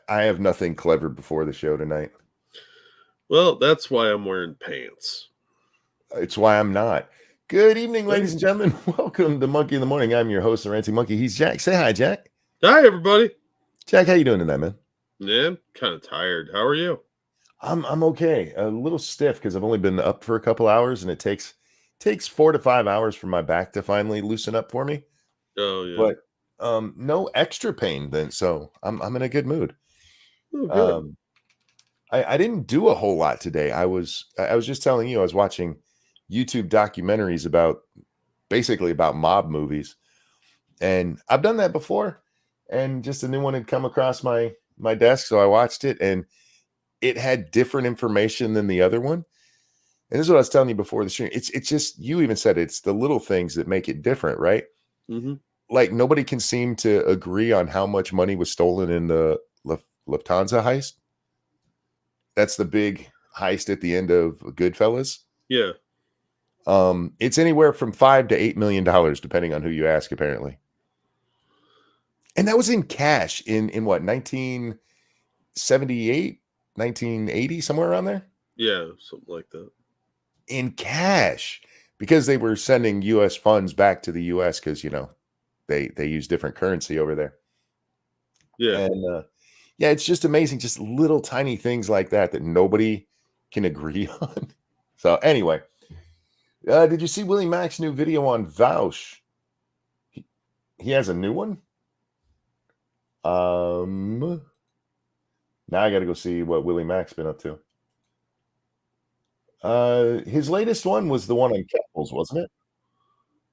I have nothing clever before the show tonight. Well, that's why I'm wearing pants. It's why I'm not. Good evening, ladies and gentlemen. Welcome to Monkey in the Morning. I'm your host, the Ranty Monkey. He's Jack. Say hi, Jack. Hi, everybody. Jack, how you doing tonight, man? Yeah, I'm kind of tired. How are you? I'm okay. A little stiff because I've only been up for a couple hours, and it takes 4 to 5 hours for my back to finally loosen up for me. Oh yeah. But no extra pain then, so I'm in a good mood. Oh, good. I didn't do a whole lot today. I was just telling you I was watching YouTube documentaries about mob movies, and I've done that before, and just a new one had come across my desk, so I watched it, and it had different information than the other one. And this is what I was telling you before the stream. It's just, you even said it's the little things that make it different, right? Mm-hmm. Like nobody can seem to agree on how much money was stolen in the Lufthansa heist. That's the big heist at the end of Goodfellas. Yeah. It's anywhere from $5 to $8 million, depending on who you ask, apparently. And that was in cash in what, 1978, 1980, somewhere around there? Yeah, something like that. In cash, because they were sending U.S. funds back to the U.S. because, they use different currency over there. Yeah. And yeah, it's just amazing. Just little tiny things like that nobody can agree on. So anyway, did you see Willie Mack's new video on Vouch? He has a new one. Now I got to go see what Willie Mack's been up to. His latest one was the one on Keppels, wasn't it?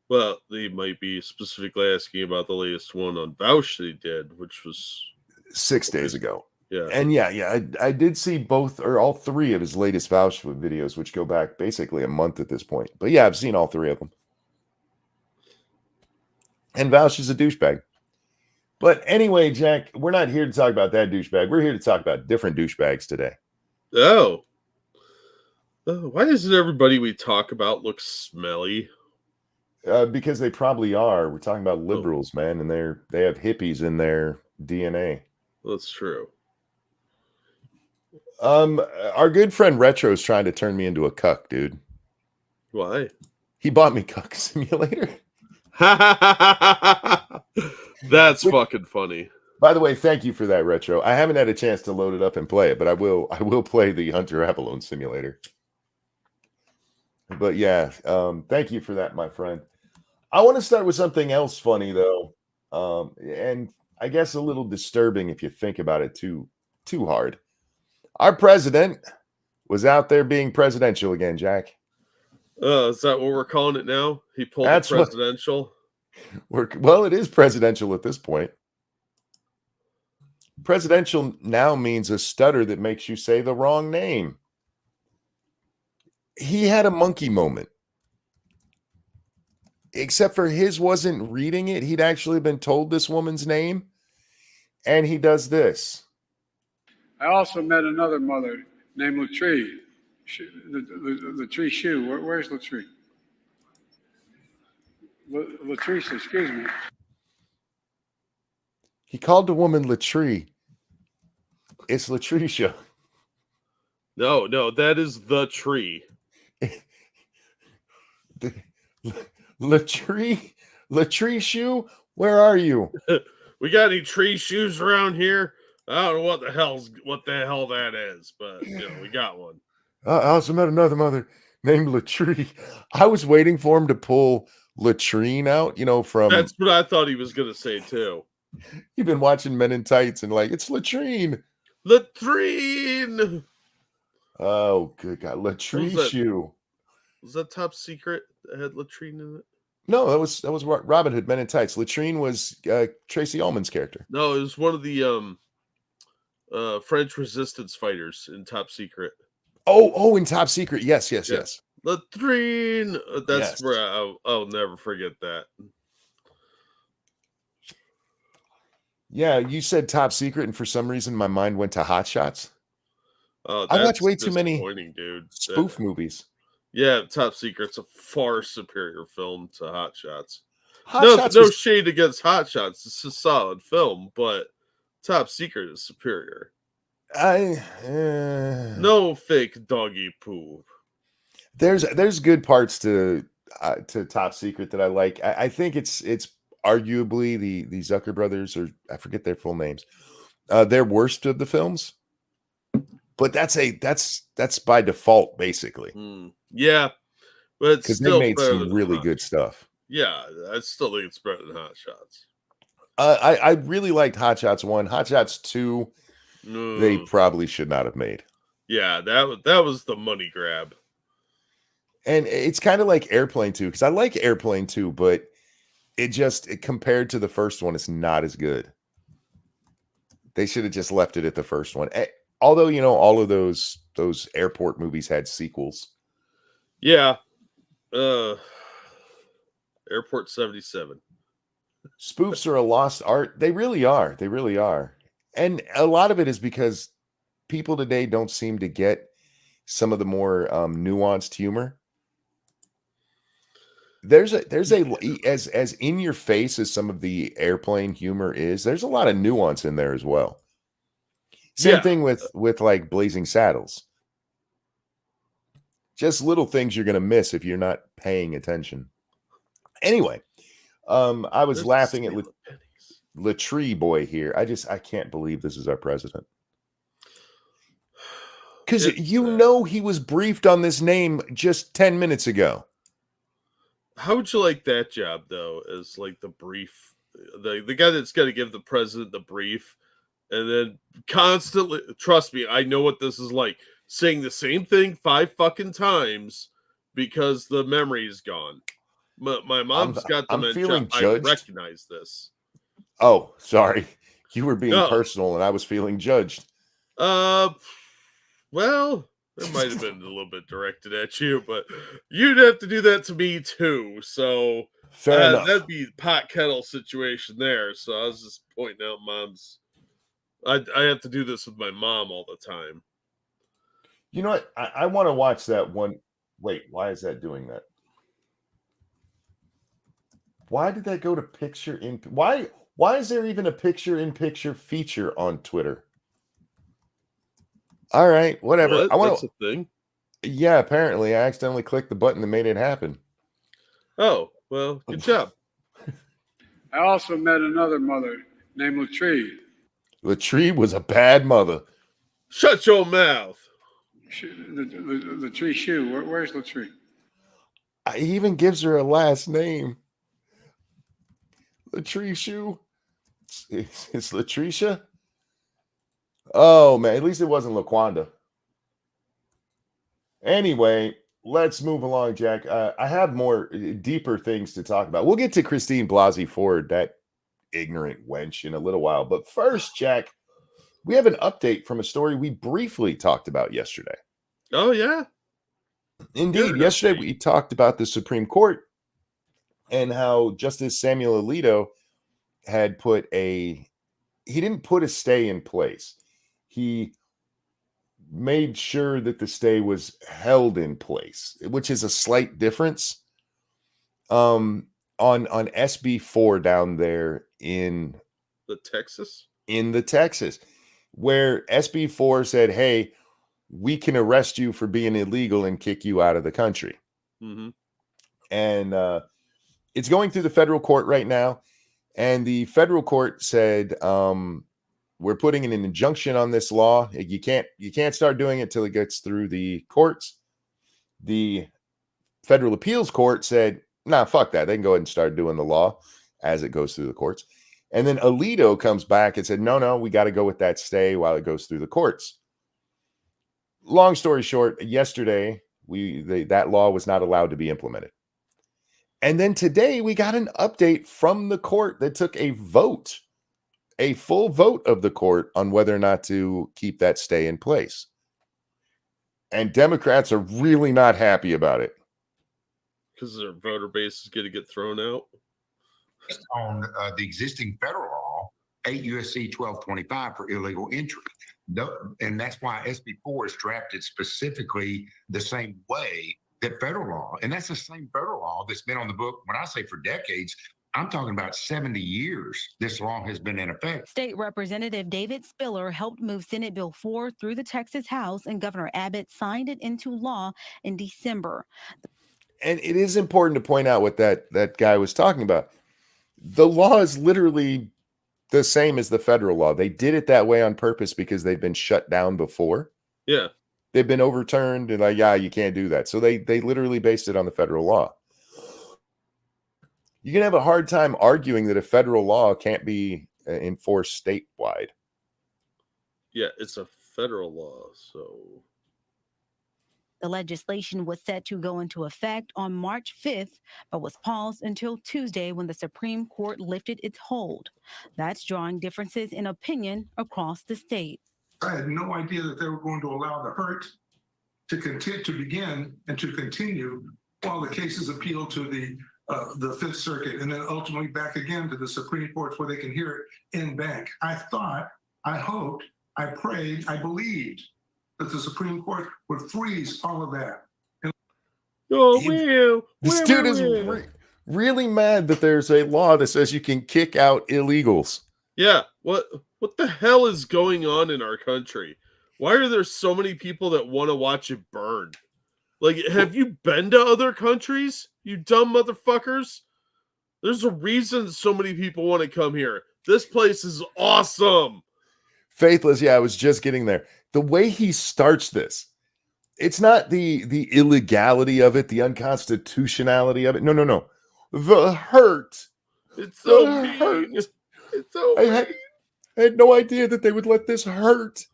Well, they might be specifically asking about the latest one on Vouch they did, which was 6 days ago. Yeah. And yeah, I did see both or all three of his latest Vouch videos, which go back basically a month at this point. But yeah, I've seen all three of them. And Vouch is a douchebag. But anyway, Jack, we're not here to talk about that douchebag. We're here to talk about different douchebags today. Oh. Why doesn't everybody we talk about look smelly? Because they probably are. We're talking about liberals, man, and they have hippies in their DNA. That's true. Our good friend Retro is trying to turn me into a cuck, dude. Why? He bought me Cuck Simulator. That's fucking funny. By the way, thank you for that, Retro. I haven't had a chance to load it up and play it, but I will play the Hunter Avalone Simulator. But yeah, thank you for that, my friend. I want to start with something else funny though, and I guess a little disturbing if you think about it too hard. Our president was out there being presidential again, Jack. Is that what we're calling it now? He pulled it presidential? Well, it is presidential at this point. Presidential now means a stutter that makes you say the wrong name. He had a monkey moment. Except for his wasn't reading it. He'd actually been told this woman's name. And he does this. I also met another mother named Latree. Latree Shoe. Where's Latree? Latrice, excuse me. He called the woman Latree. It's Latricia. No, that is the tree. Latree Shoe, where are you? We got any tree shoes around here? I don't know what the hell that is, but we got one. I also met another mother named Latree. I was waiting for him to pull latrine out, from. That's what I thought he was gonna say too. You've been watching Men in Tights and it's latrine. Latrine. Oh, good God, Latree Shoe. Was that Top Secret that had latrine in it? No, that was Robin Hood, Men in Tights. Latrine was Tracy Ullman's character. No, it was one of the French resistance fighters in Top Secret. Oh, in Top Secret. Yes. Latrine. That's where I'll never forget that. Yeah, you said Top Secret, and for some reason my mind went to Hot Shots. I watch way too many spoof movies. Yeah, Top Secret's a far superior film to Hot Shots. No shade against Hot Shots. It's a solid film, but Top Secret is superior. I No fake doggy poo. there's good parts to Top Secret that I like. I think it's arguably the Zucker brothers, or I forget their full names. Their worst of the films, but that's by default basically Yeah, but it's because they still made better some than really Hot good Shots. stuff. Yeah, I still think it's better than Hot Shots. I really liked Hot Shots 1. Hot Shots 2, they Mm, probably should not have made. yeah, that was the money grab. And it's kind of like Airplane 2, because I like Airplane 2, but it compared to the first one, it's not as good. They should have just left it at the first one. Although, all of those airport movies had sequels. Yeah. Airport 77. Spoofs are a lost art. They really are. They really are. And a lot of it is because people today don't seem to get some of the more nuanced humor. There's as in your face as some of the Airplane humor is, there's a lot of nuance in there as well. Same Yeah. thing with like Blazing Saddles. Just little things you're going to miss if you're not paying attention. Anyway, I was There's laughing at Steal the Pennies. Latree Boy here. I can't believe this is our president. Because he was briefed on this name just 10 minutes ago. How would you like that job though? As like the brief, the guy that's got to give the president the brief, and then constantly, trust me, I know what this is like, saying the same thing 5 fucking times because the memory is gone. My mom's got I'm dementia. feeling I judged. recognize this. Oh, sorry. You were being No. personal and I was feeling judged. Well, it might have been a little bit directed at you, but you'd have to do that to me too. So Fair enough. that'd be pot kettle situation there. So I was just pointing out mom's. I have to do this with my mom all the time. You know what? I want to watch that one. Wait, why is that doing that? Why did that go to picture in? Why is there even a picture in picture feature on Twitter? All right, whatever. What? That's a thing. Yeah, apparently I accidentally clicked the button that made it happen. Oh, well, good job. I also met another mother named Latree. Latree was a bad mother. Shut your mouth. Latree Shoe. Where's Latree? He even gives her a last name. Latree Shoe. It's Latricia. Oh man, at least it wasn't LaQuanda. Anyway, let's move along, Jack. I have more deeper things to talk about. We'll get to Christine Blasey Ford, that ignorant wench, in a little while. But first, Jack, we have an update from a story we briefly talked about yesterday. Oh, yeah. Indeed. Yesterday, we talked about the Supreme Court and how Justice Samuel Alito had he didn't put a stay in place. He made sure that the stay was held in place, which is a slight difference. On SB4 down there in the Texas, where SB4 said, "Hey, we can arrest you for being illegal and kick you out of the country." Mm-hmm. And it's going through the federal court right now, and the federal court said, we're putting an injunction on this law. You can't start doing it till it gets through the courts. The Federal Appeals Court said, nah, fuck that. They can go ahead and start doing the law as it goes through the courts. And then Alito comes back and said, no, we got to go with that stay while it goes through the courts. Long story short, yesterday, that law was not allowed to be implemented. And then today we got an update from the court that took a full vote of the court on whether or not to keep that stay in place. And Democrats are really not happy about it. Because their voter base is going to get thrown out. On the existing federal law, 8 U.S.C. 1225 for illegal entry. And that's why SB4 is drafted specifically the same way that federal law, and that's the same federal law that's been on the book, when I say for decades, I'm talking about 70 years this law has been in effect. State Representative David Spiller helped move Senate Bill 4 through the Texas House, and Governor Abbott signed it into law in December. And it is important to point out what that guy was talking about. The law is literally the same as the federal law. They did it that way on purpose because they've been shut down before. Yeah. They've been overturned and like, yeah, you can't do that. So they literally based it on the federal law. You can have a hard time arguing that a federal law can't be enforced statewide. Yeah, it's a federal law, so The legislation was set to go into effect on March 5th, but was paused until Tuesday when the Supreme Court lifted its hold. That's drawing differences in opinion across the state. I had no idea that they were going to allow the hurt to begin and to continue while the cases appeal to the Fifth Circuit and then ultimately back again to the Supreme Court where they can hear it in bank. I thought, I hoped, I prayed, I believed that the Supreme Court would freeze all of that. This dude is really mad that there's a law that says you can kick out illegals. Yeah, what the hell is going on in our country? Why are there so many people that want to watch it burn? Like, have you been to other countries, you dumb motherfuckers? There's a reason so many people want to come here. This place is awesome. Faithless, yeah, I was just getting there. The way he starts this, it's not the illegality of it, the unconstitutionality of it. No. The hurt. It's so mean. It's so I had no idea that they would let this hurt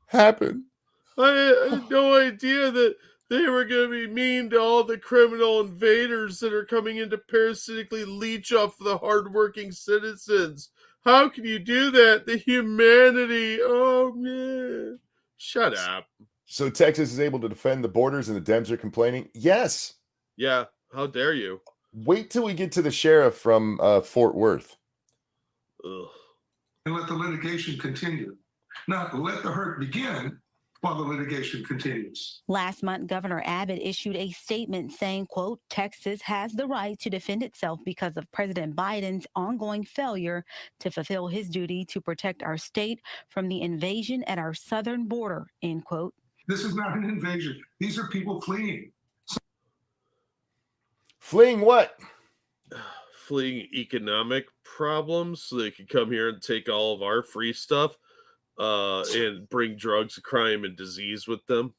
happen. I had no idea that they were going to be mean to all the criminal invaders that are coming in to parasitically leech off the hardworking citizens. How can you do that? The humanity. Oh, man. Shut up. So Texas is able to defend the borders and the Dems are complaining? Yes. Yeah. How dare you? Wait till we get to the sheriff from Fort Worth. Ugh. And let the litigation continue. Not let the hurt begin while the litigation continues. Last month, Governor Abbott issued a statement saying, quote, Texas has the right to defend itself because of President Biden's ongoing failure to fulfill his duty to protect our state from the invasion at our southern border, end quote. This is not an invasion. These are people fleeing. Fleeing what? Fleeing economic problems so they could come here and take all of our free stuff. And bring drugs, crime, and disease with them.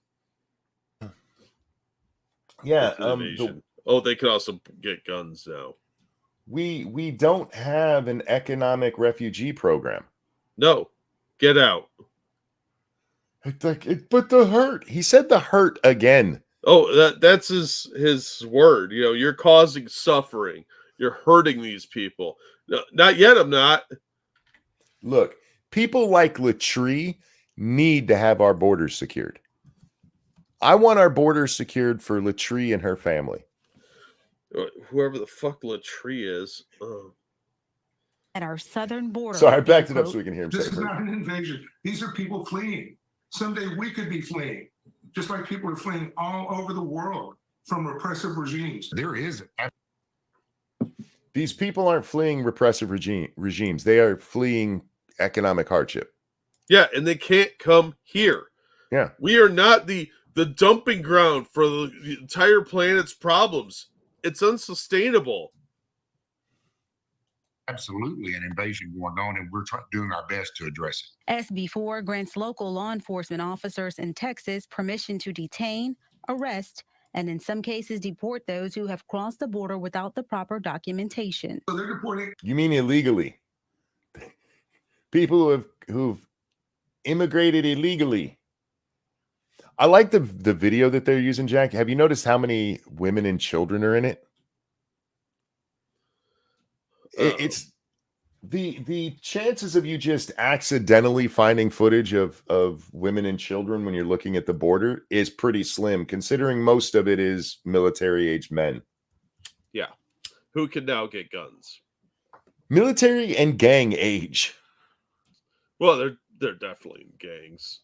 Yeah. They could also get guns now. We don't have an economic refugee program. No, get out. But the hurt. He said the hurt again. Oh, that's his word. You know, you're causing suffering. You're hurting these people. No, not yet. I'm not. Look. People like Latree need to have our borders secured. I want our borders secured for Latree and her family. Whoever the fuck Latree is. At our southern border. Sorry, I backed it up so we can hear him. This is not an invasion. These are people fleeing. Someday we could be fleeing, just like people are fleeing all over the world from repressive regimes. There is. These people aren't fleeing repressive regimes. They are fleeing economic hardship. Yeah, and they can't come here. Yeah. We are not the dumping ground for the entire planet's problems. It's unsustainable. Absolutely an invasion going on, and we're doing our best to address it. SB 4 grants local law enforcement officers in Texas permission to detain, arrest, and in some cases deport those who have crossed the border without the proper documentation. So they're deporting. You mean illegally? People who've immigrated illegally. I like the video that they're using, Jack. Have you noticed how many women and children are in it? It's the chances of you just accidentally finding footage of women and children when you're looking at the border is pretty slim, considering most of it is military-aged men. Yeah. Who can now get guns? Military and gang age. Well, they're definitely in gangs.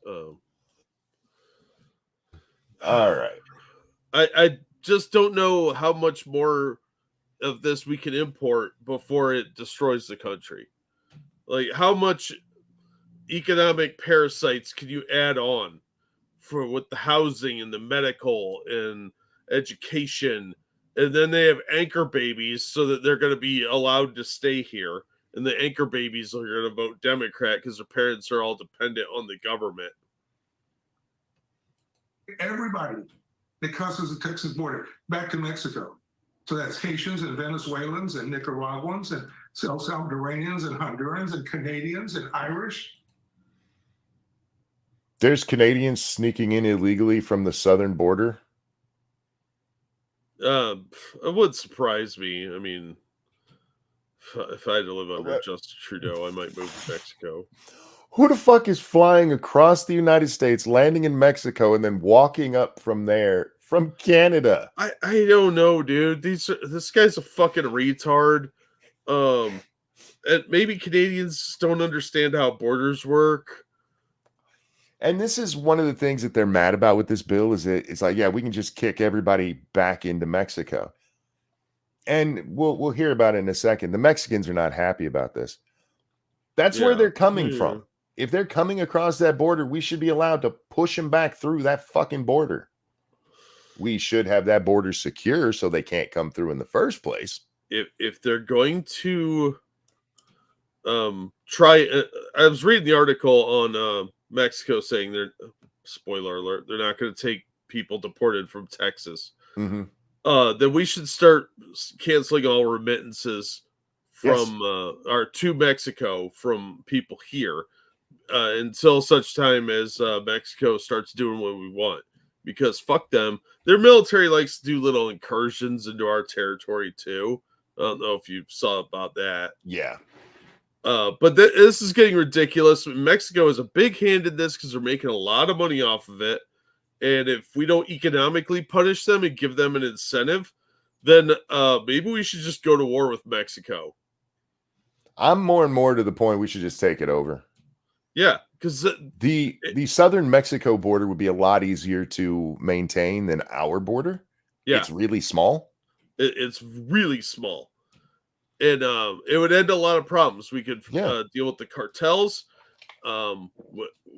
All right. I just don't know how much more of this we can import before it destroys the country? Like, how much economic parasites can you add on for with the housing and the medical and education? And then they have anchor babies so that they're going to be allowed to stay here. And the anchor babies are going to vote Democrat because their parents are all dependent on the government. Everybody that crosses the Texas border back to Mexico. So that's Haitians and Venezuelans and Nicaraguans and Salvadoranians and Hondurans and Canadians and Irish. There's Canadians sneaking in illegally from the southern border. It would surprise me. I mean, if I had to live under Justin Trudeau, I might move to Mexico. Who the fuck is flying across the United States, landing in Mexico, and then walking up from there from Canada? I don't know, dude. This guy's a fucking retard. And maybe Canadians don't understand how borders work. And this is one of the things that they're mad about with this bill is it's like, yeah, we can just kick everybody back into Mexico. And we'll hear about it in a second. The Mexicans are not happy about this. That's where they're coming from. If they're coming across that border, we should be allowed to push them back through that fucking border. We should have that border secure so they can't come through in the first place. If they're going to try, I was reading the article on Mexico saying they're, spoiler alert, they're not going to take people deported from Texas. Mm-hmm. Then we should start canceling all remittances from or to Mexico from people here until such time as Mexico starts doing what we want. Because fuck them. Their military likes to do little incursions into our territory too. I don't know if you saw about that. Yeah. But this is getting ridiculous. Mexico is a big hand in this because they're making a lot of money off of it. And if we don't economically punish them and give them an incentive, then maybe we should just go to war with Mexico. I'm more and more to the point we should just take it over. Yeah, because the southern Mexico border would be a lot easier to maintain than our border. Yeah, it's really small. It's really small, and it would end a lot of problems. We could deal with the cartels.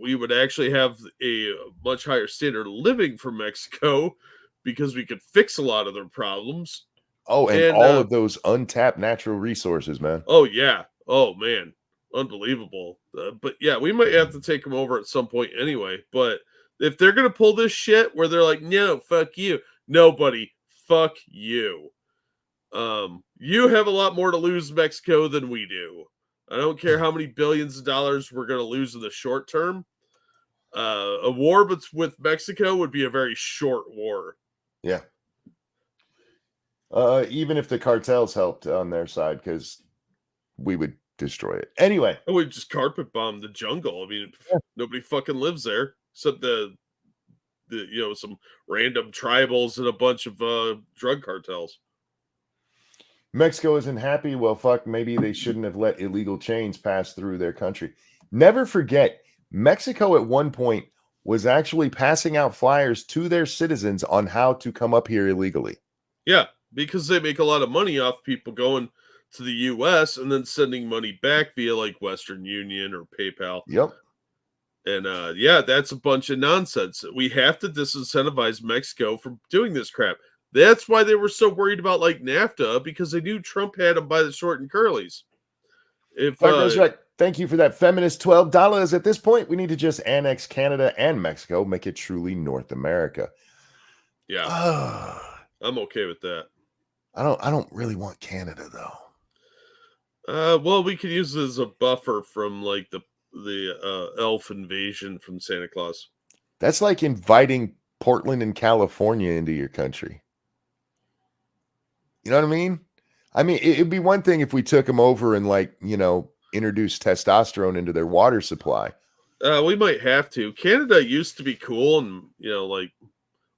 We would actually have a much higher standard of living for Mexico because we could fix a lot of their problems. Oh, and all of those untapped natural resources, man. Oh, yeah. Oh, man. Unbelievable. But yeah, we might have to take them over at some point anyway. But if they're going to pull this shit where they're like, no, fuck you. Nobody, fuck you. You have a lot more to lose, Mexico, than we do. I don't care how many billions of dollars we're going to lose in the short term. A war with Mexico would be a very short war. Yeah. Even if the cartels helped on their side, because we would destroy it. Anyway. We just carpet bomb the jungle. I mean, nobody fucking lives there except the some random tribals and a bunch of drug cartels. Mexico isn't happy. Well, fuck, maybe they shouldn't have let illegal chains pass through their country. Never forget, Mexico at one point was actually passing out flyers to their citizens on how to come up here illegally. Yeah, because they make a lot of money off people going to the U.S. and then sending money back via like Western Union or PayPal. Yep. And that's a bunch of nonsense. We have to disincentivize Mexico from doing this crap. That's why they were so worried about like NAFTA, because they knew Trump had them by the short and curlies. Right. Thank you for that feminist $12. At this point, we need to just annex Canada and Mexico, make it truly North America. Yeah. I'm okay with that. I don't really want Canada though. Well, we could use it as a buffer from like the elf invasion from Santa Claus. That's like inviting Portland and California into your country. You know what I mean? I mean, it'd be one thing if we took them over and introduced testosterone into their water supply. We might have to. Canada used to be cool and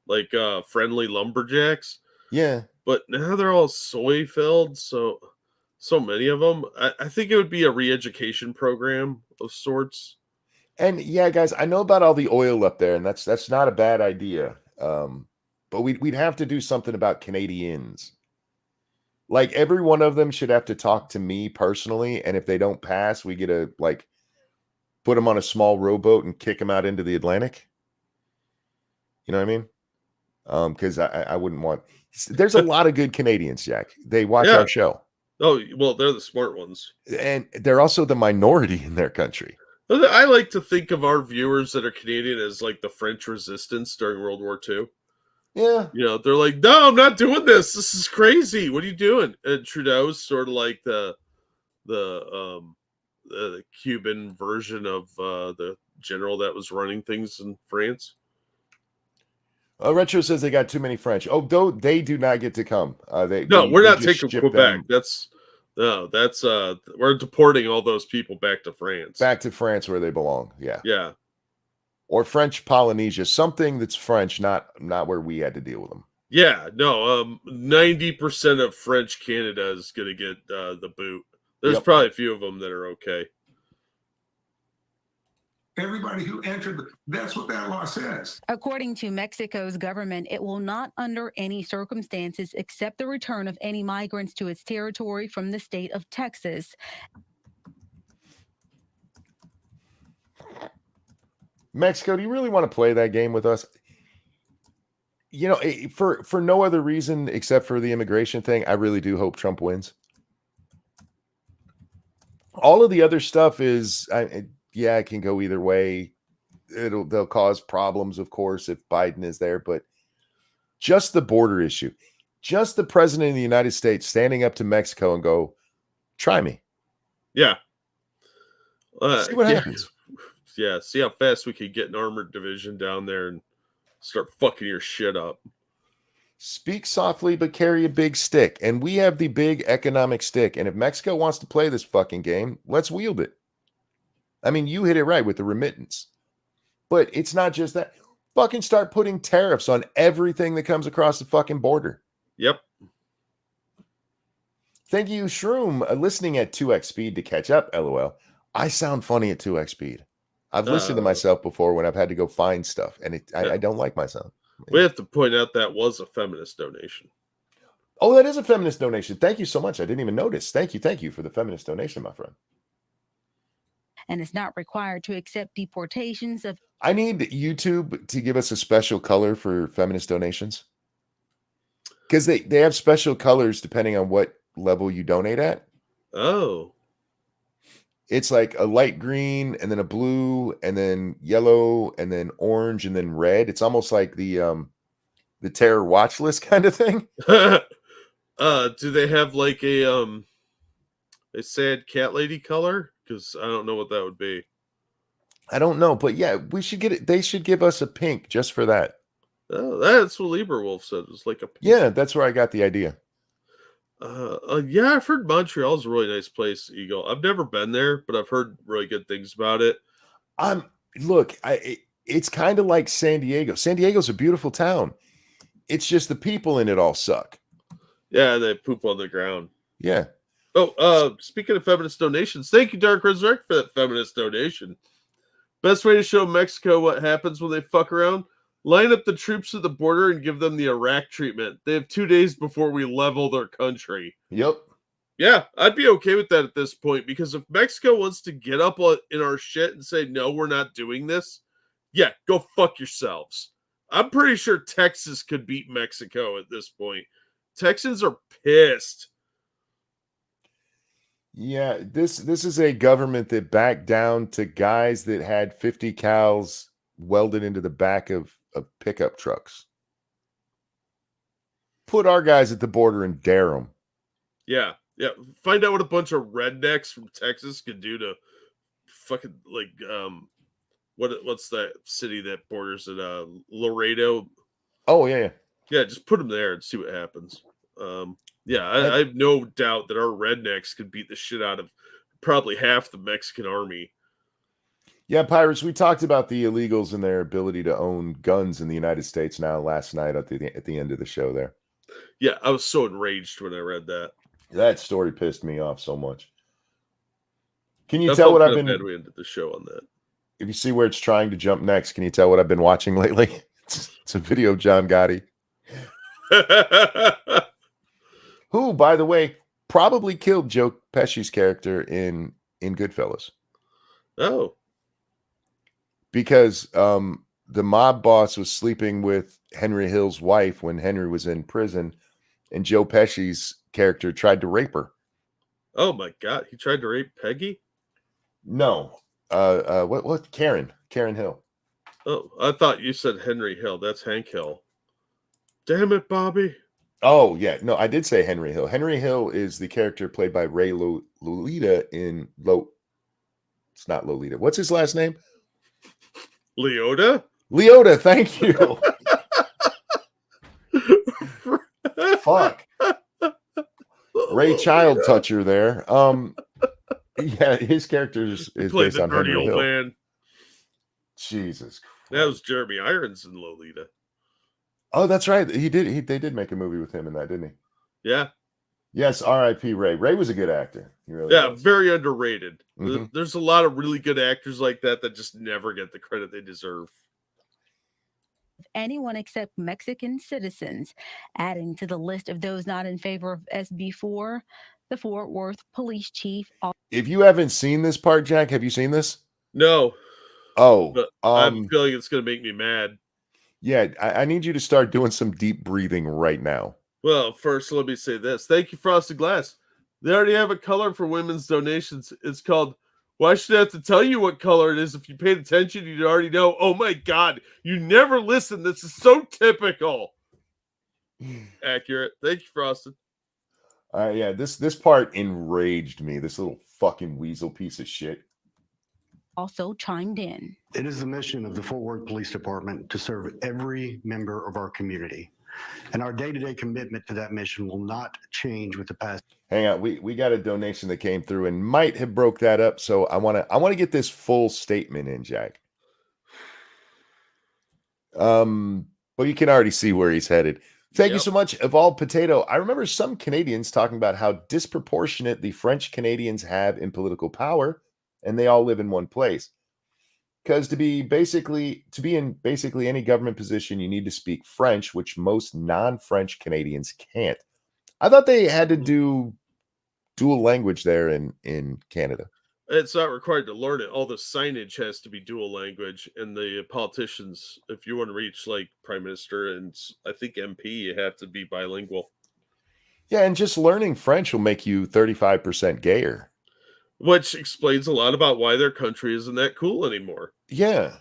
like friendly lumberjacks. Yeah. But now they're all soy filled, so many of them. I think it would be a re-education program of sorts. And yeah, guys, I know about all the oil up there, and that's not a bad idea. But we'd have to do something about Canadians. Like every one of them should have to talk to me personally, and if they don't pass, we get to like put them on a small rowboat and kick them out into the Atlantic. You know what I mean? Because I wouldn't want. There's a lot of good Canadians, Jack. They watch Yeah. our show. Oh, well, they're the smart ones. And they're also the minority in their country. I like to think of our viewers that are Canadian as like the French resistance during World War II. Yeah. You know, they're like, no, I'm not doing this. This is crazy. What are you doing? And Trudeau's sort of like the Cuban version of the general that was running things in France. Retro says they got too many French. Oh, they do not get to come. We're we not just taking ship Quebec. them That's we're deporting all those people back to France. back to France where they belong. Yeah. Yeah. Or French Polynesia, something that's French, not where we had to deal with them. Yeah, no, 90% of French Canada is going to get the boot. There's probably a few of them that are okay. Everybody who entered, that's what that law says. According to Mexico's government, it will not, under any circumstances, accept the return of any migrants to its territory from the state of Texas. Mexico, do you really want to play that game with us? You know, for no other reason except for the immigration thing, I really do hope Trump wins. All of the other stuff is, it can go either way. They'll cause problems, of course, if Biden is there, but just the border issue, just the president of the United States standing up to Mexico and go, try me. Yeah. See what happens. Yeah, see how fast we could get an armored division down there and start fucking your shit up. Speak softly, but carry a big stick. And we have the big economic stick. And if Mexico wants to play this fucking game, let's wield it. I mean, you hit it right with the remittance. But it's not just that. Fucking start putting tariffs on everything that comes across the fucking border. Yep. Thank you, Shroom, listening at 2x speed to catch up, LOL. I sound funny at 2x speed. I've listened to myself before when I've had to go find stuff, and I don't like myself. We have to point out that was a feminist donation. Oh, that is a feminist donation. Thank you so much. I didn't even notice. Thank you for the feminist donation, my friend. And is not required to accept deportations of. I need YouTube to give us a special color for feminist donations. Because they have special colors depending on what level you donate at. Oh. It's like a light green and then a blue and then yellow and then orange and then red. It's almost like the terror watch list kind of thing. Do they have like a sad cat lady color? Because I don't know what that would be. I don't know, but yeah, we should get it. They should give us a pink just for that. Oh, that's what Lieber Wolf said. It's like a pink. Yeah, that's where I got the idea. Yeah, I've heard Montreal's a really nice place, Eagle. I've never been there, but I've heard really good things about it. It's kind of like San Diego. San Diego's a beautiful town. It's just the people in it all suck. Yeah, they poop on the ground. Yeah. Oh, speaking of feminist donations, thank you, Dark Resurrect, for that feminist donation. Best way to show Mexico what happens when they fuck around? Line up the troops at the border and give them the Iraq treatment. They have 2 days before we level their country. Yep. Yeah, I'd be okay with that at this point, because if Mexico wants to get up in our shit and say, no, we're not doing this, yeah, go fuck yourselves. I'm pretty sure Texas could beat Mexico at this point. Texans are pissed. Yeah, this is a government that backed down to guys that had 50 cals welded into the back of pickup trucks. Put our guys at the border and dare them. Yeah. Find out what a bunch of rednecks from Texas could do to fucking what's that city that borders it? Laredo. Oh yeah. Yeah, just put them there and see what happens. I have no doubt that our rednecks could beat the shit out of probably half the Mexican army. Yeah, Pirates, we talked about the illegals and their ability to own guns in the United States now last night at the end of the show there. Yeah, I was so enraged when I read that. That story pissed me off so much. Can you tell what I've been... bad we ended the show on that. If you see where it's trying to jump next, can you tell what I've been watching lately? It's a video of John Gotti. who, by the way, probably killed Joe Pesci's character in Goodfellas. Oh, Because the mob boss was sleeping with Henry Hill's wife when Henry was in prison, and Joe Pesci's character tried to rape her. oh my God! He tried to rape Peggy. No, what? Karen Hill. Oh, I thought you said Henry Hill. That's Hank Hill. Damn it, Bobby. Oh yeah, no, I did say Henry Hill. Henry Hill is the character played by Ray Lolita in It's not Lolita. What's his last name? Leota. Leota. Thank you. Fuck. Ray Child Toucher there. Yeah, his character is Played based the on dirty Henry old Hill. man. Jesus Christ. That was Jeremy Irons in Lolita. Oh, that's right. They did make a movie with him in that, didn't he? Yeah. Yes, R.I.P. Ray. Ray was a good actor. He really Yeah, was. very underrated. Mhm. There's a lot of really good actors like that just never get the credit they deserve. Anyone except Mexican citizens. Adding to the list of those not in favor of SB4, the Fort Worth police chief. If you haven't seen this part, Jack, have you seen this? No, Oh, but I have a feeling it's going to make me mad. Yeah, I need you to start doing some deep breathing right now. Well, first, let me say this. Thank you, Frosted Glass. They already have a color for women's donations. It's called, why should I have to tell you what color it is? If you paid attention, you'd already know. Oh my God, you never listen. This is so typical. Accurate. Thank you, Frosted. Yeah, this part enraged me. This little fucking weasel piece of shit. Also chimed in. It is the mission of the Fort Worth Police Department to serve every member of our community. And our day-to-day commitment to that mission will not change with the past. Hang on, we got a donation that came through and might have broke that up. So I wanna get this full statement in, Jack. But you can already see where he's headed. Thank you so much, Evolved Potato. I remember some Canadians talking about how disproportionate the French Canadians have in political power, and they all live in one place. Because to be in basically any government position, you need to speak French, which most non-French Canadians can't. I thought they had to do dual language there in Canada. It's not required to learn it. All the signage has to be dual language, and the politicians, if you want to reach like prime minister and I think MP, you have to be bilingual. Yeah, and just learning French will make you 35% gayer. Which explains a lot about why their country isn't that cool anymore. Yeah.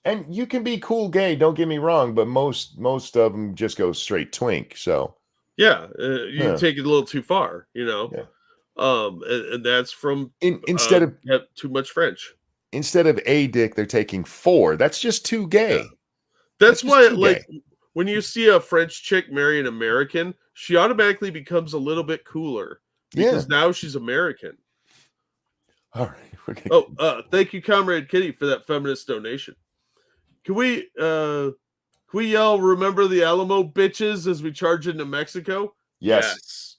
And you can be cool gay, don't get me wrong, but most of them just go straight twink, so. Yeah, you take it a little too far, you know. Yeah. And that's from instead of too much French. Instead of a dick, they're taking 4. That's just too gay. Yeah. That's why, like, when you see a French chick marry an American, she automatically becomes a little bit cooler because now she's American. All right. Thank you, Comrade Kitty, for that feminist donation. Can we yell, remember the Alamo bitches as we charge into Mexico? Yes.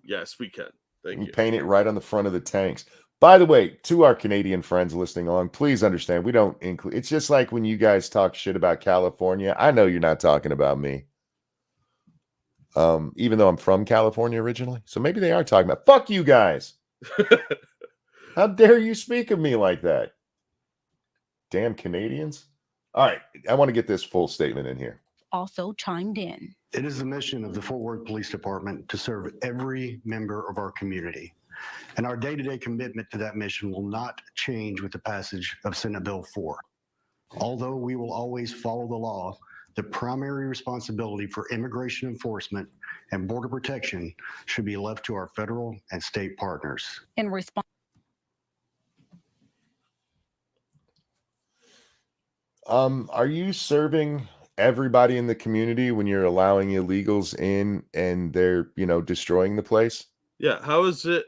Yes, we can. Thank you. Paint it right on the front of the tanks. By the way, to our Canadian friends listening along, please understand, we don't include, it's just like when you guys talk shit about California. I know you're not talking about me. Even though I'm from California originally. So maybe they are talking about, fuck you guys. How dare you speak of me like that? Damn Canadians. All right. I want to get this full statement in here. Also chimed in. It is the mission of the Fort Worth Police Department to serve every member of our community. And our day-to-day commitment to that mission will not change with the passage of Senate Bill 4. Although we will always follow the law, the primary responsibility for immigration enforcement and border protection should be left to our federal and state partners. In response. Are you serving everybody in the community when you're allowing illegals in and they're, destroying the place? Yeah. How is it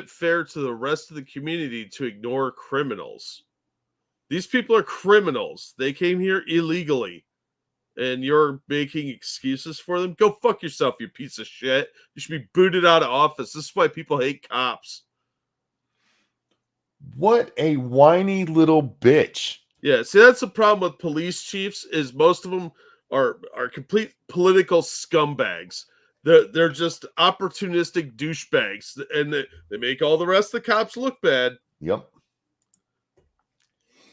fair to the rest of the community to ignore criminals? These people are criminals. They came here illegally and you're making excuses for them. Go fuck yourself, you piece of shit. You should be booted out of office. This is why people hate cops. What a whiny little bitch. Yeah, see, that's the problem with police chiefs is most of them are complete political scumbags. They're just opportunistic douchebags, and they make all the rest of the cops look bad. Yep.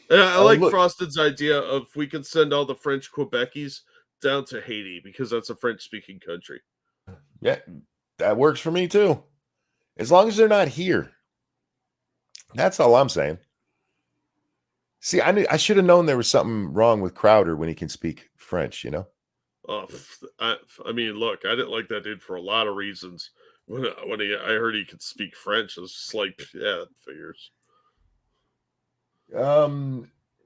And I like Look. Frosted's idea of we can send all the French Quebeckies down to Haiti because that's a French-speaking country. Yeah, that works for me too. As long as they're not here. That's all I'm saying. See, I should have known there was something wrong with Crowder when he can speak French, you know? Oh, I mean, look, I didn't like that dude for a lot of reasons. When I heard he could speak French, I was just like, yeah, it figures.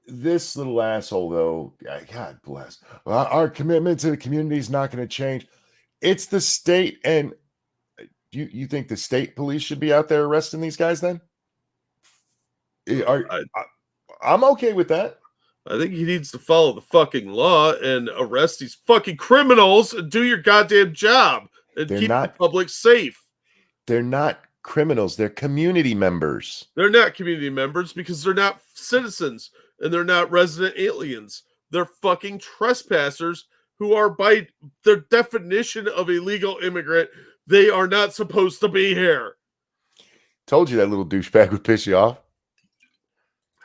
This little asshole, though, God bless. Our commitment to the community is not going to change. It's the state, and you think the state police should be out there arresting these guys then? I'm okay with that. I think he needs to follow the fucking law and arrest these fucking criminals and do your goddamn job and keep the public safe. They're not criminals. They're community members. They're not community members because they're not citizens and they're not resident aliens. They're fucking trespassers who are, by their definition of illegal immigrant, they are not supposed to be here. Told you that little douchebag would piss you off.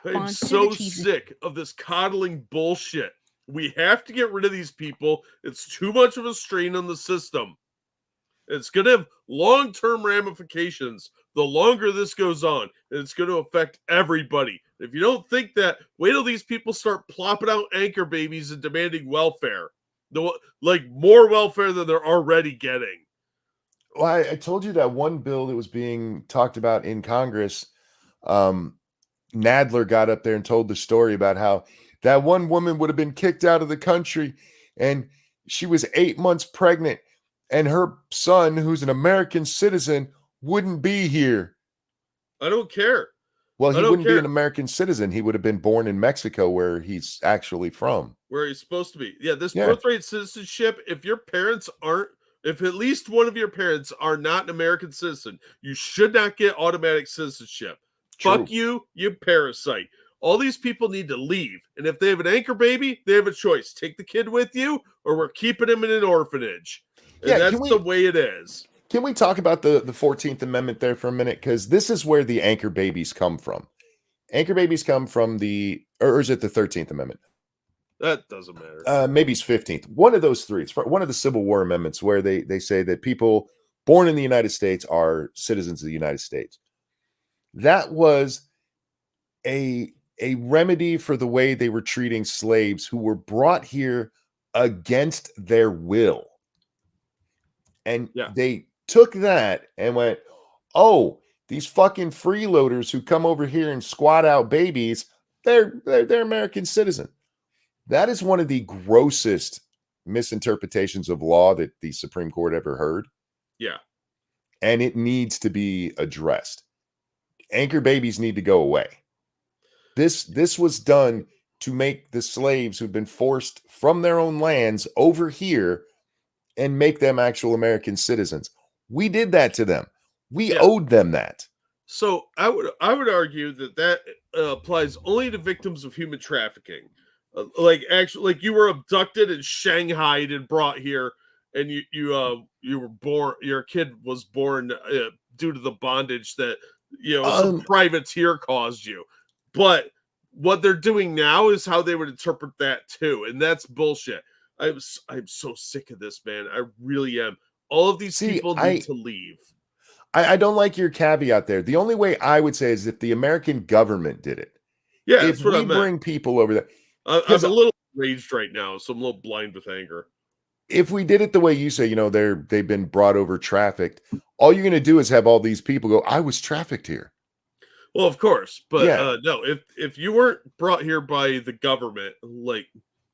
I'm so sick of this coddling bullshit. We have to get rid of these people. It's too much of a strain on the system. It's going to have long-term ramifications the longer this goes on, and it's going to affect everybody. If you don't think that, wait till these people start plopping out anchor babies and demanding welfare. Like more welfare than they're already getting. Well, I told you that one bill that was being talked about in Congress, Nadler got up there and told the story about how that one woman would have been kicked out of the country and she was 8 months pregnant and her son, who's an American citizen, wouldn't be here. I don't care. Well, he wouldn't be an American citizen. He would have been born in Mexico, where he's actually from. Where he's supposed to be. Yeah, this birthright citizenship, if at least one of your parents are not an American citizen, you should not get automatic citizenship. True. Fuck you, you parasite. All these people need to leave. And if they have an anchor baby, they have a choice. Take the kid with you, or we're keeping him in an orphanage. And that's the way it is. Can we talk about the 14th Amendment there for a minute? Because this is where the anchor babies come from. Anchor babies come from or is it the 13th Amendment? That doesn't matter. Maybe it's 15th. One of those three. It's one of the Civil War amendments where they say that people born in the United States are citizens of the United States. That was a remedy for the way they were treating slaves who were brought here against their will. And they took that and went, oh, these fucking freeloaders who come over here and squat out babies, they're American citizen. That is one of the grossest misinterpretations of law that the Supreme Court ever heard. Yeah. And it needs to be addressed. Anchor babies need to go away. This was done to make the slaves who've been forced from their own lands over here and make them actual American citizens. We did that to them. We owed them that. So I would argue that applies only to victims of human trafficking. Like you were abducted and shanghaied and brought here, and you were born. Your kid was born due to the bondage that some privateer caused you. But what they're doing now is how they would interpret that too, and that's bullshit. I'm so sick of this, man. I really am. All of these people need to leave. I don't like your caveat there. The only way I would say is if the American government did it. Yeah, if we bring people over there. I'm a little enraged right now, so I'm a little blind with anger. If we did it the way you say, they've been brought over trafficked, all you're going to do is have all these people go, I was trafficked here. Well, of course, but no, if you weren't brought here by the government,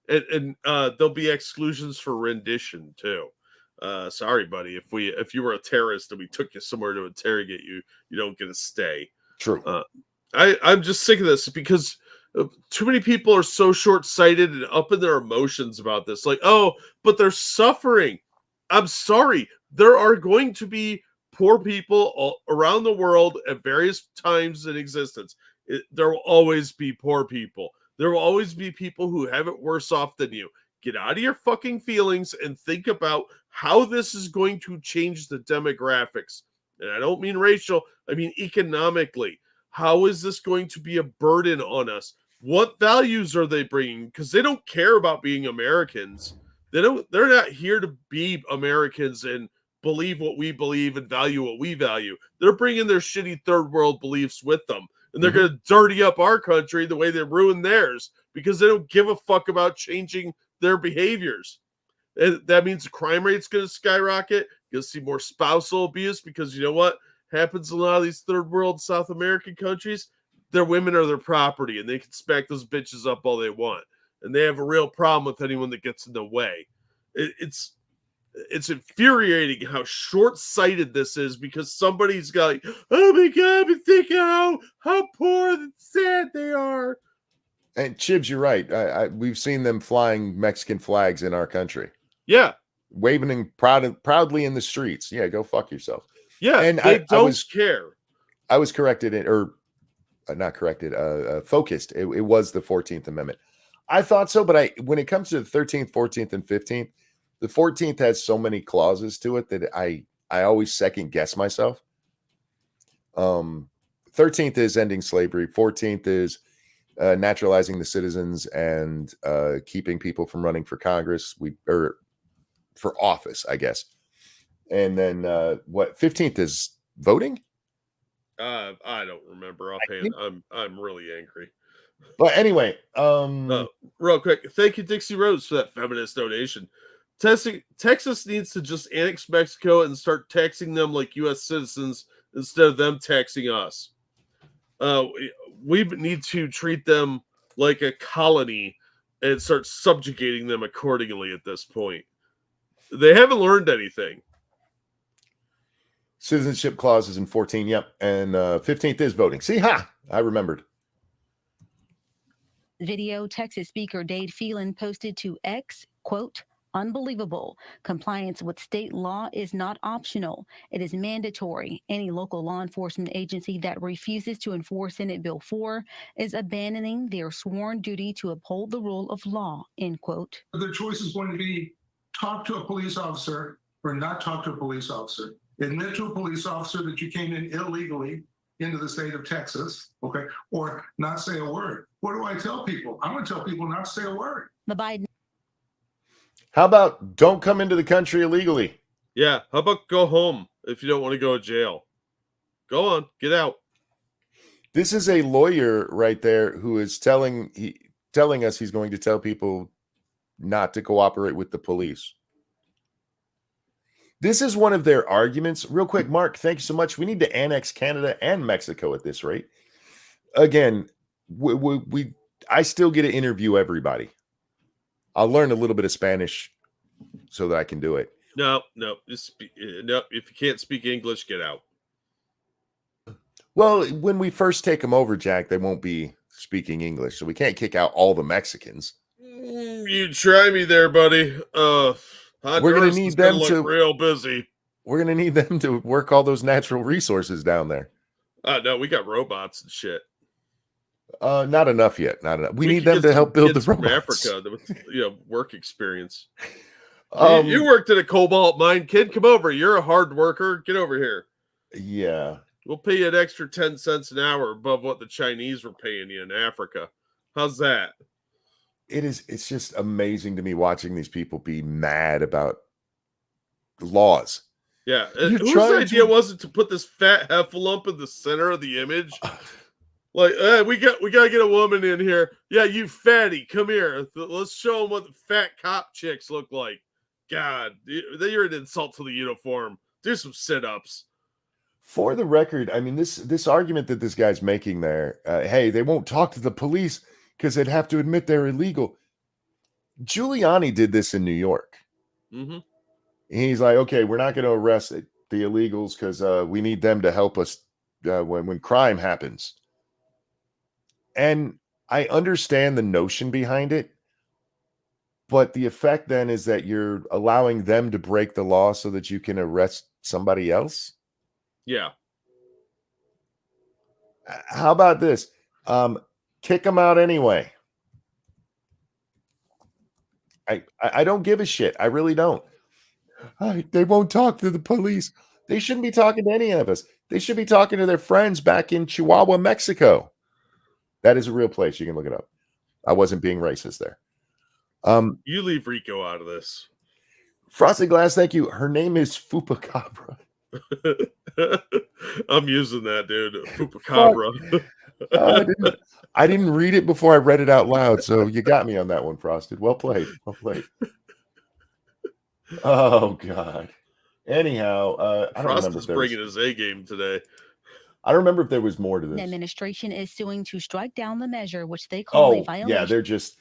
and there'll be exclusions for rendition too. Sorry, buddy. If you were a terrorist and we took you somewhere to interrogate you, you don't get a stay. True. I'm just sick of this because too many people are so short-sighted and up in their emotions about this. Like, oh, but they're suffering. I'm sorry. There are going to be poor people all around the world at various times in existence. There will always be poor people. There will always be people who have it worse off than you. Get out of your fucking feelings and think about how this is going to change the demographics. And I don't mean racial, I mean economically. How is this going to be a burden on us? What values are they bringing? Because they don't care about being Americans. They're not here to be Americans and believe what we believe and value what we value. They're bringing their shitty third world beliefs with them. And they're going to dirty up our country the way they ruined theirs because they don't give a fuck about changing their behaviors. And that means the crime rate's going to skyrocket. You'll see more spousal abuse because you know what happens in a lot of these third world South American countries? Their women are their property and they can smack those bitches up all they want. And they have a real problem with anyone that gets in the way. It's infuriating how short-sighted this is because somebody's got like, oh my God, but think how poor and sad they are. And Chibs, you're right. We've seen them flying Mexican flags in our country. Yeah. Waving them proudly in the streets. Yeah, go fuck yourself. Yeah, and they don't care. I was corrected, not corrected, focused. It was the 14th Amendment. I thought so, but when it comes to the 13th, 14th, and 15th, the 14th has so many clauses to it that I always second guess myself. 13th is ending slavery. 14th is naturalizing the citizens and keeping people from running for Congress, or for office, I guess. And then what 15th is voting? I don't remember offhand. I'm really angry. But anyway, real quick, thank you, Dixie Rose, for that feminist donation. Texas needs to just annex Mexico and start taxing them like U.S. citizens instead of them taxing us. We need to treat them like a colony and start subjugating them accordingly at this point. They haven't learned anything. Citizenship clauses in 14, yep. And 15th is voting. See, I remembered. Video Texas Speaker Dade Phelan posted to X, quote, unbelievable. Compliance with state law is not optional. It is mandatory. Any local law enforcement agency that refuses to enforce Senate Bill 4 is abandoning their sworn duty to uphold the rule of law, end quote. The choice is going to be talk to a police officer or not talk to a police officer. Admit to a police officer that you came in illegally into the state of Texas, okay, or not say a word. What do I tell people? I'm going to tell people not to say a word. The Biden. How about don't come into the country illegally? Yeah. How about go home if you don't want to go to jail? Go on, get out. This is a lawyer right there who is telling us he's going to tell people not to cooperate with the police. This is one of their arguments. Real quick, Mark, thank you so much. We need to annex Canada and Mexico at this rate. Again, I still get to interview everybody. I'll learn a little bit of Spanish so that I can do it. No. If you can't speak English, get out. Well, when we first take them over, Jack, they won't be speaking English, so we can't kick out all the Mexicans. You try me there, buddy. We're going to need them to real busy. We're going to need them to work all those natural resources down there. No, we got robots and shit. Not enough yet. Not enough. We need them to help build the robots. From Africa, with work experience. You worked at a cobalt mine, kid. Come over. You're a hard worker. Get over here. Yeah. We'll pay you an extra 10 cents an hour above what the Chinese were paying you in Africa. How's that? It's just amazing to me watching these people be mad about laws. Yeah. Whose idea was it to put this fat heffalump in the center of the image? Like, we got to get a woman in here. Yeah, you fatty, come here. Let's show them what the fat cop chicks look like. God, you're an insult to the uniform. Do some sit-ups. For the record, I mean, this argument that this guy's making there, hey, they won't talk to the police because they'd have to admit they're illegal. Giuliani did this in New York. Mm-hmm. He's like, okay, we're not going to arrest the illegals because we need them to help us when crime happens. And I understand the notion behind it, but the effect then is that you're allowing them to break the law so that you can arrest somebody else. Yeah. How about this? Kick them out anyway. I don't give a shit. I really don't. They won't talk to the police. They shouldn't be talking to any of us. They should be talking to their friends back in Chihuahua, Mexico. That is a real place. You can look it up. I wasn't being racist there. You leave Rico out of this. Frosted Glass, thank you. Her name is Fupacabra. I'm using that, dude. Fupacabra. I didn't read it before I read it out loud, so you got me on that one, Frosted. Well played. Well played. Oh God. Anyhow, I don't remember Frosted's bringing his A game today. I don't remember if there was more to this. The administration is suing to strike down the measure, which they call a violation. Yeah, they're just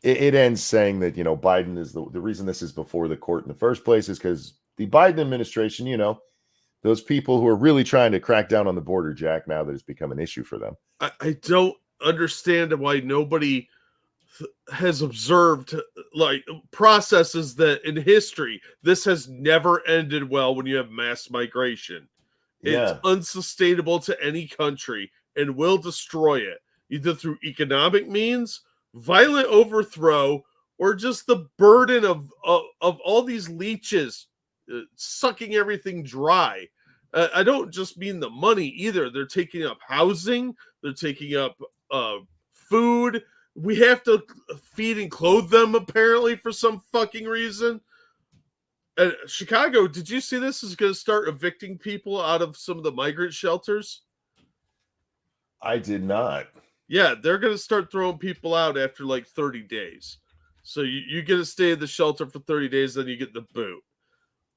it ends saying that, you know, Biden is the reason this is before the court in the first place is because the Biden administration, you know, those people who are really trying to crack down on the border, Jack, now that it's become an issue for them. I don't understand why nobody has observed like processes that in history this has never ended well when you have mass migration. It's unsustainable to any country and will destroy it either through economic means, violent overthrow, or just the burden of all these leeches sucking everything dry. I don't just mean the money either. They're taking up housing. They're taking up food. We have to feed and clothe them, apparently, for some fucking reason. Chicago, did you see this is going to start evicting people out of some of the migrant shelters? I did not. Yeah, they're going to start throwing people out after like 30 days. So you get to stay in the shelter for 30 days, then you get the boot.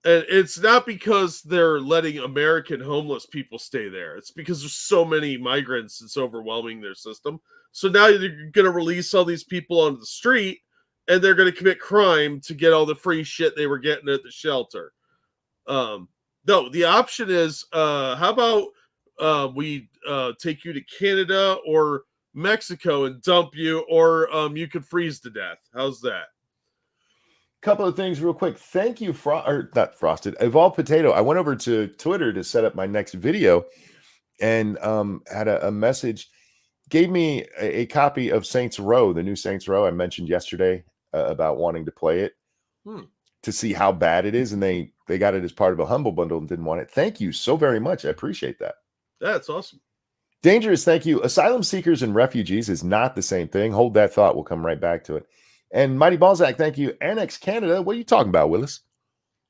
And it's not because they're letting American homeless people stay there. It's because there's so many migrants, it's overwhelming their system. So now you're going to release all these people onto the street, and they're going to commit crime to get all the free shit they were getting at the shelter. No, the option is, how about we take you to Canada or Mexico and dump you, or you could freeze to death. How's that? Couple of things real quick. Thank you, not Frosted, Evolved Potato. I went over to Twitter to set up my next video and had a message. Gave me a copy of Saints Row, the new Saints Row I mentioned yesterday about wanting to play it to see how bad it is. And they got it as part of a Humble Bundle and didn't want it. Thank you so very much. I appreciate that. That's awesome. Dangerous, thank you. Asylum seekers and refugees is not the same thing. Hold that thought. We'll come right back to it. And Mighty Balzac, thank you. Annex Canada. What are you talking about, Willis?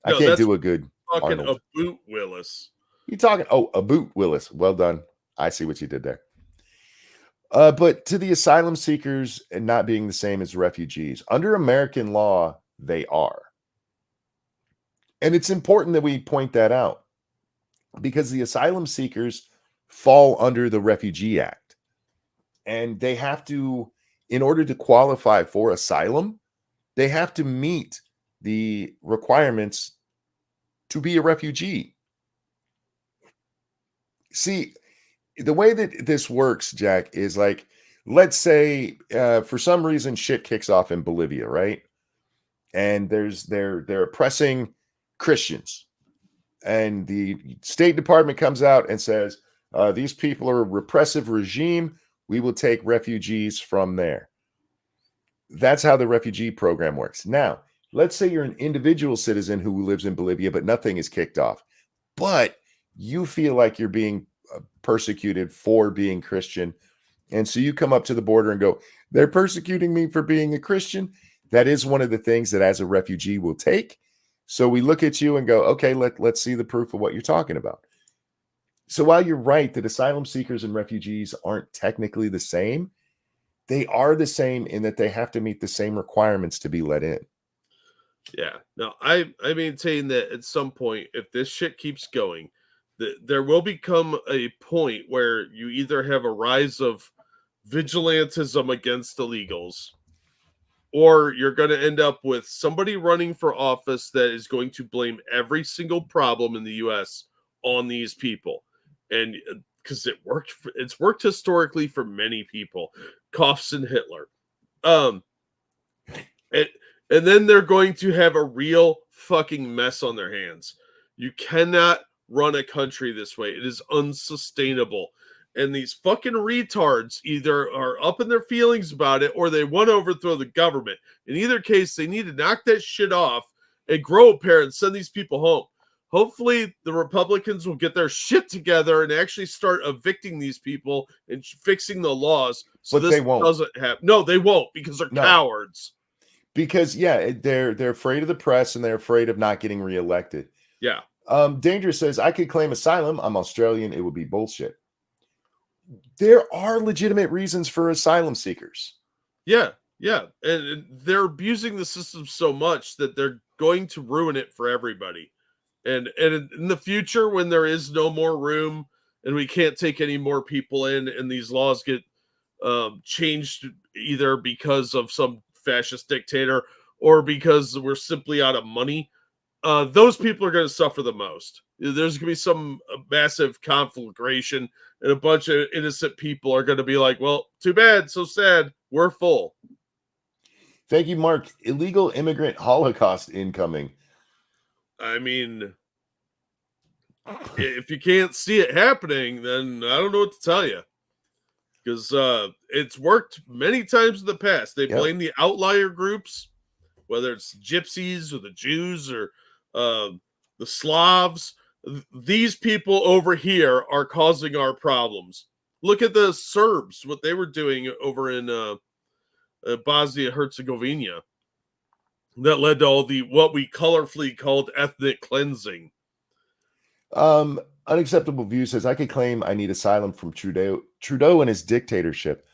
No, I can't do a good talking Arnold. A boot, Willis. You talking? Oh, a boot, Willis. Well done. I see what you did there. But to the asylum seekers and not being the same as refugees, under American law, they are. And it's important that we point that out because the asylum seekers fall under the Refugee Act. And they have to, in order to qualify for asylum, they have to meet the requirements to be a refugee. See, the way that this works, Jack, is like, let's say for some reason shit kicks off in Bolivia, right? And they're oppressing Christians. And the State Department comes out and says, these people are a repressive regime. We will take refugees from there. That's how the refugee program works. Now, let's say you're an individual citizen who lives in Bolivia, but nothing is kicked off. But you feel like you're being persecuted for being Christian. And so you come up to the border and go, they're persecuting me for being a Christian. That is one of the things that as a refugee will take. So we look at you and go, okay, let's see the proof of what you're talking about. So while you're right that asylum seekers and refugees aren't technically the same, they are the same in that they have to meet the same requirements to be let in. Yeah. No, I maintain that at some point, if this shit keeps going, there will become a point where you either have a rise of vigilantism against illegals, or you're going to end up with somebody running for office that is going to blame every single problem in the U.S. on these people. And because it's worked historically for many people, Coughs and Hitler. And then they're going to have a real fucking mess on their hands. You cannot run a country this way. It is unsustainable. And these fucking retards either are up in their feelings about it or they want to overthrow the government. In either case, they need to knock that shit off and grow a pair and send these people home. Hopefully, the Republicans will get their shit together and actually start evicting these people and fixing the laws so But this they won't. doesn't happen. No, they won't because they're cowards. Because they're afraid of the press and they're afraid of not getting reelected. Yeah. Dangerous says, I could claim asylum. I'm Australian. It would be bullshit. There are legitimate reasons for asylum seekers. Yeah. And they're abusing the system so much that they're going to ruin it for everybody. And in the future, when there is no more room and we can't take any more people in and these laws get changed either because of some fascist dictator or because we're simply out of money, those people are going to suffer the most. There's going to be some massive conflagration and a bunch of innocent people are going to be like, well, too bad, so sad, we're full. Thank you, Mark. Illegal immigrant Holocaust incoming. I mean, if you can't see it happening, then I don't know what to tell you. Because it's worked many times in the past. They blame the outlier groups, whether it's gypsies or the Jews or the Slavs. These people over here are causing our problems. Look at the Serbs, what they were doing over in Bosnia Herzegovina. That led to all the what we colorfully called ethnic cleansing. Unacceptable View says, I could claim I need asylum from Trudeau and his dictatorship.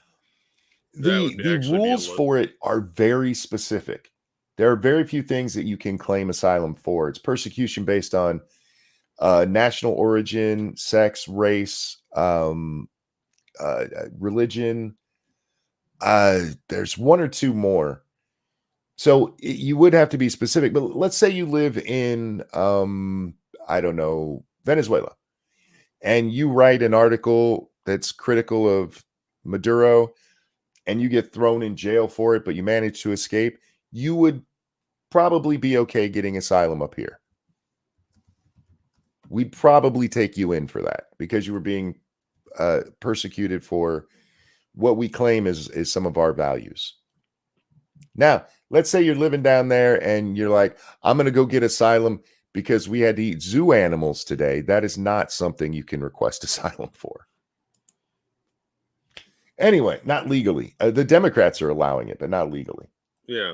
The rules for it are very specific. There are very few things that you can claim asylum for. It's persecution based on national origin, sex, race, religion. There's one or two more. So you would have to be specific. But let's say you live in, I don't know, Venezuela, and you write an article that's critical of Maduro, and you get thrown in jail for it, but you manage to escape, you would probably be okay getting asylum up here. We'd probably take you in for that because you were being persecuted for what we claim is some of our values. Now, let's say you're living down there and you're like, I'm going to go get asylum because we had to eat zoo animals today. That is not something you can request asylum for. Anyway, not legally. The Democrats are allowing it, but not legally. Yeah.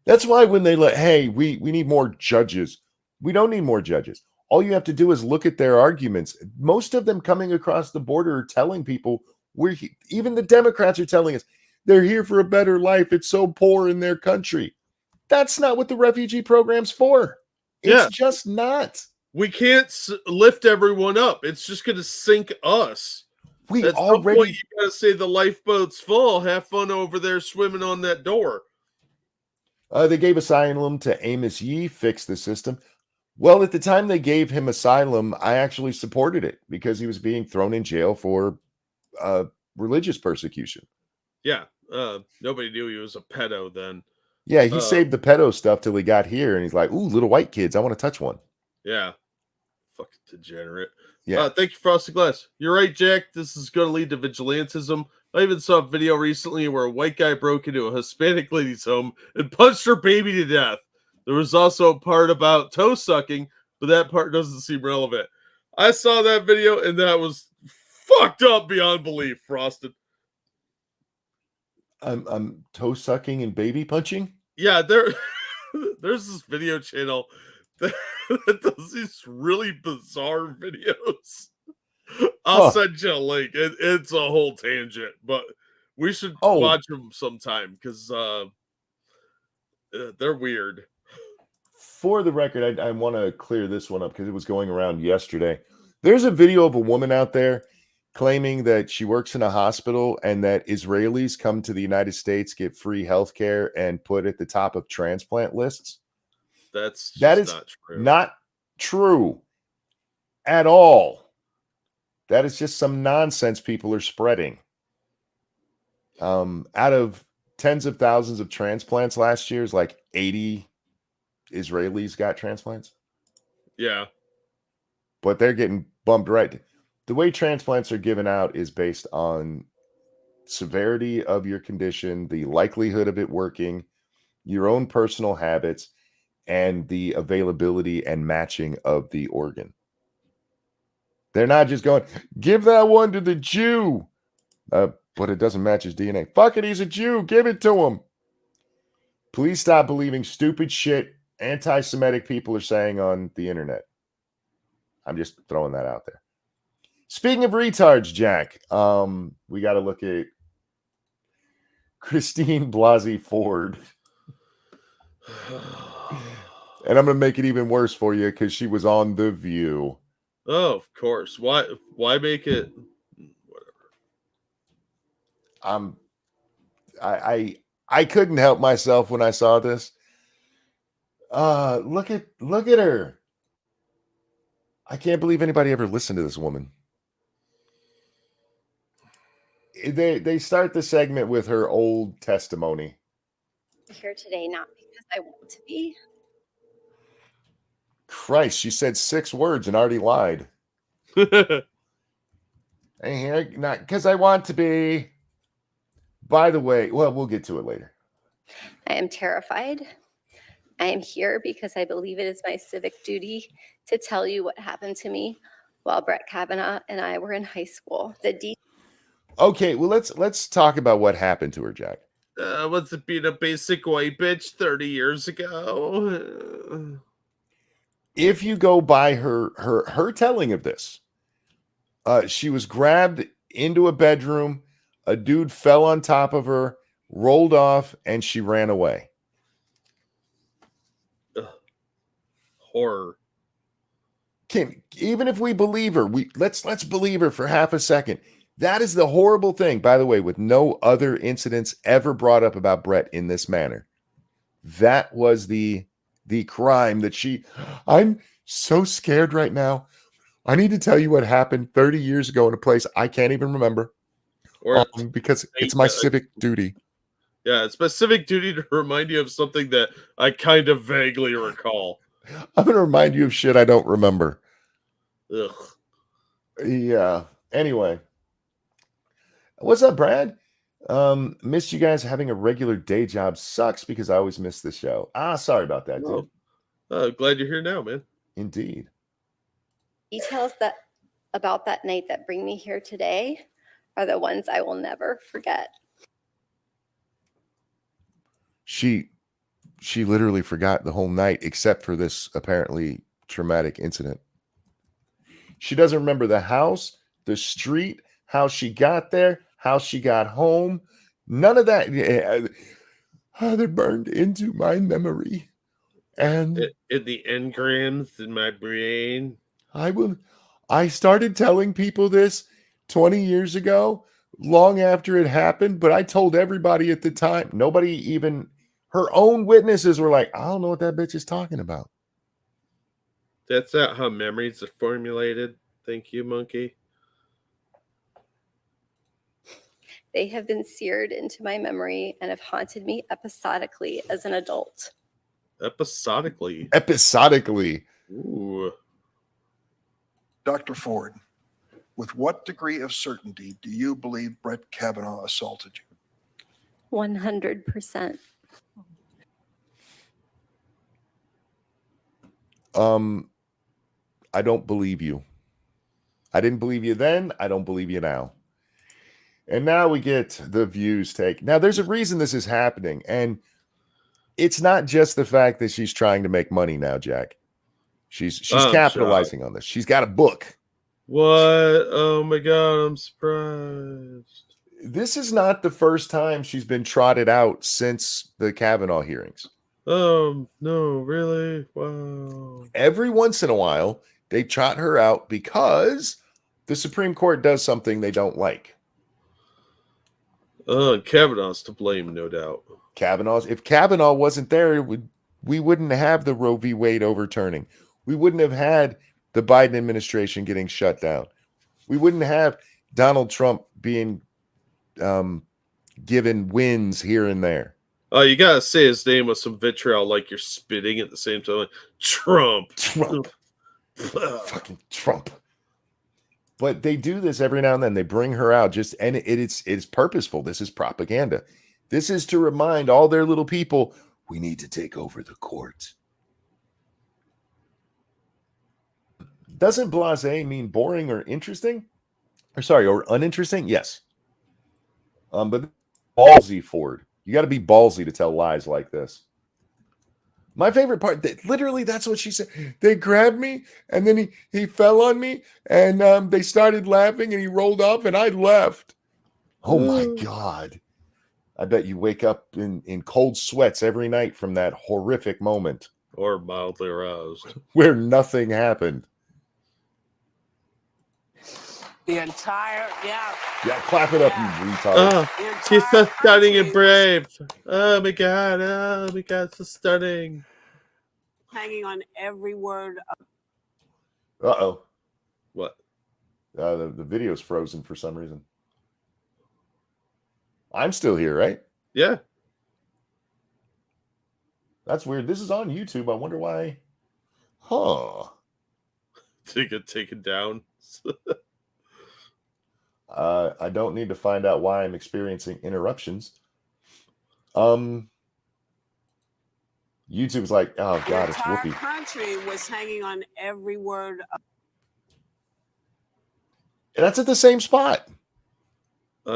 That's why when they hey, we need more judges. We don't need more judges. All you have to do is look at their arguments. Most of them coming across the border are telling people even the Democrats are telling us they're here for a better life. It's so poor in their country. That's not what the refugee program's for. It's just not. We can't lift everyone up. It's just going to sink us. At some point, you got to say the lifeboat's full. Have fun over there swimming on that door. They gave asylum to Amos Yee, fix the system. Well, at the time they gave him asylum, I actually supported it because he was being thrown in jail for religious persecution. Yeah. Nobody knew he was a pedo then. Yeah, he saved the pedo stuff till he got here, and he's like, ooh, little white kids, I want to touch one. Yeah. Fucking degenerate. Yeah. Thank you, Frosty Glass. You're right, Jack. This is going to lead to vigilantism. I even saw a video recently where a white guy broke into a Hispanic lady's home and punched her baby to death. There was also a part about toe sucking, but that part doesn't seem relevant. I saw that video, and that was fucked up beyond belief, Frosted. I'm toe sucking and baby punching? Yeah, there's this video channel that does these really bizarre videos. I'll send you a link. It's a whole tangent, but we should watch them sometime because they're weird. For the record, I want to clear this one up because it was going around yesterday. There's a video of a woman out there claiming that she works in a hospital and that Israelis come to the United States, get free health care, and put at the top of transplant lists. That is not true. Not true at all. That is just some nonsense people are spreading. Out of tens of thousands of transplants last year, is like 80 Israelis got transplants. Yeah. But they're getting bumped right. the way transplants are given out is based on severity of your condition, the likelihood of it working, your own personal habits, and the availability and matching of the organ. They're not just going, give that one to the Jew. But it doesn't match his DNA. Fuck it, he's a Jew. Give it to him. Please stop believing stupid shit anti-Semitic people are saying on the internet. I'm just throwing that out there. Speaking of retards, Jack, we got to look at Christine Blasey Ford. And I'm going to make it even worse for you because she was on The View. Oh, of course. Why make it? Whatever. I couldn't help myself when I saw this. Look at her. I can't believe anybody ever listened to this woman. They start the segment with her old testimony. Here today, not because I want to be. Christ, she said 6 words and already lied. I'm here not because I want to be. By the way, well, we'll get to it later. I am terrified. I am here because I believe it is my civic duty to tell you what happened to me while Brett Kavanaugh and I were in high school. Okay, well, let's talk about what happened to her, Jack. Was it being a basic white bitch 30 years ago? If you go by her telling of this, she was grabbed into a bedroom, a dude fell on top of her, rolled off, and she ran away. Horror. Even if we believe her, let's believe her for half a second. That is the horrible thing, by the way, with no other incidents ever brought up about Brett in this manner. That was the crime that I'm so scared right now. I need to tell you what happened 30 years ago in a place I can't even remember. Because it's my civic duty. Yeah, it's my civic duty to remind you of something that I kind of vaguely recall. I'm going to remind you of shit I don't remember. Ugh. Yeah. Anyway. What's up, Brad? Missed you guys. Having a regular day job sucks because I always miss the show. Sorry about that, dude. Glad you're here now, man. Indeed. Details about that night that bring me here today are the ones I will never forget. She literally forgot the whole night except for this apparently traumatic incident. She doesn't remember the house, the street, how she got there, how she got home. None of that. They're burned into my memory. And in the engrams in my brain. I started telling people this 20 years ago, long after it happened, but I told everybody at the time. Nobody, even her own witnesses, were like, I don't know what that bitch is talking about. That's not how memories are formulated. Thank you, Monkey. They have been seared into my memory and have haunted me episodically as an adult. Episodically. Ooh. Dr. Ford, with what degree of certainty do you believe Brett Kavanaugh assaulted you? 100%. I don't believe you. I didn't believe you then. I don't believe you now. And now we get the View's take. Now, there's a reason this is happening. And it's not just the fact that she's trying to make money now, Jack. She's capitalizing on this. She's got a book. What? Oh, my God. I'm surprised. This is not the first time she's been trotted out since the Kavanaugh hearings. No, really? Wow. Every once in a while, they trot her out because the Supreme Court does something they don't like. Kavanaugh's to blame, no doubt. If Kavanaugh wasn't there, we wouldn't have the Roe v. Wade overturning. We wouldn't have had the Biden administration getting shut down. We wouldn't have Donald Trump being given wins here and there. Oh, you gotta say his name with some vitriol, like you're spitting at the same time. Trump. Fucking Trump. But they do this every now and then. They bring her out and it's purposeful. This is propaganda. This is to remind all their little people, we need to take over the court. Doesn't blasé mean boring or interesting? Or uninteresting? Yes. But ballsy, Ford. You got to be ballsy to tell lies like this. My favorite part, literally, that's what she said. They grabbed me, and then he fell on me, and they started laughing, and he rolled off, and I left. Oh, my God. I bet you wake up in cold sweats every night from that horrific moment. Or mildly aroused. Where nothing happened. The entire, yeah, clap it up, you retard. Oh, she's so stunning and brave. Oh my God, so stunning. Hanging on every word. Uh-oh. What? The video's frozen for some reason. I'm still here, right? Yeah. That's weird. This is on YouTube. I wonder why. Huh. Take it down. I don't need to find out why I'm experiencing interruptions. YouTube's like, oh God, it's Whoopi. The entire country was hanging on every word. That's at the same spot.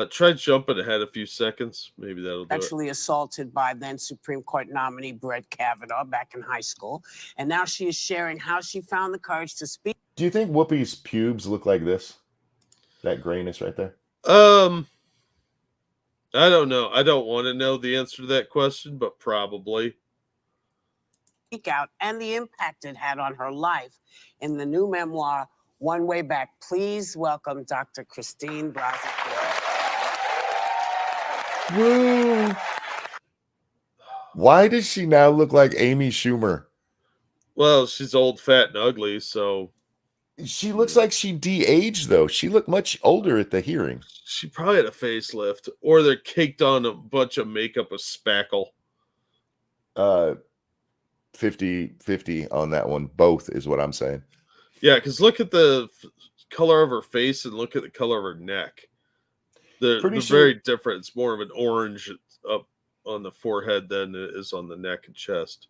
Try jumping ahead a few seconds. Maybe that'll do it. Sexually assaulted by then Supreme Court nominee Brett Kavanaugh back in high school. And now she is sharing how she found the courage to speak. Do you think Whoopi's pubes look like this? That grayness right there? I don't know. I don't want to know the answer to that question, but probably. Speak out and the impact it had on her life in the new memoir, One Way Back. Please welcome Dr. Christine Blasey. Woo! Why does she now look like Amy Schumer? Well, she's old, fat, and ugly, so... She looks like she de-aged, though. She looked much older at the hearing. She probably had a facelift, or they're caked on a bunch of makeup with spackle. 50-50 on that one. Both is what I'm saying. Yeah, because look at the color of her face and look at the color of her neck. They're very different. It's more of an orange up on the forehead than it is on the neck and chest.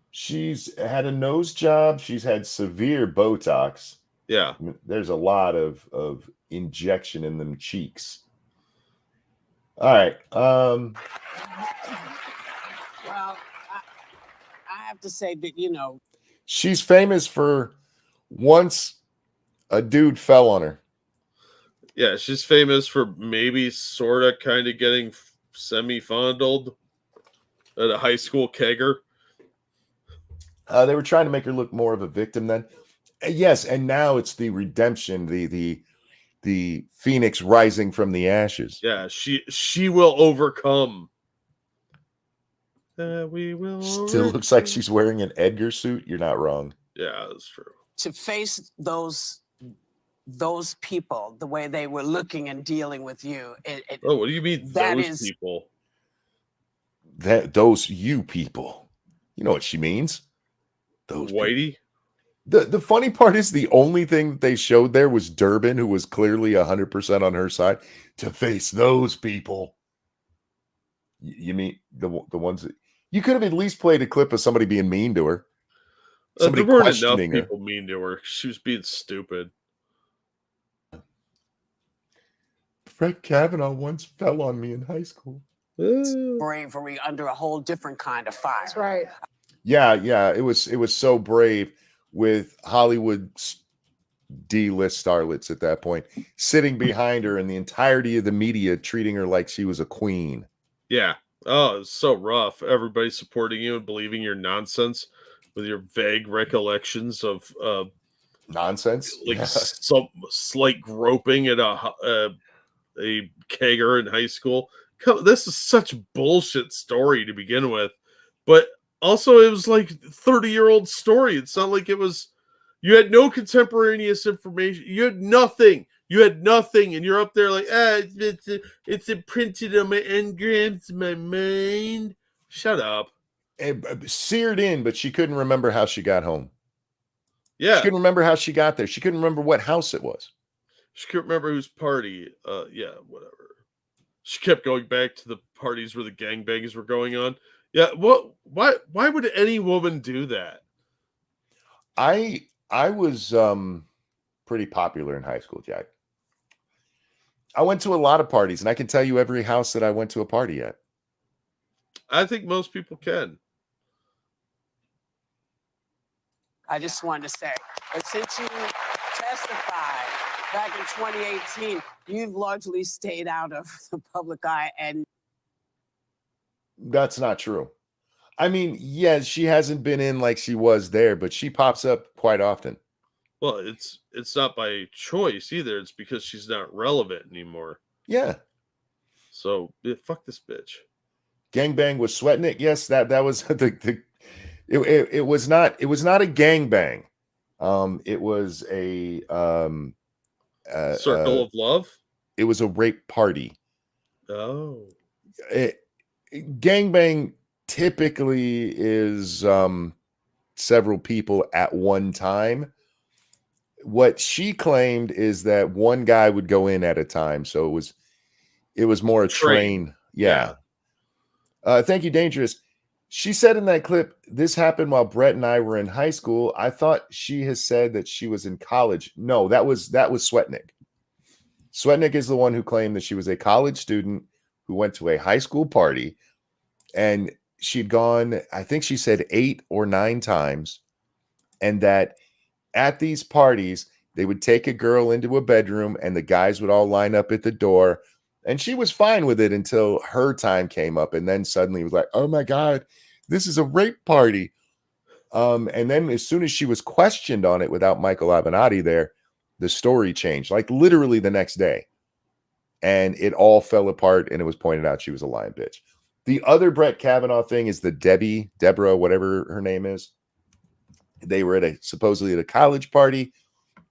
She's had a nose job. She's had severe Botox. Yeah. I mean, there's a lot of injection in them cheeks. All right. Well, I have to say that, you know. She's famous for once a dude fell on her. Yeah, she's famous for maybe sort of kind of getting semi-fondled at a high school kegger. They were trying to make her look more of a victim then. Yes, and now it's the redemption, the phoenix rising from the ashes. Yeah, she will overcome. We will. Still looks like she's wearing an Edgar suit. You're not wrong. Yeah, that's true. To face those people the way they were looking and dealing with you. What do you mean those people? Those you people. You know what she means. Those Whitey. The funny part is the only thing that they showed there was Durbin, who was clearly 100% on her side. To face those people. You mean the ones that you could have at least played a clip of somebody being mean to her. Somebody there weren't enough questioning her. people mean to her. She was being stupid. Brett Kavanaugh once fell on me in high school. Bravery under a whole different kind of fire. That's right. Yeah. It was so brave with Hollywood D-list starlets at that point, sitting behind her and the entirety of the media treating her like she was a queen. Yeah. Oh, it's so rough. Everybody supporting you and believing your nonsense with your vague recollections of nonsense, like some slight groping at a kegger in high school. This is such a bullshit story to begin with, but also it was like 30-year-old story. It's not like it was. You had no contemporaneous information. You had nothing. And you're up there like, it's imprinted on my engrams, my mind. Shut up. Seared in, but she couldn't remember how she got home. Yeah. She couldn't remember how she got there. She couldn't remember what house it was. She couldn't remember whose party. Yeah, whatever. She kept going back to the parties where the gangbangs were going on. Yeah, what? Why would any woman do that? I was pretty popular in high school, Jack. I went to a lot of parties, and I can tell you every house that I went to a party at. I think most people can. I just wanted to say, but since you testified back in 2018, you've largely stayed out of the public eye. And That's not true. I mean, yes, she hasn't been in like she was there, but she pops up quite often. Well, it's not by choice either. It's because she's not relevant anymore. Yeah. So fuck this bitch. Gangbang was Sweatnik. Yes, that was it was not a gangbang. It was a Circle of love. It was a rape party. Oh. Gangbang typically is several people at one time. What she claimed is that one guy would go in at a time, so it was more a train. Yeah. Thank you, Dangerous. She said in that clip, this happened while Brett and I were in high school. I thought she has said that she was in college. No, that was Sweatnik. Sweatnik is the one who claimed that she was a college student who went to a high school party, and she'd gone, I think she said 8 or 9 times, and that at these parties, they would take a girl into a bedroom and the guys would all line up at the door. And she was fine with it until her time came up. And then suddenly it was like, oh my God, this is a rape party. And then as soon as she was questioned on it without Michael Avenatti there, the story changed, like literally the next day. And it all fell apart, and it was pointed out she was a lying bitch. The other Brett Kavanaugh thing is the Deborah, whatever her name is. They were supposedly at a college party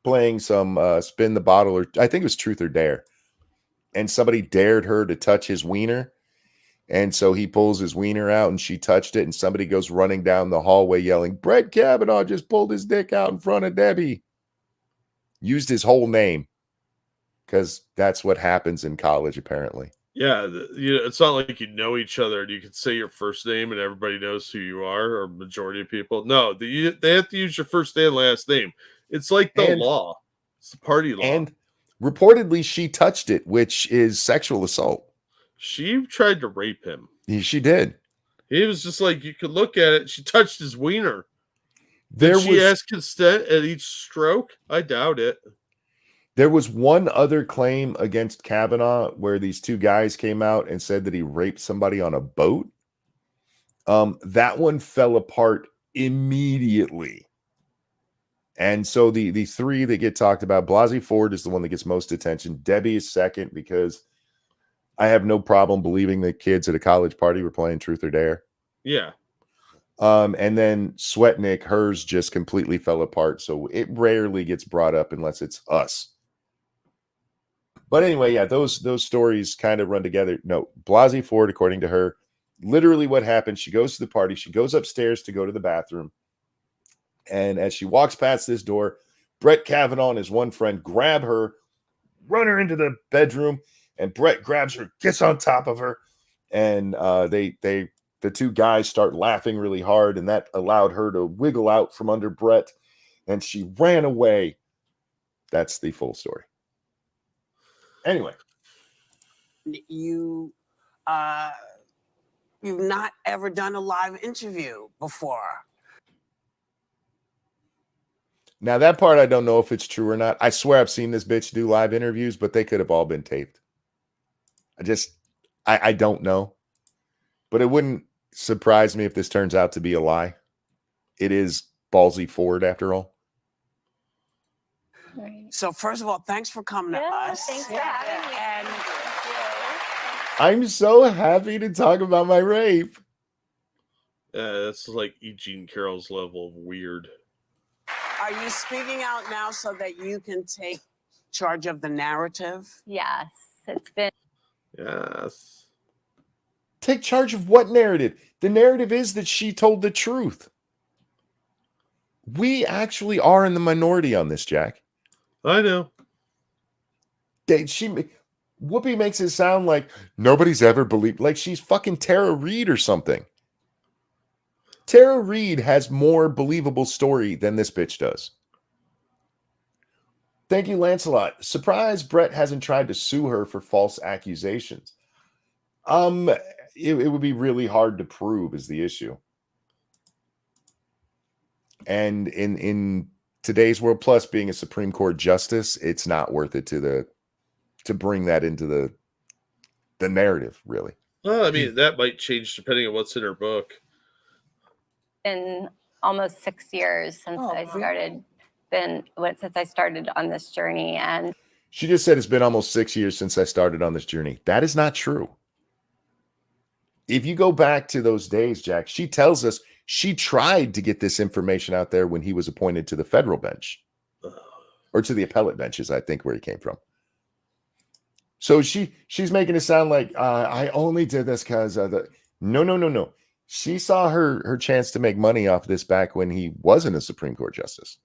playing some spin the bottle, or I think it was truth or dare. And somebody dared her to touch his wiener. And so he pulls his wiener out and she touched it. And somebody goes running down the hallway yelling, Brett Kavanaugh just pulled his dick out in front of Debbie. Used his whole name because that's what happens in college, apparently. Yeah, it's not like you know each other and you can say your first name and everybody knows who you are, or majority of people. No, they have to use your first and last name. It's like the law. It's the party law. And reportedly, she touched it, which is sexual assault. She tried to rape him. She did. He was just like, you could look at it. She touched his wiener. Did she ask consent at each stroke? I doubt it. There was one other claim against Kavanaugh where these two guys came out and said that he raped somebody on a boat. That one fell apart immediately. And so the three that get talked about, Blasey Ford is the one that gets most attention. Debbie is second because I have no problem believing that kids at a college party were playing truth or dare. Yeah. And then Sweatnik, hers just completely fell apart. So it rarely gets brought up unless it's us. But anyway, yeah, those stories kind of run together. No, Blasey Ford, according to her, literally what happened, she goes to the party. She goes upstairs to go to the bathroom. And as she walks past this door, Brett Kavanaugh and his one friend grab her, run her into the bedroom, and Brett grabs her, gets on top of her, and the two guys start laughing really hard, and that allowed her to wiggle out from under Brett, and she ran away. That's the full story. Anyway, you've not ever done a live interview before. Now that part I don't know if it's true or not. I swear I've seen this bitch do live interviews, but they could have all been taped. I don't know, but it wouldn't surprise me if this turns out to be a lie. It is Ballsy Ford after all. Right. So first of all, thanks for coming to us. Thanks for having me. And I'm so happy to talk about my rape. That's like E. Jean Carroll's level of weird. Are you speaking out now so that you can take charge of the narrative? Yes, it's been. Yes. Take charge of what narrative? The narrative is that she told the truth. We actually are in the minority on this, Jack. I know. Whoopi makes it sound like nobody's ever believed, like she's fucking Tara Reid or something. Tara Reid has more believable story than this bitch does. Thank you, Lancelot. Surprised Brett hasn't tried to sue her for false accusations. It would be really hard to prove is the issue. And in today's world, plus being a Supreme Court justice, it's not worth it to bring that into the narrative, really. Well, I mean, that might change depending on what's in her book. Been almost 6 years since since I started on this journey, and She just said it's been almost 6 years since I started on this journey. That is not true. If you go back to those days, Jack, she tells us she tried to get this information out there when he was appointed to the federal bench, or to the appellate benches, I think, where he came from. So she's making it sound like I only did this because of the no. She saw her chance to make money off this back when he wasn't a Supreme Court justice.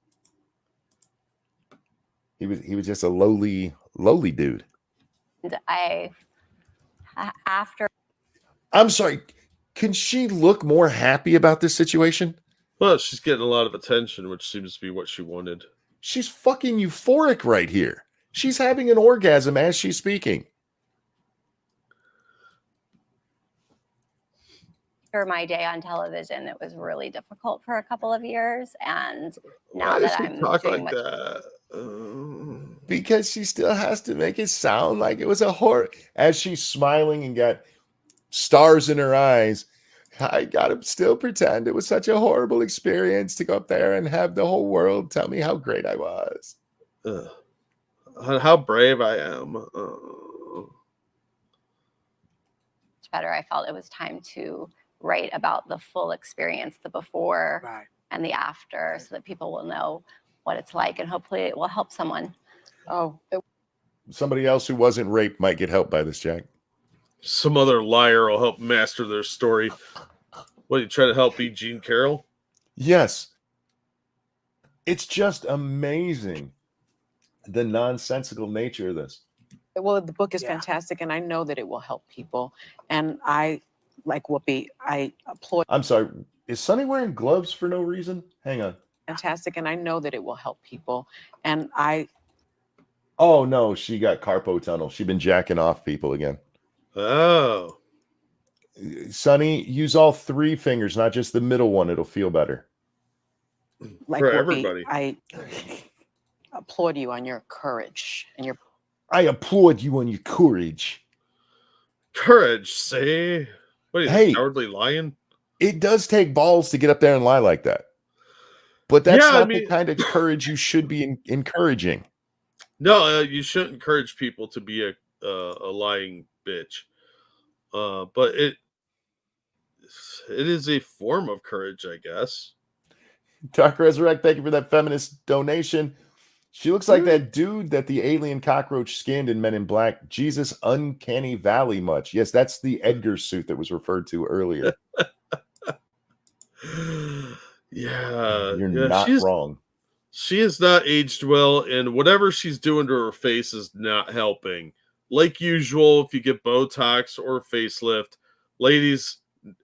He was just a lowly dude. after I'm sorry. Can she look more happy about this situation? Well, she's getting a lot of attention, which seems to be what she wanted. She's fucking euphoric right here. She's having an orgasm as she's speaking. after my day on television, it was really difficult for a couple of years, and now that I'm doing much Because she still has to make it sound like it was a horror. As she's smiling and got stars in her eyes, I gotta still pretend it was such a horrible experience to go up there and have the whole world tell me how great I was. How brave I am. better. I felt it was time to write about the full experience, the before and the after, so that people will know what it's like, and hopefully it will help someone. Somebody else who wasn't raped might get help by this, Jack. Some other liar will help master their story. What, you try to help E. Jean Carroll? Yes. It's just amazing the nonsensical nature of this. Well, the book is fantastic, and I know that it will help people. And I, like Whoopi, I applaud. I'm sorry. Is Sunny wearing gloves for no reason? Hang on. Fantastic, and I know that it will help people. And I. Oh, no, she got carpal tunnel. She's been jacking off people again. Oh. Sunny, use all three fingers, not just the middle one. It'll feel better. Like for Whoopi, everybody. I applaud you on your courage and your. I applaud you on your courage. Courage, say. What are you, Hey. cowardly lion? It does take balls to get up there and lie like that. But that's Yeah, not I mean- the kind of courage you should be encouraging. No, you shouldn't encourage people to be a lying bitch. But it is a form of courage, I guess. Dark Resurrect, thank you for that feminist donation. She looks like that dude that the alien cockroach skinned in Men in Black. Jesus, Uncanny Valley much. Yes, that's the Edgar suit that was referred to earlier. Yeah. You're yeah, not wrong. She has not aged well, and whatever she's doing to her face is not helping. Like usual, if you get Botox or a facelift, ladies,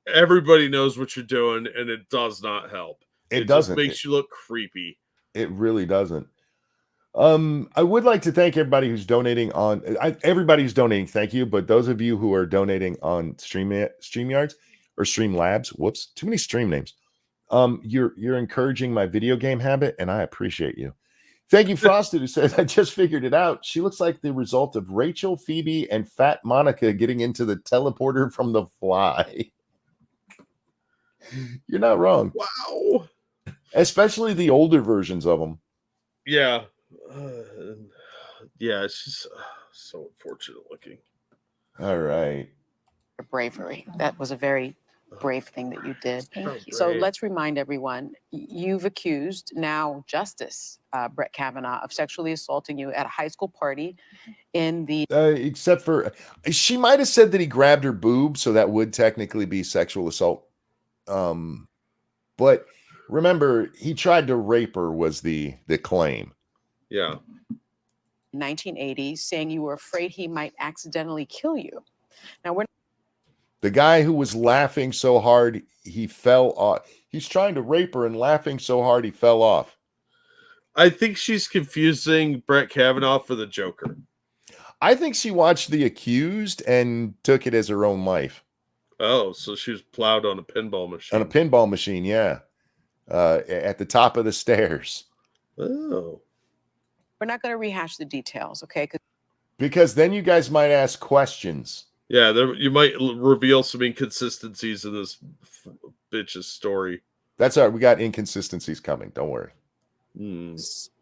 everybody knows what you're doing, and it does not help. It just doesn't. makes you look creepy. It really doesn't. I would like to thank everybody who's donating on everybody who's donating. Thank you. But those of you who are donating on StreamYards or Streamlabs, whoops, too many stream names. You're encouraging my video game habit, and I appreciate you. Thank you, Frosted, who says, I just figured it out. She looks like the result of Rachel, Phoebe, and Fat Monica getting into the teleporter from The Fly. You're not wrong. Wow. Especially the older versions of them. Yeah. Yeah, she's so unfortunate looking. All right. Bravery. That was a very brave thing that you did. Thank you. So Brave. let's remind everyone, you've accused now Justice Brett Kavanaugh of sexually assaulting you at a high school party in the. Except for, she might have said that he grabbed her boob, so that would technically be sexual assault. But remember, he tried to rape her was the claim. Yeah. 1980, saying you were afraid he might accidentally kill you. Now, we're The guy who was laughing so hard he fell off. He's trying to rape her and laughing so hard he fell off. I think she's confusing Brett Kavanaugh for the Joker. I think she watched The Accused and took it as her own life. Oh, so she was plowed on a pinball machine. On a pinball machine, yeah. At the top of the stairs. Oh. we're not going to rehash the details, okay? Because then you guys might ask questions. Yeah, you might reveal some inconsistencies in this bitch's story. That's all right. We got inconsistencies coming. Don't worry.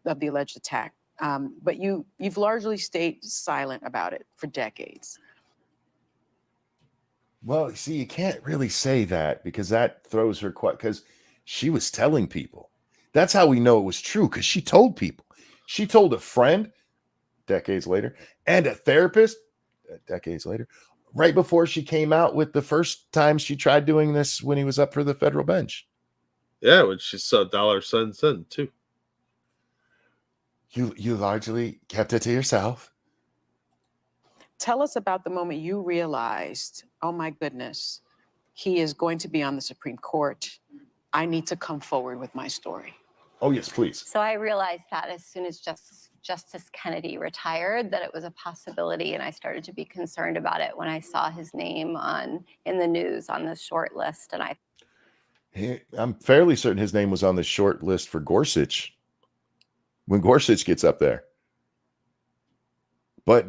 Of the alleged attack. But you've largely stayed silent about it for decades. Well, see, you can't really say that because that throws her because she was telling people. That's how we know it was true, because she told people. She told a friend decades later and a therapist decades later, right before she came out with the first time she tried doing this when he was up for the federal bench. Yeah, when she saw $.signs in too. You largely kept it to yourself. Tell us about the moment you realized, oh my goodness, he is going to be on the Supreme Court. I need to come forward with my story. Oh, yes, please. So I realized that as soon as Justice Kennedy retired, that it was a possibility, and I started to be concerned about it when I saw his name in the news on the short list. And I'm fairly certain his name was on the short list for Gorsuch when Gorsuch gets up there. But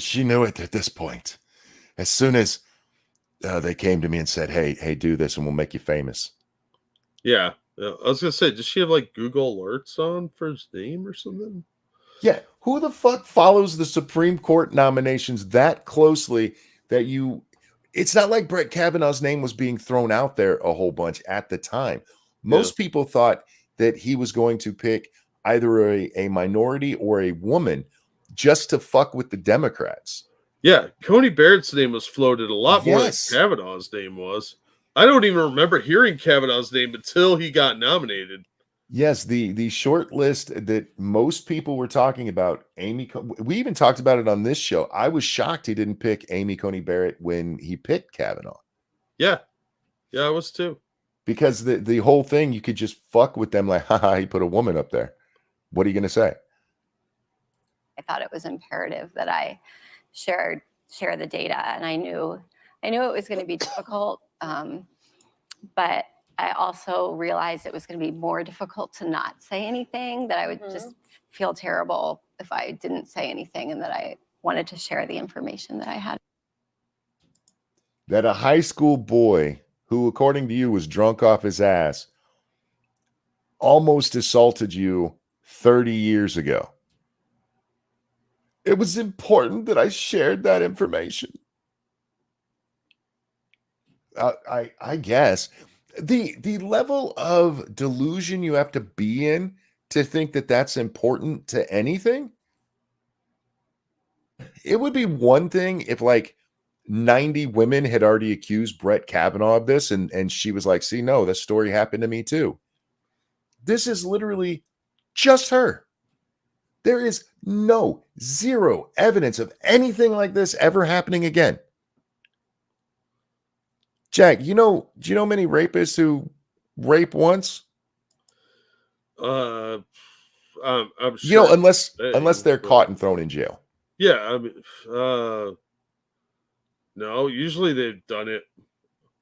she knew it at this point. As soon as they came to me and said, hey, do this and we'll make you famous. Yeah. I was going to say, does she have like Google alerts on for his name or something? Yeah. Who the fuck follows the Supreme Court nominations that closely that it's not like Brett Kavanaugh's name was being thrown out there a whole bunch at the time. Most people thought that he was going to pick either a minority or a woman just to fuck with the Democrats. Yeah. Coney Barrett's name was floated a lot more than Kavanaugh's name was. I don't even remember hearing Kavanaugh's name until he got nominated. Yes, the short list that most people were talking about, we even talked about it on this show. I was shocked he didn't pick Amy Coney Barrett when he picked Kavanaugh. Yeah. Yeah, I was too. Because the whole thing, you could just fuck with them like, haha, he put a woman up there. What are you going to say? I thought it was imperative that I share the data, and I knew it was going to be difficult. But I also realized it was going to be more difficult to not say anything, that I would just feel terrible if I didn't say anything, and that I wanted to share the information that I had. That a high school boy who, according to you, was drunk off his ass, almost assaulted you 30 years ago. It was important that I shared that information. I guess the level of delusion you have to be in to think that that's important to anything. It would be one thing if like 90 women had already accused Brett Kavanaugh of this, and she was like, see, no, this story happened to me too. This is literally just her. There is zero evidence of anything like this ever happening again. Jack, do you know many rapists who rape once? I'm sure. Unless they're caught and thrown in jail. Yeah, I mean, no, usually they've done it.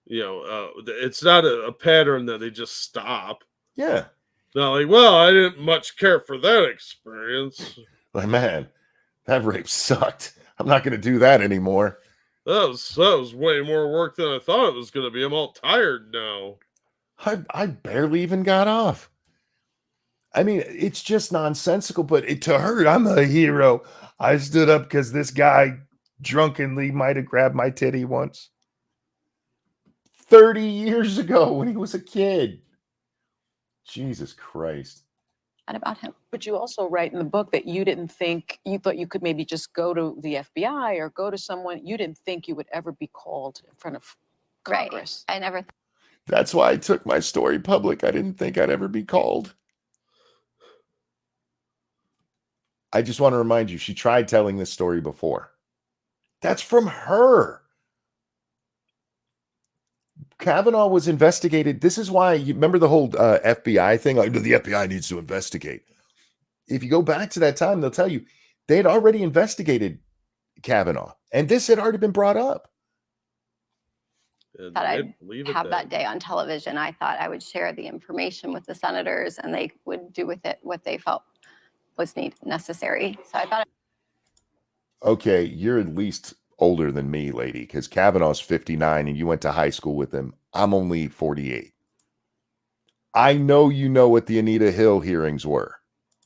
It's not a pattern that they just stop. Yeah. Not like, well, I didn't much care for that experience. Like, man, that rape sucked. I'm not going to do that anymore. That was way more work than I thought it was going to be. I'm all tired now. I barely even got off. I mean, it's just nonsensical, but to her, I'm a hero. I stood up because this guy drunkenly might have grabbed my titty once. 30 years ago when he was a kid. Jesus Christ. About him. But you also write in the book that you thought you could maybe just go to the FBI or go to someone. You didn't think you would ever be called in front of Congress. Right. I never. That's why I took my story public. I didn't think I'd ever be called. I just want to remind you, she tried telling this story before. That's from her. Kavanaugh was investigated. This is why you remember the whole FBI thing. Like, the FBI needs to investigate. If you go back to that time, they'll tell you they had already investigated Kavanaugh, and this had already been brought up. That I'd have that day on television. I thought I would share the information with the senators, and they would do with it what they felt was necessary. So I thought. Okay, you're at least older than me, lady, because Kavanaugh's 59 and you went to high school with him. I'm only 48. I know you know what the Anita Hill hearings were.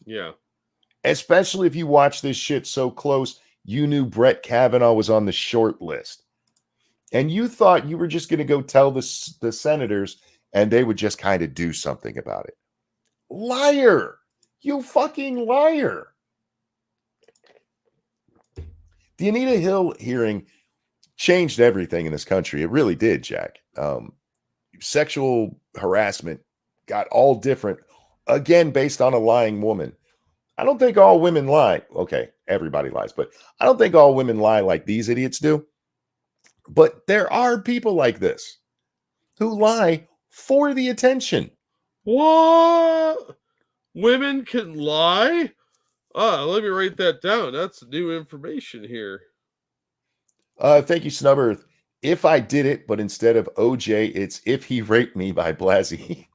Yeah. Especially if you watch this shit so close, you knew Brett Kavanaugh was on the short list. And you thought you were just going to go tell the senators and they would just kind of do something about it. Liar. You fucking liar. The Anita Hill hearing changed everything in this country. It really did, Jack. Sexual harassment got all different, again, based on a lying woman. I don't think all women lie. Okay, everybody lies, but I don't think all women lie like these idiots do. But there are people like this who lie for the attention. What? Women can lie? Let me write that down. That's new information here. Thank you, Snubber. If I did it, but instead of OJ, it's If He Raped Me by Blasey.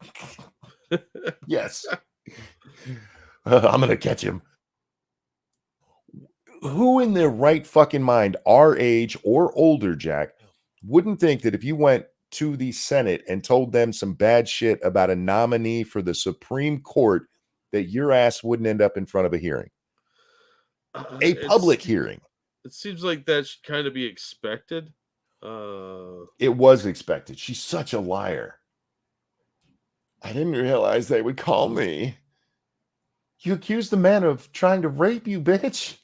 Yes. I'm going to catch him. Who in their right fucking mind, our age or older, Jack, wouldn't think that if you went to the Senate and told them some bad shit about a nominee for the Supreme Court, that your ass wouldn't end up in front of a hearing? A public hearing. It seems like that should kind of be expected. It was expected. She's such a liar. I didn't realize they would call me. You accused the man of trying to rape you, bitch.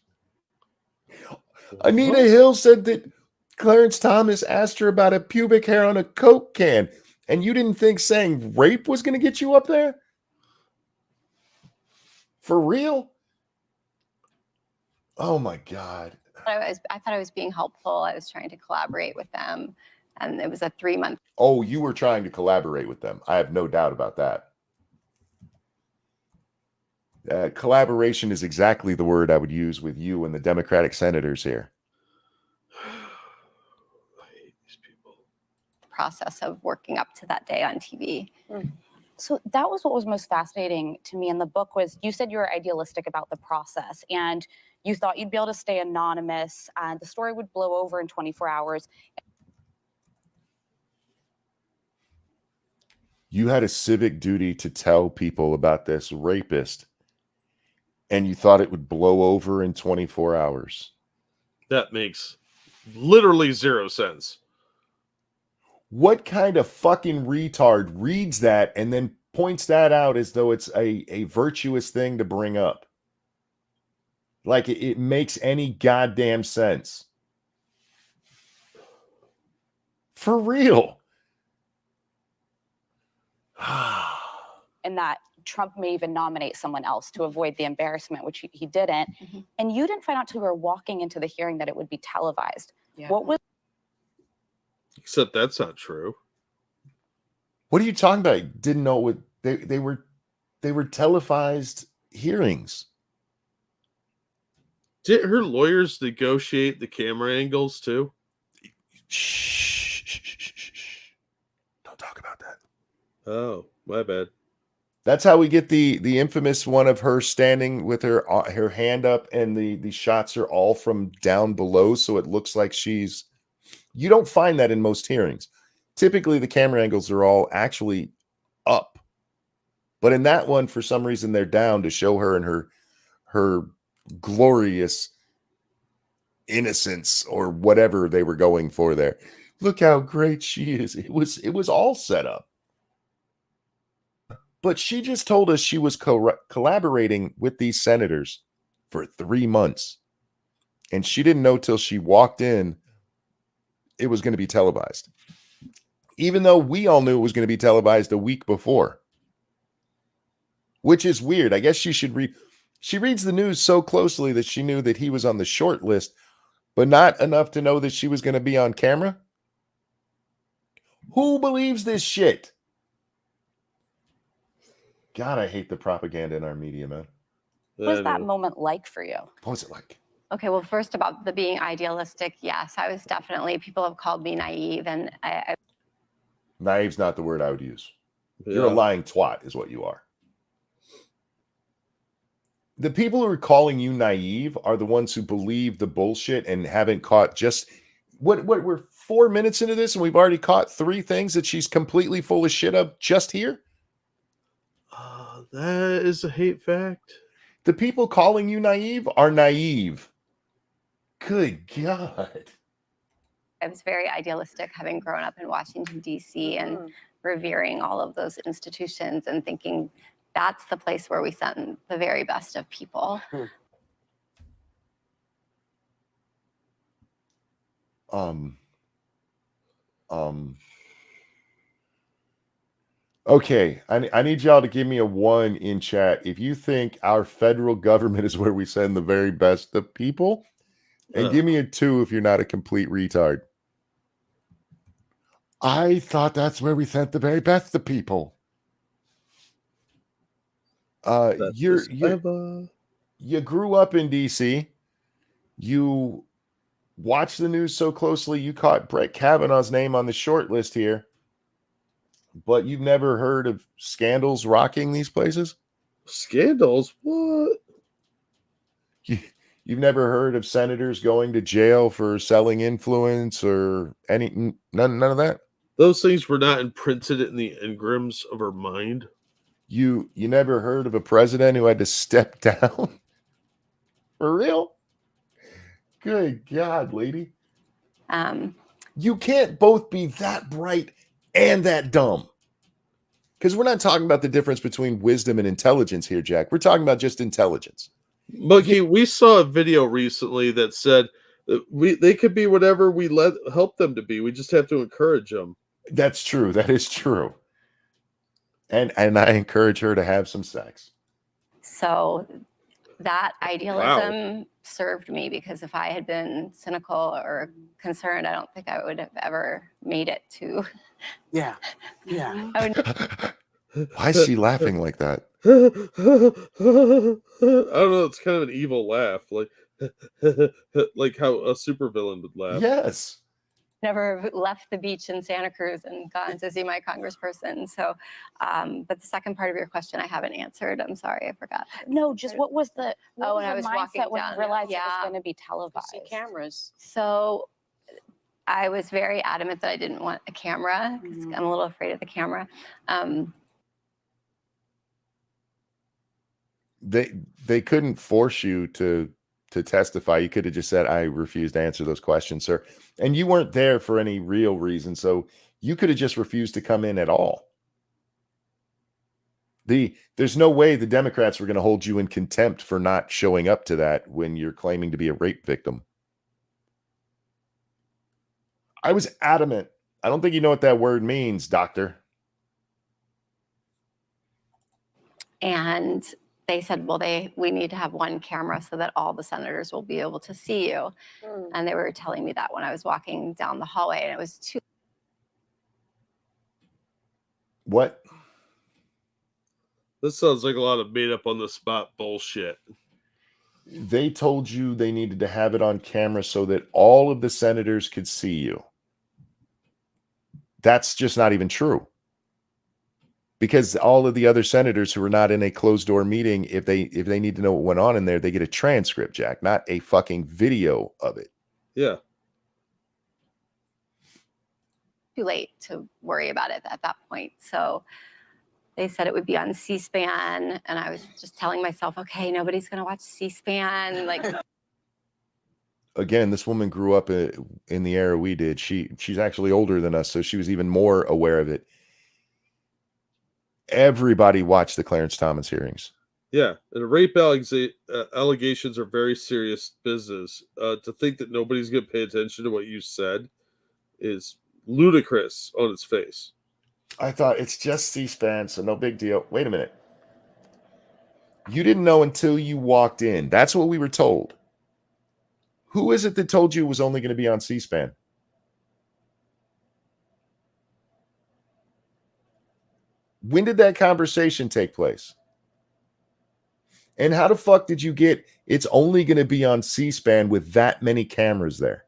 Anita Hill said that Clarence Thomas asked her about a pubic hair on a Coke can, and you didn't think saying rape was going to get you up there? For real? Oh my God. I thought I was being helpful. I was trying to collaborate with them. And it was a 3-month. Oh, you were trying to collaborate with them. I have no doubt about that. Collaboration is exactly the word I would use with you and the Democratic senators here. I hate these people. Process of working up to that day on TV. So that was what was most fascinating to me in the book. Was you said you were idealistic about the process and you thought you'd be able to stay anonymous and the story would blow over in 24 hours. You had a civic duty to tell people about this rapist, and you thought it would blow over in 24 hours. That makes literally zero sense. What kind of fucking retard reads that and then points that out as though it's a virtuous thing to bring up? Like it makes any goddamn sense. For real. And that Trump may even nominate someone else to avoid the embarrassment, which he didn't. And you didn't find out till you were walking into the hearing that it would be televised. Yeah. What was? Except that's not true. What are you talking about? You didn't know what they were televised hearings. Did her lawyers negotiate the camera angles too? Shh. Don't talk about that. Oh, my bad. That's how we get the infamous one of her standing with her hand up, and the shots are all from down below, so it looks like she's. You don't find that in most hearings. Typically, the camera angles are all actually up, but in that one, for some reason, they're down to show her and her glorious innocence or whatever they were going for there. Look how great she is. It was all set up. But she just told us she was collaborating with these senators for 3 months. And she didn't know till she walked in it was going to be televised. Even though we all knew it was going to be televised a week before. Which is weird. I guess she should She reads the news so closely that she knew that he was on the short list, but not enough to know that she was going to be on camera. Who believes this shit? God, I hate the propaganda in our media, man. What was that moment like for you? What was it like? Okay, well, first about the being idealistic, yes, I was definitely, people have called me naive, and I Naive's not the word I would use. You're a lying twat is what you are. The people who are calling you naive are the ones who believe the bullshit and haven't caught just what we're 4 minutes into this and we've already caught 3 things that she's completely full of shit of just here. That is a hate fact. The people calling you naive are naive. Good God. I was very idealistic, having grown up in Washington, D.C. and revering all of those institutions and thinking that's the place where we send the very best of people. Okay, I need y'all to give me a 1 in chat if you think our federal government is where we send the very best of people, and give me a 2 if you're not a complete retard. I thought that's where we sent the very best of people. You grew up in DC. You watched the news so closely, you caught Brett Kavanaugh's name on the short list here, but you've never heard of scandals rocking these places? Scandals? What? You've never heard of senators going to jail for selling influence or none of that? Those things were not imprinted in the engrams of our mind. You never heard of a president who had to step down? For real? Good God, lady. You can't both be that bright and that dumb. Because we're not talking about the difference between wisdom and intelligence here, Jack. We're talking about just intelligence. Monkey, we saw a video recently that said that they could be whatever we help them to be. We just have to encourage them. That's true. That is true. And I encourage her to have some sex. So that idealism served me, because if I had been cynical or concerned, I don't think I would have ever made it to. Yeah. Why is she laughing like that? I don't know. It's kind of an evil laugh, like how a supervillain would laugh. Yes. Never left the beach in Santa Cruz and gone to see my congressperson. So, but the second part of your question I haven't answered. I'm sorry, I forgot. No, just what was the when I was walking when down, you realized it was going to be televised? See cameras. So I was very adamant that I didn't want a camera because I'm a little afraid of the camera. They couldn't force you to testify. You could have just said, I refuse to answer those questions, sir. And you weren't there for any real reason. So you could have just refused to come in at all. There's no way the Democrats were going to hold you in contempt for not showing up to that when you're claiming to be a rape victim. I was adamant. I don't think you know what that word means, doctor. And they said, well, we need to have 1 camera so that all the senators will be able to see you. And they were telling me that when I was walking down the hallway, and it was too. What? This sounds like a lot of made up on the spot bullshit. They told you they needed to have it on camera so that all of the senators could see you. That's just not even true. Because all of the other senators who were not in a closed door meeting, if they need to know what went on in there, they get a transcript, Jack, not a fucking video of it. Yeah. Too late to worry about it at that point. So they said it would be on C-SPAN, and I was just telling myself, okay, nobody's going to watch C-SPAN. Like, again, this woman grew up in the era we did. She's actually older than us, so she was even more aware of it. Everybody watched the Clarence Thomas hearings. Yeah, and rape allegations are very serious business. To think that nobody's going to pay attention to what you said is ludicrous on its face. I thought it's just C-SPAN, so no big deal. Wait a minute. You didn't know until you walked in. That's what we were told. Who is it that told you it was only going to be on C-SPAN? When did that conversation take place? And how the fuck did you get it's only going to be on C-SPAN with that many cameras there?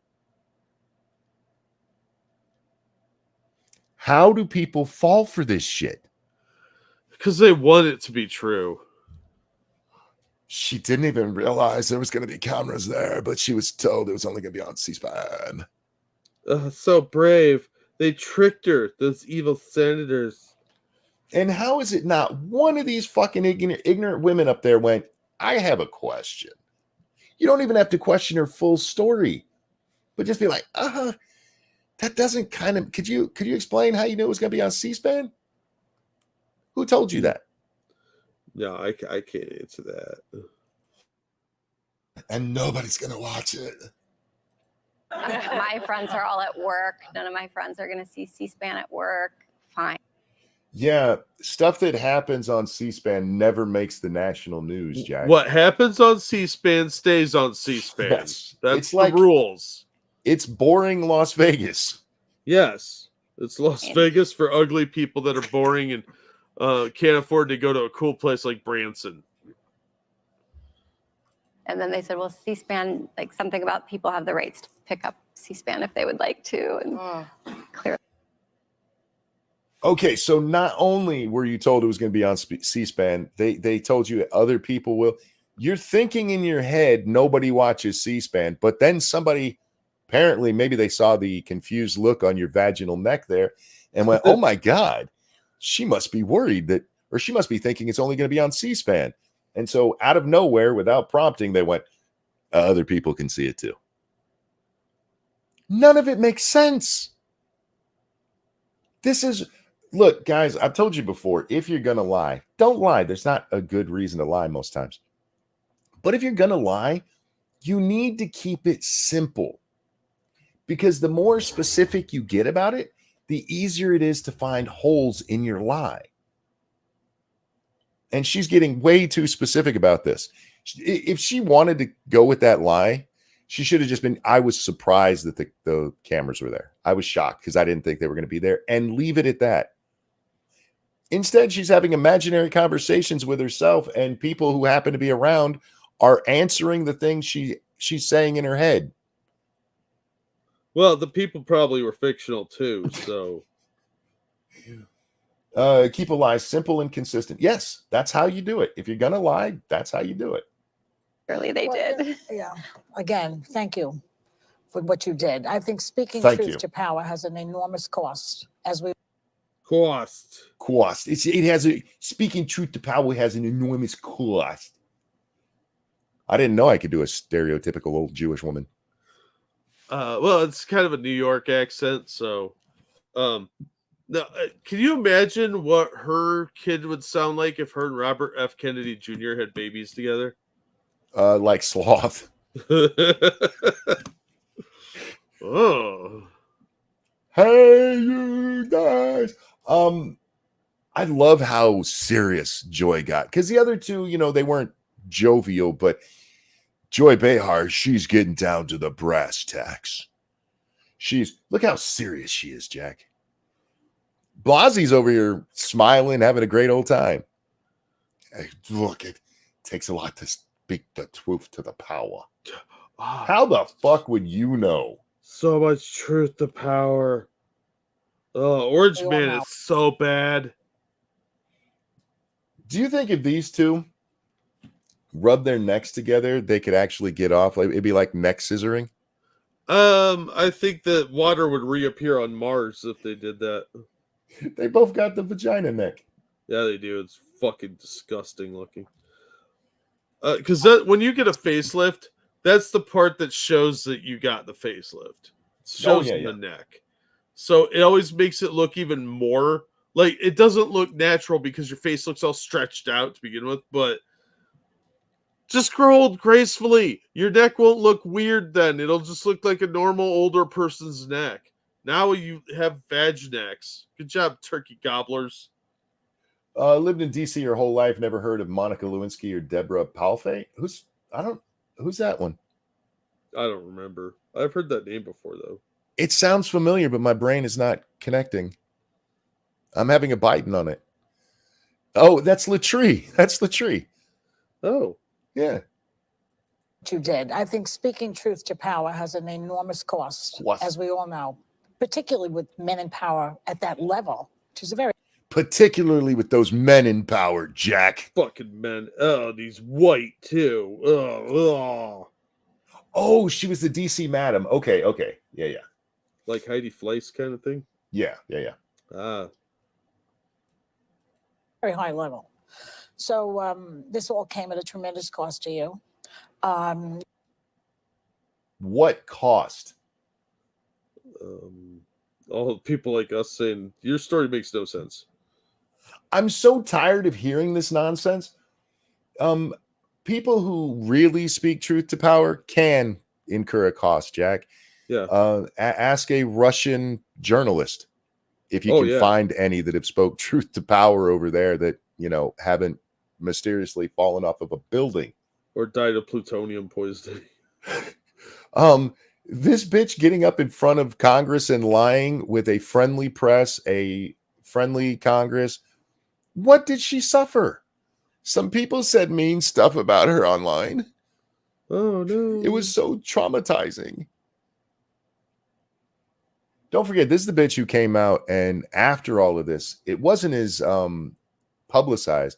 How do people fall for this shit? Because they want it to be true. She didn't even realize there was going to be cameras there, but she was told it was only going to be on C-SPAN. So brave. They tricked her, those evil senators. And how is it not one of these fucking ignorant women up there went, I have a question. You don't even have to question her full story, but just be like, that doesn't kind of, could you explain how you knew it was going to be on C-SPAN? Who told you that? No, I can't answer that. And nobody's going to watch it. My friends are all at work. None of my friends are going to see C-SPAN at work. Fine. Yeah, stuff that happens on C-SPAN never makes the national news, Jack. What happens on C-SPAN stays on C-SPAN. Yes. That's It's the like rules. It's boring Las Vegas. Yes. It's Las Vegas for ugly people that are boring and can't afford to go to a cool place like Branson. And then they said, well, C-SPAN, like something about people have the rights to pick up C-SPAN if they would like to. And clearly. Okay, so not only were you told it was going to be on C-SPAN, they told you other people will. You're thinking in your head nobody watches C-SPAN, but then somebody, apparently maybe they saw the confused look on your vaginal neck there and went, oh my God, she must be worried that, or she must be thinking it's only going to be on C-SPAN. And so out of nowhere, without prompting, they went, other people can see it too. None of it makes sense. This is... Look, guys, I've told you before, if you're going to lie, don't lie. There's not a good reason to lie most times. But if you're going to lie, you need to keep it simple. Because the more specific you get about it, the easier it is to find holes in your lie. And she's getting way too specific about this. If she wanted to go with that lie, she should have just been, I was surprised that the cameras were there. I was shocked because I didn't think they were going to be there, and leave it at that. Instead, she's having imaginary conversations with herself, and people who happen to be around are answering the things she's saying in her head. Well, the people probably were fictional too, so. Keep a lie simple and consistent. Yes, that's how you do it. If you're going to lie, that's how you do it. Clearly they did. Yeah. Again, thank you for what you did. I think speaking Thank truth you. to power has an enormous cost, as we Cost. It has a speaking truth to power has an enormous cost. I didn't know I could do a stereotypical old Jewish woman. Well, it's kind of a New York accent, so. Now, can you imagine what her kid would sound like if her and Robert F. Kennedy Jr. had babies together? Like sloth. Oh. Hey, you guys. I love how serious Joy got, because the other two, they weren't jovial, but Joy Behar, she's getting down to the brass tacks. Look how serious she is, Jack. Blasey's over here smiling, having a great old time. Hey, look, it takes a lot to speak the truth to the power. How the fuck would you know? So much truth to power. Oh, Orange We all Man know. is so bad. Do you think if these two rub their necks together, they could actually get off? Like, it'd be like neck scissoring? I think that water would reappear on Mars if they did that. They both got the vagina neck. Yeah, they do. It's fucking disgusting looking. Because when you get a facelift, that's the part that shows that you got the facelift. It shows the neck. So it always makes it look even more like it doesn't look natural because your face looks all stretched out to begin with, but just grow old gracefully. Your neck won't look weird then. It'll just look like a normal older person's neck. Now you have vag necks. Good job, turkey gobblers. Lived in DC her whole life. Never heard of Monica Lewinsky or Deborah Palfay. Who's that one? I don't remember. I've heard that name before though. It sounds familiar, but my brain is not connecting. I'm having a Biden on it. Oh, that's Latree. That's Latree. Oh, yeah. You did. I think speaking truth to power has an enormous cost, as we all know, particularly with men in power at that level, which is a very Particularly with those men in power, Jack. Fucking men. Oh, these white too. Oh. Oh, she was the DC MITAM. Okay. Yeah. Like Heidi Fleiss kind of thing? Yeah. Ah. very high level. So this all came at a tremendous cost to you. What cost? All people like us saying your story makes no sense. I'm so tired of hearing this nonsense. People who really speak truth to power can incur a cost, Jack. Yeah. Ask a Russian journalist if you can find any that have spoke truth to power over there that, haven't mysteriously fallen off of a building. Or died of plutonium poisoning. This bitch getting up in front of Congress and lying with a friendly press, a friendly Congress. What did she suffer? Some people said mean stuff about her online. Oh, no. It was so traumatizing. Don't forget, this is the bitch who came out, and after all of this, it wasn't as publicized.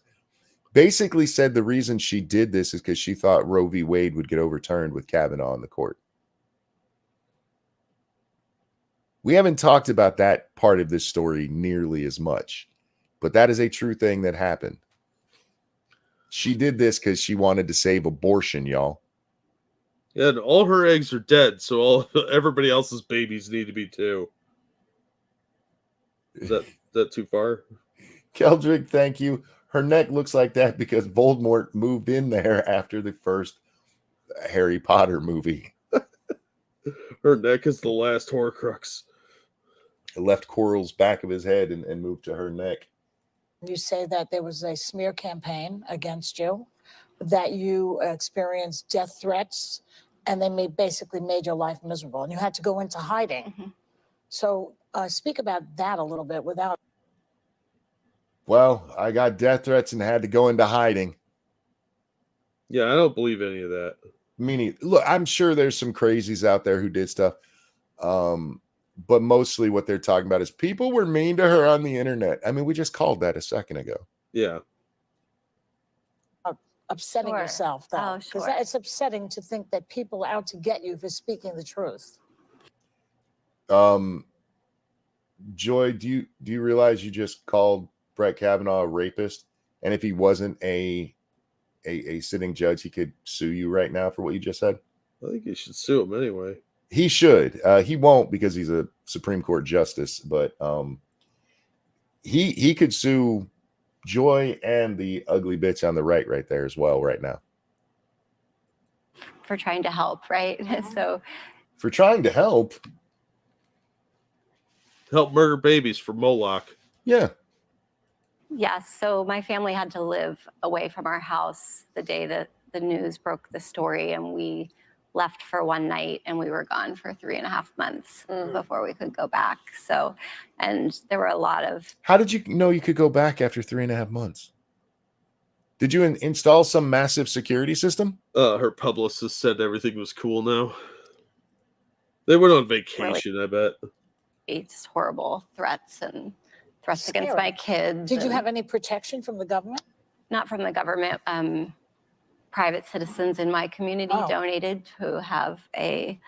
Basically said the reason she did this is because she thought Roe v. Wade would get overturned with Kavanaugh in the court. We haven't talked about that part of this story nearly as much, but that is a true thing that happened. She did this because she wanted to save abortion, y'all. Yeah, and all her eggs are dead, so everybody else's babies need to be too. Is that too far? Keldrick, thank you. Her neck looks like that because Voldemort moved in there after the first Harry Potter movie. Her neck is the last Horcrux. It left Quirrell's back of his head and moved to her neck. You say that there was a smear campaign against you, that you experienced death threats, and they basically made your life miserable, and you had to go into hiding. Mm-hmm. So speak about that a little bit without. Well, I got death threats and had to go into hiding. Yeah, I don't believe any of that. Meaning, look, I'm sure there's some crazies out there who did stuff. But mostly what they're talking about is people were mean to her on the internet. I mean, we just called that a second ago. Yeah. Upsetting yourself, though. Because it's upsetting to think that people are out to get you for speaking the truth. Joy, do you realize you just called Brett Kavanaugh a rapist? And if he wasn't a sitting judge, he could sue you right now for what you just said? I think you should sue him anyway. He should. He won't because he's a Supreme Court justice, but he could sue Joy and the ugly bitch on the right there as well right now. For trying to help, right? So for trying to help murder babies for Moloch. Yeah. Yes. So my family had to live away from our house the day that the news broke the story, and we left for one night, and we were gone for 3.5 months before we could go back. So, and there were a lot of. How did you know you could go back after 3.5 months? Did you install some massive security system? Her publicist said everything was cool now. They went on vacation, really, I bet. It's horrible threats and threats against my kids. Did you have any protection from the government? Not from the government. Private citizens in my community donated to have a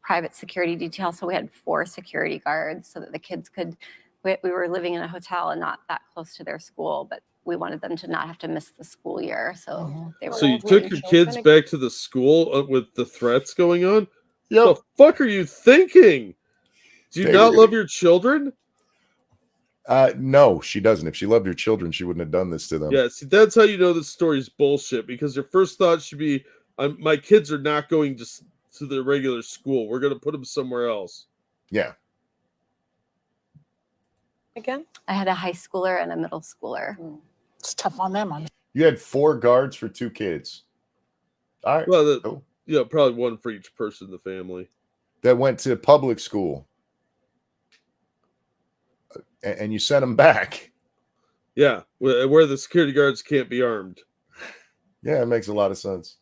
private security detail. So we had 4 security guards so that the kids could, we were living in a hotel and not that close to their school, but we wanted them to not have to miss the school year. So they were. So you took your kids back to the school with the threats going on? Yep. What the fuck are you thinking? Do you not love your children? No, she doesn't. If she loved her children, she wouldn't have done this to them. Yeah, see, that's how you know this story's bullshit, because your first thought should be, my kids are not going to the regular school. We're going to put them somewhere else. Yeah. again? I had a high schooler and a middle schooler. It's tough on them. You had 4 guards for 2 kids. All right. Well, cool. yeah, probably one for each person in the family. That went to public school. And you sent them back. Yeah, where the security guards can't be armed. Yeah, it makes a lot of sense.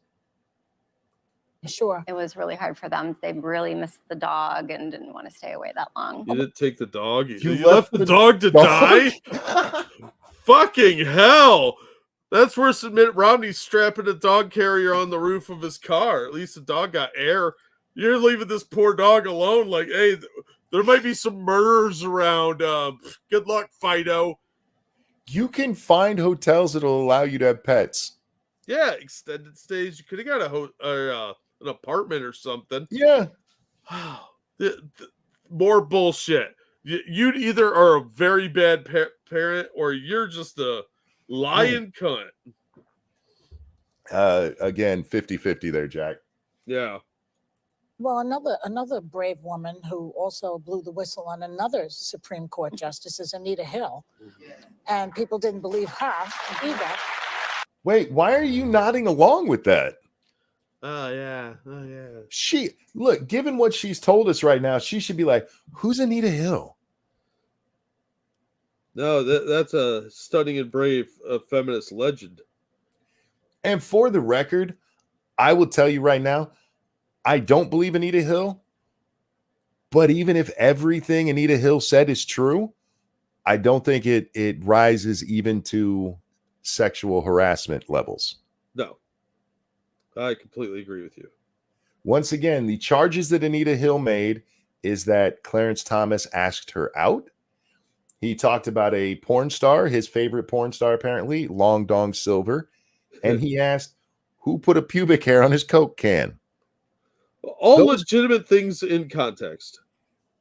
Sure. It was really hard for them. They really missed the dog and didn't want to stay away that long. You didn't take the dog? You left the dog to die? Fucking hell! That's worse than Mitt Romney strapping a dog carrier on the roof of his car. At least the dog got air. You're leaving this poor dog alone. Like, hey, there might be some murderers around. Good luck, Fido. You can find hotels that'll allow you to have pets. Yeah, extended stays. You could have got an apartment or something. Yeah. More bullshit. You either are a very bad parent or you're just a lying cunt. Again, 50-50 there, Jack. Yeah. Well, another brave woman who also blew the whistle on another Supreme Court justice is Anita Hill. And people didn't believe her either. Wait, why are you nodding along with that? Oh, yeah. Oh, yeah. Look, given what she's told us right now, she should be like, who's Anita Hill? No, that's a stunning and brave feminist legend. And for the record, I will tell you right now, I don't believe Anita Hill, but even if everything Anita Hill said is true, I don't think it rises even to sexual harassment levels. No, I completely agree with you. Once again, the charges that Anita Hill made is that Clarence Thomas asked her out. He talked about a porn star, his favorite porn star apparently, Long Dong Silver, and he asked who put a pubic hair on his Coke can. All legitimate things in context.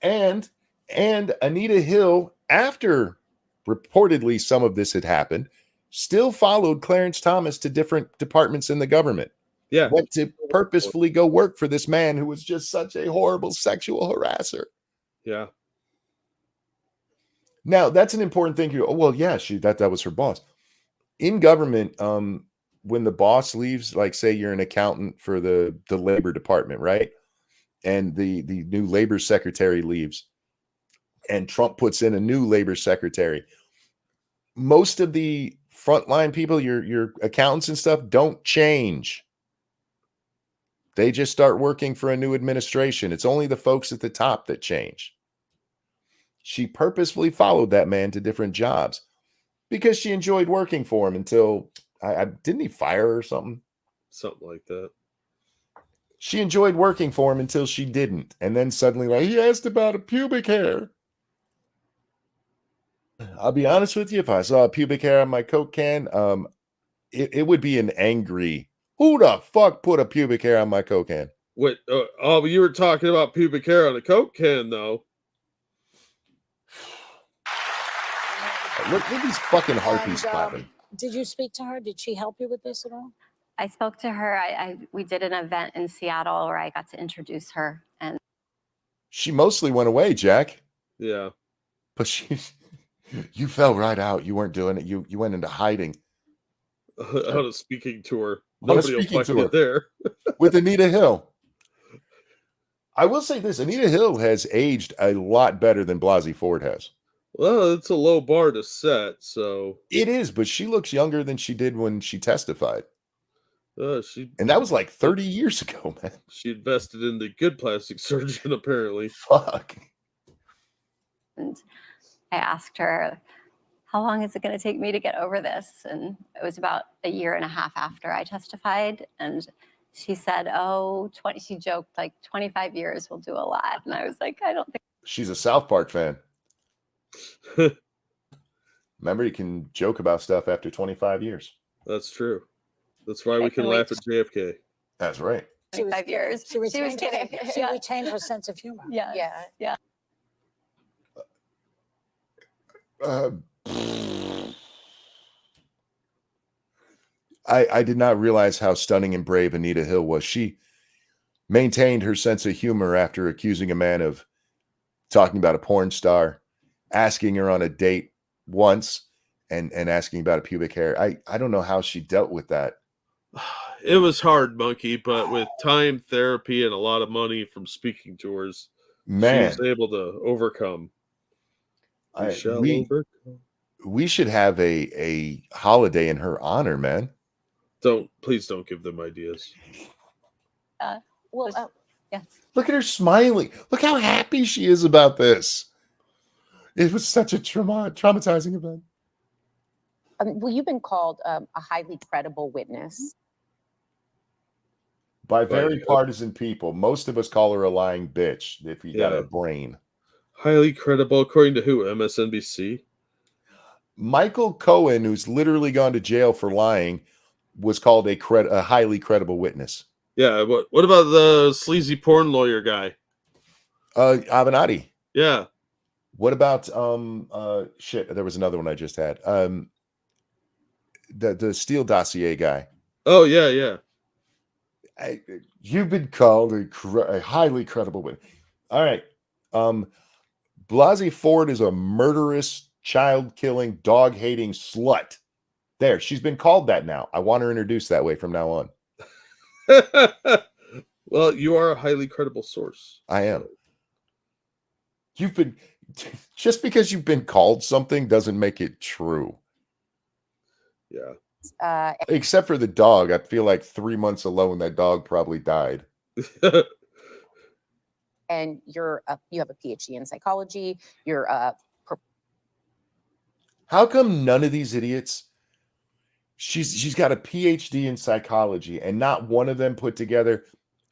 And Anita Hill, after reportedly some of this had happened, still followed Clarence Thomas to different departments in the government. Yeah. Went to purposefully go work for this man who was just such a horrible sexual harasser. Yeah. Now, that's an important thing. Oh, well, yeah, that was her boss. In government, when the boss leaves, like say you're an accountant for the labor department, right? And the new labor secretary leaves and Trump puts in a new labor secretary. Most of the frontline people, your accountants and stuff, don't change. They just start working for a new administration. It's only the folks at the top that change. She purposefully followed that man to different jobs because she enjoyed working for him until didn't he fire her or something? Something like that. She enjoyed working for him until she didn't. And then suddenly, like, he asked about a pubic hair. I'll be honest with you, if I saw a pubic hair on my Coke can, it would be an angry, who the fuck put a pubic hair on my Coke can? Wait, but you were talking about pubic hair on a Coke can, though. Look at these fucking harpies clapping. Did you speak to her? Did she help you with this at all? I spoke to her. We did an event in Seattle where I got to introduce her. And she mostly went away, Jack. Yeah. But you fell right out. You weren't doing it. You went into hiding. On a speaking tour. On a speaking tour there. with Anita Hill. I will say this, Anita Hill has aged a lot better than Blasey Ford has. Well, it's a low bar to set, so. It is, but she looks younger than she did when she testified. And that was like 30 years ago, man. She invested in the good plastic surgeon, apparently. Fuck. And I asked her, how long is it going to take me to get over this? And it was about a year and a half after I testified. And she said, she joked, like 25 years will do a lot. And I was like, I don't think. She's a South Park fan. Remember, you can joke about stuff after 25 years. That's true. That's why we can laugh at JFK. That's right. 25 years. She was kidding. She retained her sense of humor. Yeah. I did not realize how stunning and brave Anita Hill was. She maintained her sense of humor after accusing a man of talking about a porn star, asking her on a date once and asking about a pubic hair. I don't know how she dealt with that. It was hard, Monkey, but with time, therapy, and a lot of money from speaking tours, she Man, was able to overcome. we should have a holiday in her honor, man. Please don't give them ideas. Yes. Look at her smiling. Look how happy she is about this. It was such a traumatizing event. Well, you've been called a highly credible witness. By very partisan people. Most of us call her a lying bitch if you got a brain. Highly credible, according to who? MSNBC? Michael Cohen, who's literally gone to jail for lying, was called a highly credible witness. Yeah. What about the sleazy porn lawyer guy? Avenatti. Yeah. What about shit? There was another one I just had. The Steele dossier guy. Oh yeah. You've been called a highly credible witness. All right. Blasey Ford is a murderous, child-killing, dog-hating slut. There, she's been called that now. I want her introduced that way from now on. Well, you are a highly credible source. I am. Just because you've been called something doesn't make it true. Yeah. Except for the dog. I feel like 3 months alone, that dog probably died. And you have a PhD in psychology. How come none of these idiots? She's got a PhD in psychology, and not one of them put together,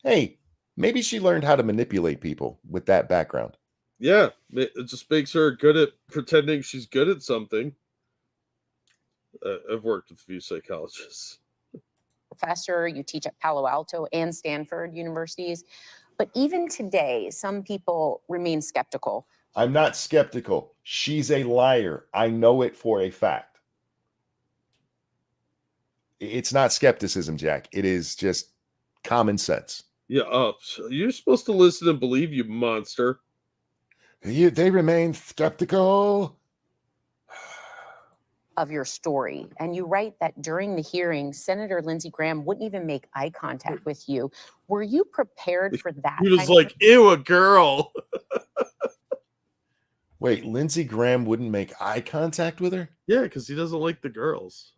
hey, maybe she learned how to manipulate people with that background. Yeah, it just makes her good at pretending she's good at something. I've worked with a few psychologists. Professor, you teach at Palo Alto and Stanford universities. But even today, some people remain skeptical. I'm not skeptical. She's a liar. I know it for a fact. It's not skepticism, Jack. It is just common sense. Yeah, you're supposed to listen and believe, you monster. They remain skeptical Of your story. And you write that during the hearing, Senator Lindsey Graham wouldn't even make eye contact with you. Were you prepared for that? He was like, ew, a girl. Wait, Lindsey Graham wouldn't make eye contact with her? Yeah, because he doesn't like the girls.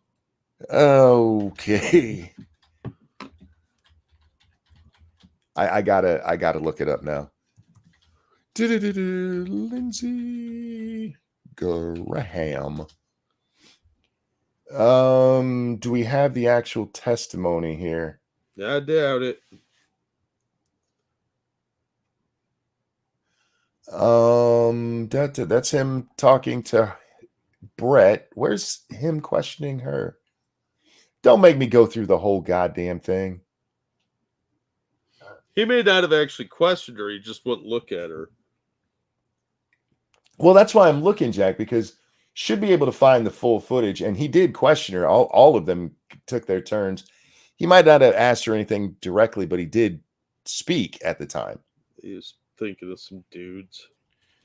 Okay. I gotta look it up now. Lindsey Graham. Do we have the actual testimony here? I doubt it. That's him talking to Brett. Where's him questioning her? Don't make me go through the whole goddamn thing. He may not have actually questioned her. He just wouldn't look at her. Well, that's why I'm looking, Jack, because should be able to find the full footage. And he did question her. All of them took their turns. He might not have asked her anything directly, but he did speak at the time. He was thinking of some dudes.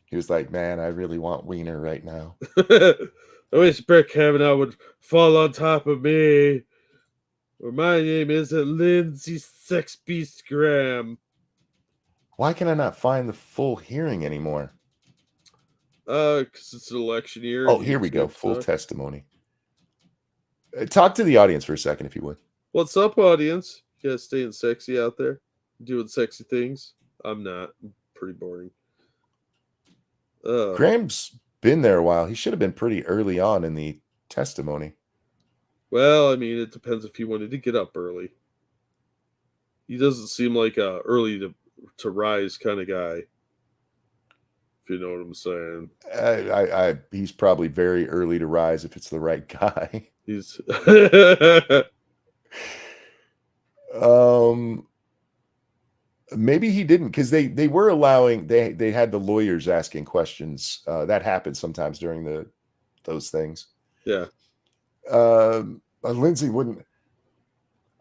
He was like, man, I really want Wiener right now. I wish Brett Kavanaugh would fall on top of me. Or my name isn't Lindsey Sex Beast Graham. Why can I not find the full hearing anymore? Because it's an election year. Oh, here we go. Full testimony. Talk to the audience for a second, if you would. What's up, audience? You guys staying sexy out there? Doing sexy things? I'm not. I'm pretty boring. Graham's been there a while. He should have been pretty early on in the testimony. Well, I mean, it depends if he wanted to get up early. He doesn't seem like a early to rise kind of guy. If you know what I'm saying. He's probably very early to rise if it's the right guy. He's maybe he didn't, because they were allowing they had the lawyers asking questions. That happens sometimes during those things. Yeah. Lindsey wouldn't.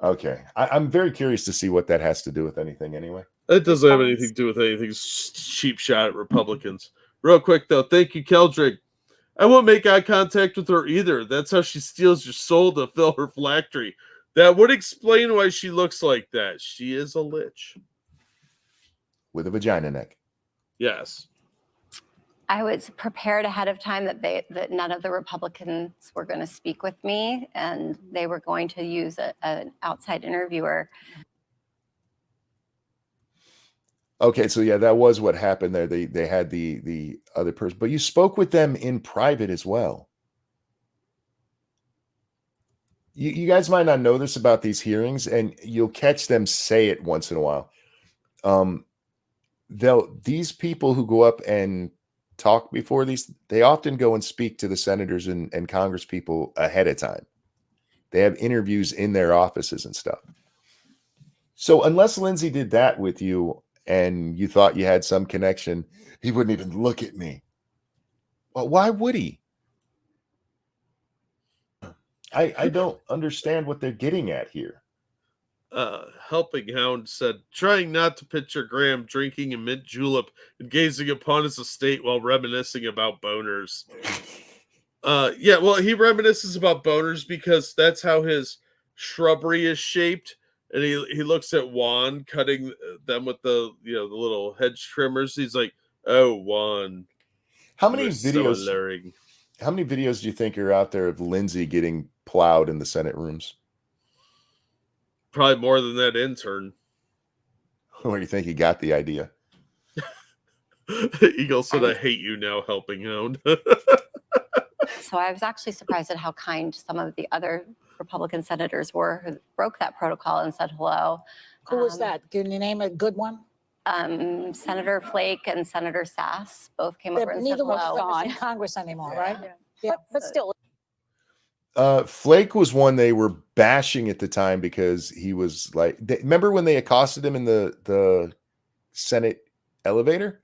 Okay, I'm very curious to see what that has to do with anything. Anyway, it doesn't have anything to do with anything. It's just a cheap shot at Republicans. Real quick though, thank you, Keldrick. I won't make eye contact with her either. That's how she steals your soul to fill her phylactery. That would explain why she looks like that. She is a lich. With a vagina neck. Yes. I was prepared ahead of time that none of the Republicans were going to speak with me, and they were going to use an outside interviewer. Okay, so yeah, that was what happened there. They had the other person, but you spoke with them in private as well. You guys might not know this about these hearings, and you'll catch them say it once in a while. These people who go up and talk before these, they often go and speak to the senators and Congress people ahead of time. They have interviews in their offices and stuff. So unless Lindsay did that with you and you thought you had some connection, he wouldn't even look at me. Well, why would he? I don't understand what they're getting at here. Helping Hound said, trying not to picture Graham drinking a mint julep and gazing upon his estate while reminiscing about boners. Yeah, well, he reminisces about boners because that's how his shrubbery is shaped, and he looks at Juan cutting them with the the little hedge trimmers. He's like, "Oh, Juan, How many you're so videos? alluring." How many videos do you think are out there of Lindsay getting plowed in the Senate rooms? Probably more than that intern. Where do you think he got the idea? Eagle said, "I hate you now, Helping Hound." So I was actually surprised at how kind some of the other Republican senators were who broke that protocol and said hello. Who was that? Can you name a good one? Senator Flake and Senator Sass both came over and said Neither hello. was in Congress anymore, right? Yeah. But still, Flake was one they were bashing at the time because he was like, remember when they accosted him in the Senate elevator?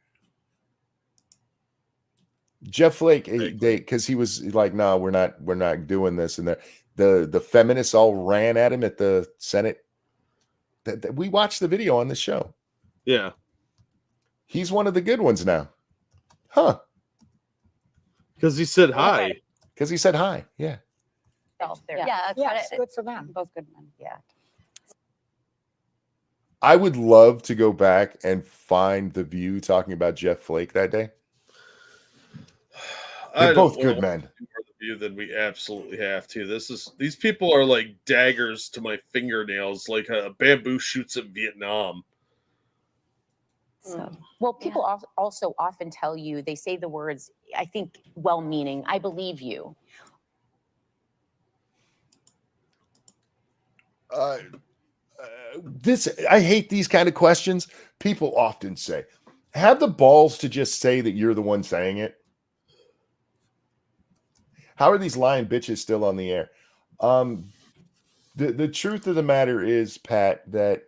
Jeff Flake, because he was like, no, we're not doing this, and the feminists all ran at him at the Senate. We watched the video on the show. Yeah, he's one of the good ones now, huh? Because he said hi. Because he said hi. Yeah. Yeah, yes, good for them. Both good men. Yeah. I would love to go back and find the View talking about Jeff Flake that day. They're both good men. More the View than we absolutely have to. These people are like daggers to my fingernails, like a bamboo shoots at Vietnam. So, well, people also often tell you, they say the words, I think, well-meaning, I believe you. I hate these kind of questions. People often say, have the balls to just say that you're the one saying it. How are these lying bitches still on the air? The truth of the matter is, Pat, that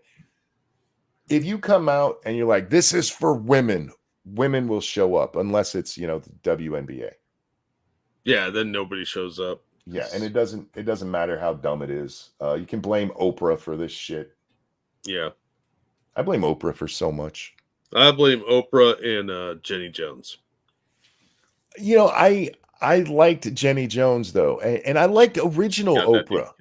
if you come out and you're like, this is for women, women will show up unless it's, the WNBA. Yeah, then nobody shows up. Yeah, and it doesn't matter how dumb it is. You can blame Oprah for this shit. Yeah. I blame Oprah for so much. I blame Oprah and Jenny Jones. I liked Jenny Jones though, and I liked original Oprah.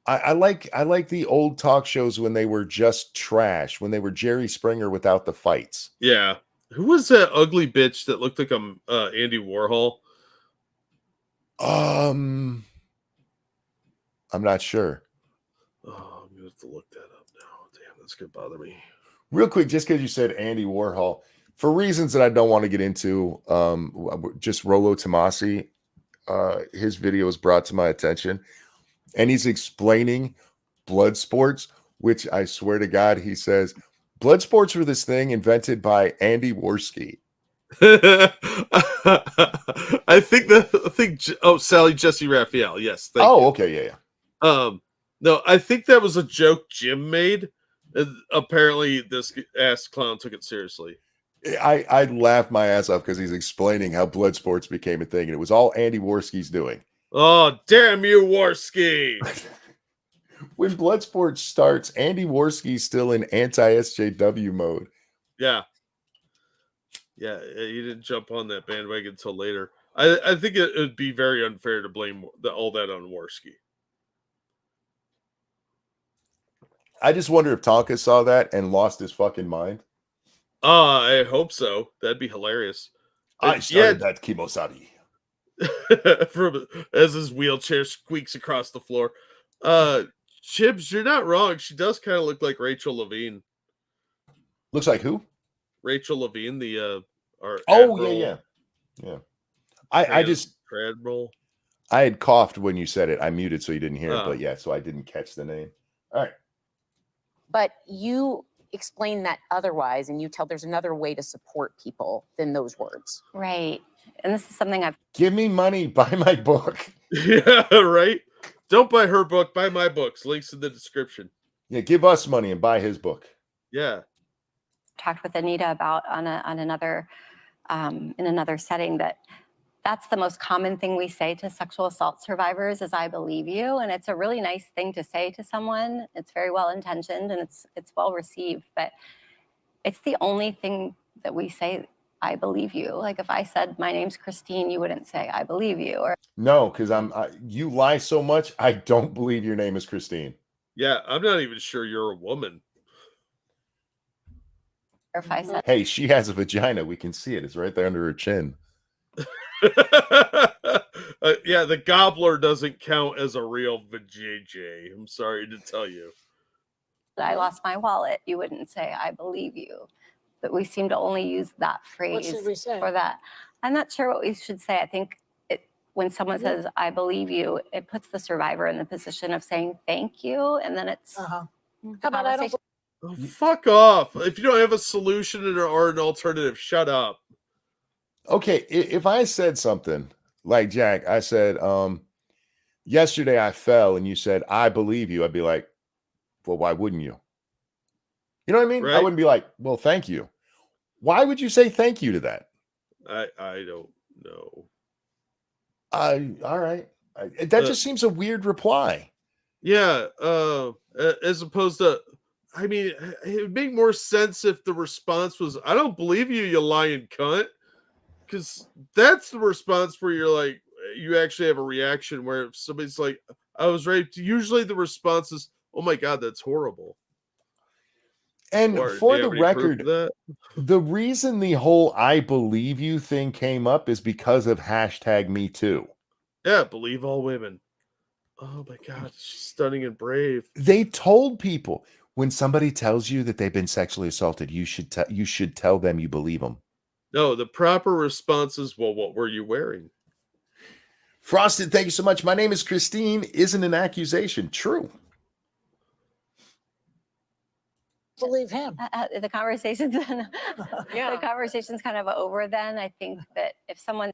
I like the old talk shows when they were just trash, when they were Jerry Springer without the fights. Yeah. Who was that ugly bitch that looked like Andy Warhol? I'm not sure. Oh, I'm gonna have to look that up now. Damn, that's gonna bother me. Real quick, just because you said Andy Warhol, for reasons that I don't want to get into, just Rollo Tomasi, his video was brought to my attention, and he's explaining blood sports, which I swear to God, he says blood sports were this thing invented by Andy Warski. I think Sally Jesse Raphael. Yes. Thank you. Okay, yeah. No, I think that was a joke Jim made. And apparently, this ass clown took it seriously. I laughed my ass off because he's explaining how blood sports became a thing, and it was all Andy Warski's doing. Oh, damn you, Warski! When blood sports starts, Andy Warski's still in anti-SJW mode. Yeah. Yeah, he didn't jump on that bandwagon until later. I think it would be very unfair to blame all that on Worski. I just wonder if Tonka saw that and lost his fucking mind. I hope so. That'd be hilarious. I started that Kimosabi. From as his wheelchair squeaks across the floor. Chibs, you're not wrong. She does kind of look like Rachel Levine. Looks like who? Rachel Levine, our Oh Admiral, yeah. I just Admiral. I had coughed when you said it. I muted so you didn't hear it, Oh. but yeah, so I didn't catch the name. All right. But you explain that otherwise, and you tell there's another way to support people than those words. Right. And this is something I've Give me money, buy my book. Yeah, right. Don't buy her book, buy my books. Links in the description. Yeah, give us money and buy his book. Yeah. talked with Anita about on another in another setting that's the most common thing we say to sexual assault survivors is I believe you, and it's a really nice thing to say to someone. It's very well intentioned and it's well received, but it's the only thing that we say. I believe you. Like if I said my name's Christine, you wouldn't say I believe you. Or No, because you lie so much. I don't believe your name is Christine. Yeah, I'm not even sure you're a woman. or if I said, Hey, she has a vagina. We can see it. It's right there under her chin. Yeah, the gobbler doesn't count as a real vajayjay. I'm sorry to tell you. I lost my wallet, you wouldn't say I believe you. But we seem to only use that phrase should we say? for that. I'm not sure what we should say. I think when someone says I believe you, it puts the survivor in the position of saying thank you, and then it's How about I don't Oh, fuck off. If you don't have a solution or an alternative, shut up. Okay, if I said something like Jack, I said, yesterday I fell and you said, I believe you, I'd be like, well, why wouldn't you? You know what I mean? I Right. wouldn't be like, well, thank you. Why would you say thank you to that? I don't know. All right. That just seems a weird reply. Yeah, as opposed to, I mean, it would make more sense if the response was, I don't believe you, you lying cunt. Because that's the response where you're like, you actually have a reaction where if somebody's like, I was raped, usually the response is, oh my God, that's horrible. And Or, for do you the have any proof record, of that? the reason the whole I believe you thing came up is because of #MeToo. Yeah, believe all women. Oh my God, she's stunning and brave. They told people when somebody tells you that they've been sexually assaulted, you should tell them you believe them. No, the proper response is, well, what were you wearing? Frosted, thank you so much. My name is Christine. Isn't an accusation true? believe him? The conversation's the conversation's kind of over then. I think that if someone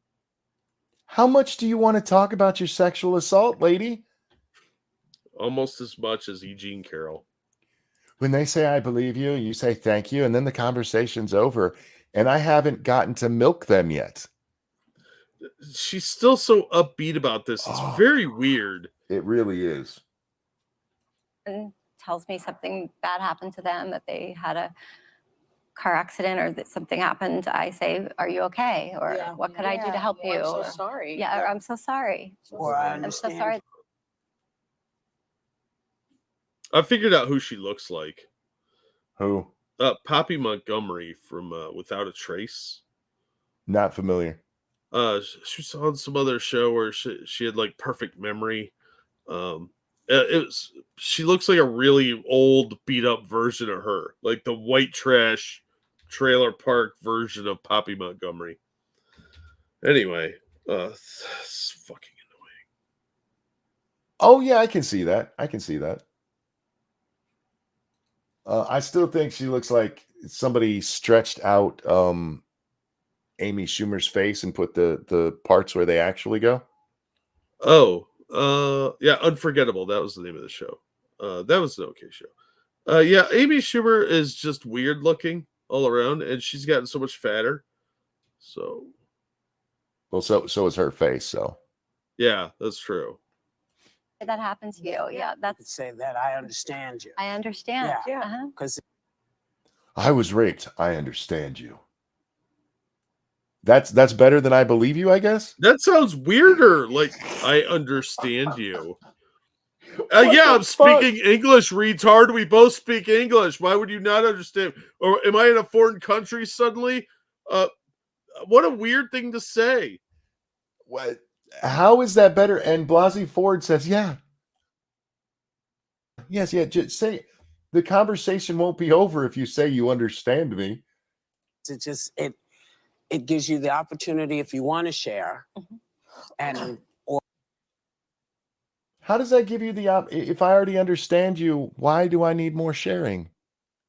How much do you want to talk about your sexual assault, lady? Almost as much as E. Jean Carroll. When they say I believe you, you say thank you, and then the conversation's over. And I haven't gotten to milk them yet. She's still so upbeat about this. It's very weird. It really is. tells me something bad happened to them, that they had a car accident or that something happened, I say, are you okay? Or what could I do to help you? I'm so Or, sorry. Yeah, or I'm so sorry. Or I I'm so understand. sorry. I figured out who she looks like. Who? Poppy Montgomery from Without a Trace. Not familiar. She was on some other show where she had like perfect memory. She looks like a really old, beat up version of her, like the white trash trailer park version of Poppy Montgomery. Anyway, it's fucking annoying. Oh yeah, I can see that. I still think she looks like somebody stretched out Amy Schumer's face and put the parts where they actually go. Oh, yeah, Unforgettable. That was the name of the show. That was an okay show. Yeah, Amy Schumer is just weird looking all around, and she's gotten so much fatter. So, Well, so is her face. So, yeah, that's true. That happened to you. Yeah, that's Say that I understand you. I understand. Yeah. Uh-huh. Because I was raped. I understand you. That's better than I believe you, I guess. That sounds weirder. Like, I understand you. Yeah, I'm speaking English, retard. We both speak English. Why would you not understand? Or am I in a foreign country suddenly? What a weird thing to say. What? How is that better? And Blasey Ford says, yeah. Yes, yeah. Just say the conversation won't be over if you say you understand me. It gives you the opportunity if you want to share, and or how does that give you the if I already understand you, why do I need more sharing?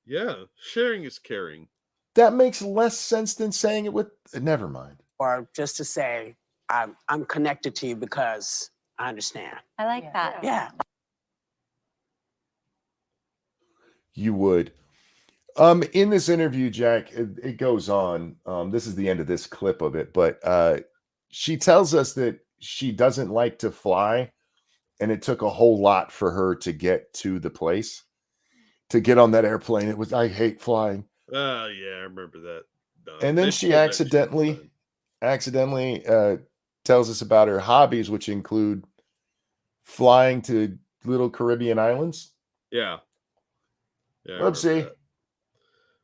Yeah, sharing is caring. That makes less sense than saying it with never mind. Or just to say, I'm connected to you because I understand. I like that. Yeah. You would. In this interview, Jack, it goes on. This is the end of this clip of it, but she tells us that she doesn't like to fly, and it took a whole lot for her to get to the place, to get on that airplane. It was, I hate flying. Oh, yeah, I remember that. And then she accidentally tells us about her hobbies, which include flying to little Caribbean islands. Yeah. Oopsie.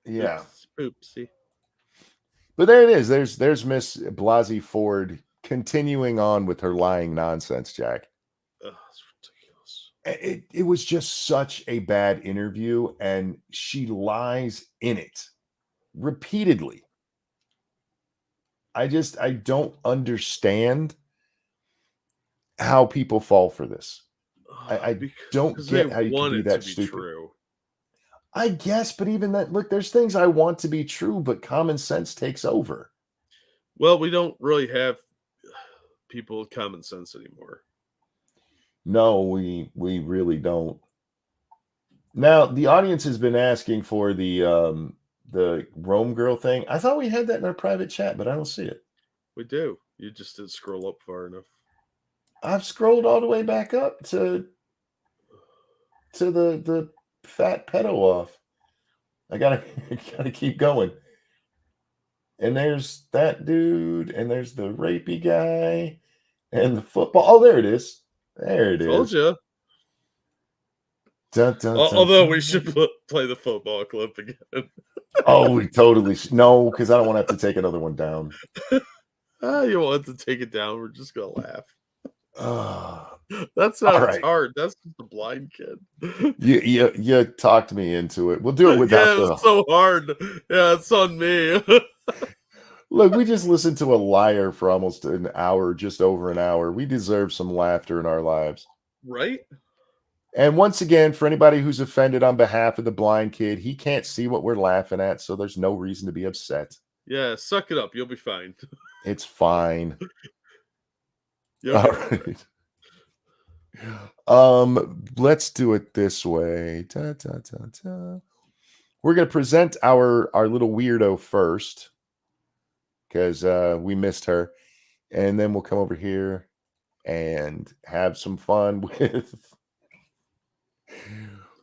Yeah. Oopsie. But there it is. There's Miss Blasey Ford continuing on with her lying nonsense, Jack. Oh, it's ridiculous. It was just such a bad interview, and she lies in it repeatedly. I don't understand how people fall for this. I don't get how you can be that stupid. True. I guess, but even that, look, there's things I want to be true, but common sense takes over. Well, we don't really have people with common sense anymore. No, we really don't. Now, the audience has been asking for the Rome girl thing. I thought we had that in our private chat, but I don't see it. We do. You just didn't scroll up far enough. I've scrolled all the way back up to the fat pedo off. I gotta keep going. And there's that dude, and there's the rapey guy, and the football. Oh, there it is. There it is. Told you. Although we should play the football clip again. Oh, we totally no, because I don't want to have to take another one down. You want to take it down? We're just gonna laugh. That's not hard. That's just a blind kid. You talked me into it. We'll do it without it's so hard. Yeah, it's on me. Look, we just listened to a liar for almost an hour, just over an hour. We deserve some laughter in our lives. Right? And once again, for anybody who's offended on behalf of the blind kid, he can't see what we're laughing at, so there's no reason to be upset. Yeah, suck it up. You'll be fine. It's fine. All right. Let's do it this way. We're going to present our little weirdo first, because we missed her, and then we'll come over here and have some fun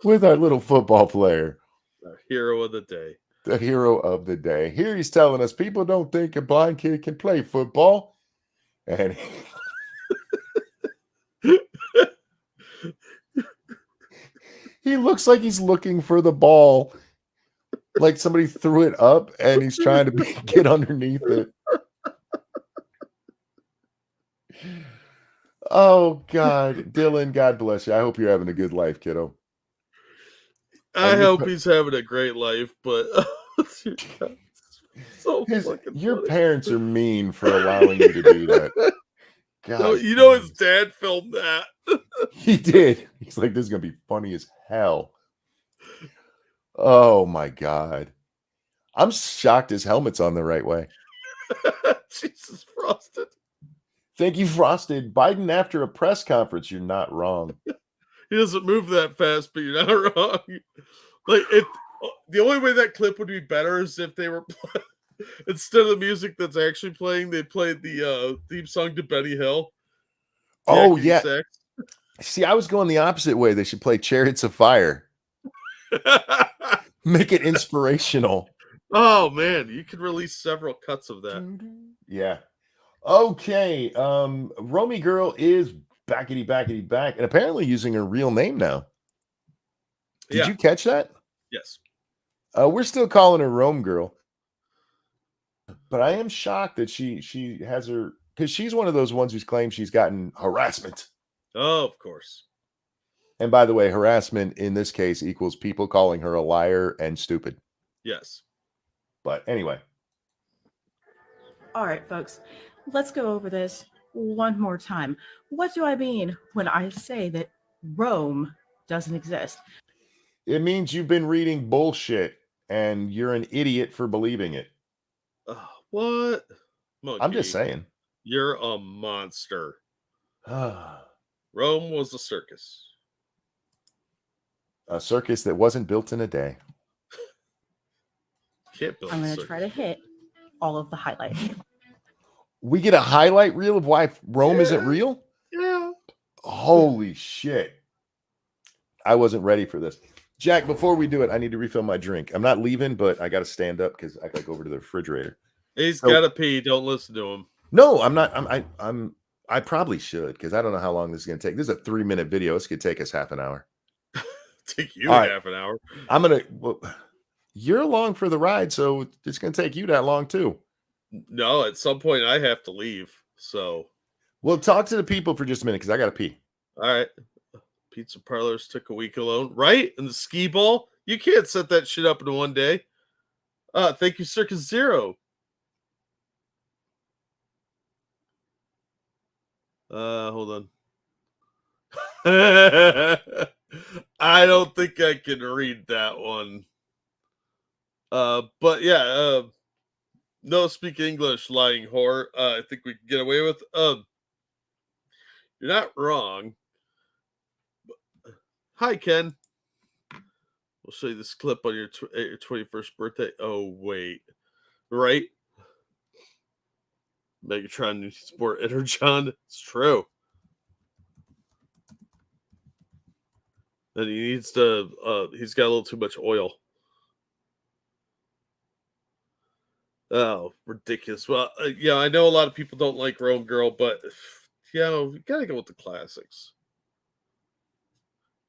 with our little football player, the hero of the day. The hero of the day. Here he's telling us people don't think a blind kid can play football, and he looks like he's looking for the ball, like somebody threw it up and he's trying to get underneath it. Oh, God. Dylan, God bless you. I hope you're having a good life, kiddo. I hope he's having a great life, but your parents are mean for allowing you to do that. God, no, you know his dad filmed that. He did. He's like, this is going to be funny as hell. Oh, my God. I'm shocked his helmet's on the right way. Jesus, Frosted. Thank you, Frosted. Biden after a press conference. You're not wrong. He doesn't move that fast, but you're not wrong. Like, if the only way that clip would be better is if they were instead of the music that's actually playing, they played the theme song to Benny Hill. Oh, yeah. See, I was going the opposite way. They should play Chariots of Fire. Make it inspirational. Oh man, you could release several cuts of that. Yeah. Okay. Romy Girl is backity back, and apparently using her real name now. Did Yeah. you catch that? Yes. We're still calling her Rome Girl, but I am shocked that she has her, because she's one of those ones who's claimed she's gotten harassment. Oh, of course. And by the way, harassment in this case equals people calling her a liar and stupid. Yes. But anyway. All right, folks, let's go over this one more time. What do I mean when I say that Rome doesn't exist? It means you've been reading bullshit and you're an idiot for believing it. What? Monkey, I'm just saying. You're a monster. Rome was a circus. A circus that wasn't built in a day. Can't build I'm a going to circus. try to hit all of the highlights. We get a highlight reel of why Rome isn't real? Yeah. Holy shit. I wasn't ready for this. Jack, before we do it, I need to refill my drink. I'm not leaving, but I got to stand up because I got to go over to the refrigerator. He's got to pee. Don't listen to him. No, I'm not. I probably should, because I don't know how long this is going to take. This is a 3-minute video. This could take us half an hour. Take you All right. half an hour. You're along for the ride, so it's going to take you that long too. No, at some point I have to leave. So, well, talk to the people for just a minute because I got to pee. All right. Pizza parlors took a week alone, right? And the skee ball, you can't set that shit up in one day. Thank you, Circus Zero. Hold on. I don't think I can read that one. But yeah, no speak English, lying whore. I think we can get away with. You're not wrong. Hi, Ken. We'll show you this clip on your 21st birthday. Oh, wait. Right? Megatron New Sport Energon. It's true. And he needs to, he's got a little too much oil. Oh, ridiculous. Well, yeah, I know a lot of people don't like Rome Girl, but, you know, you gotta go with the classics.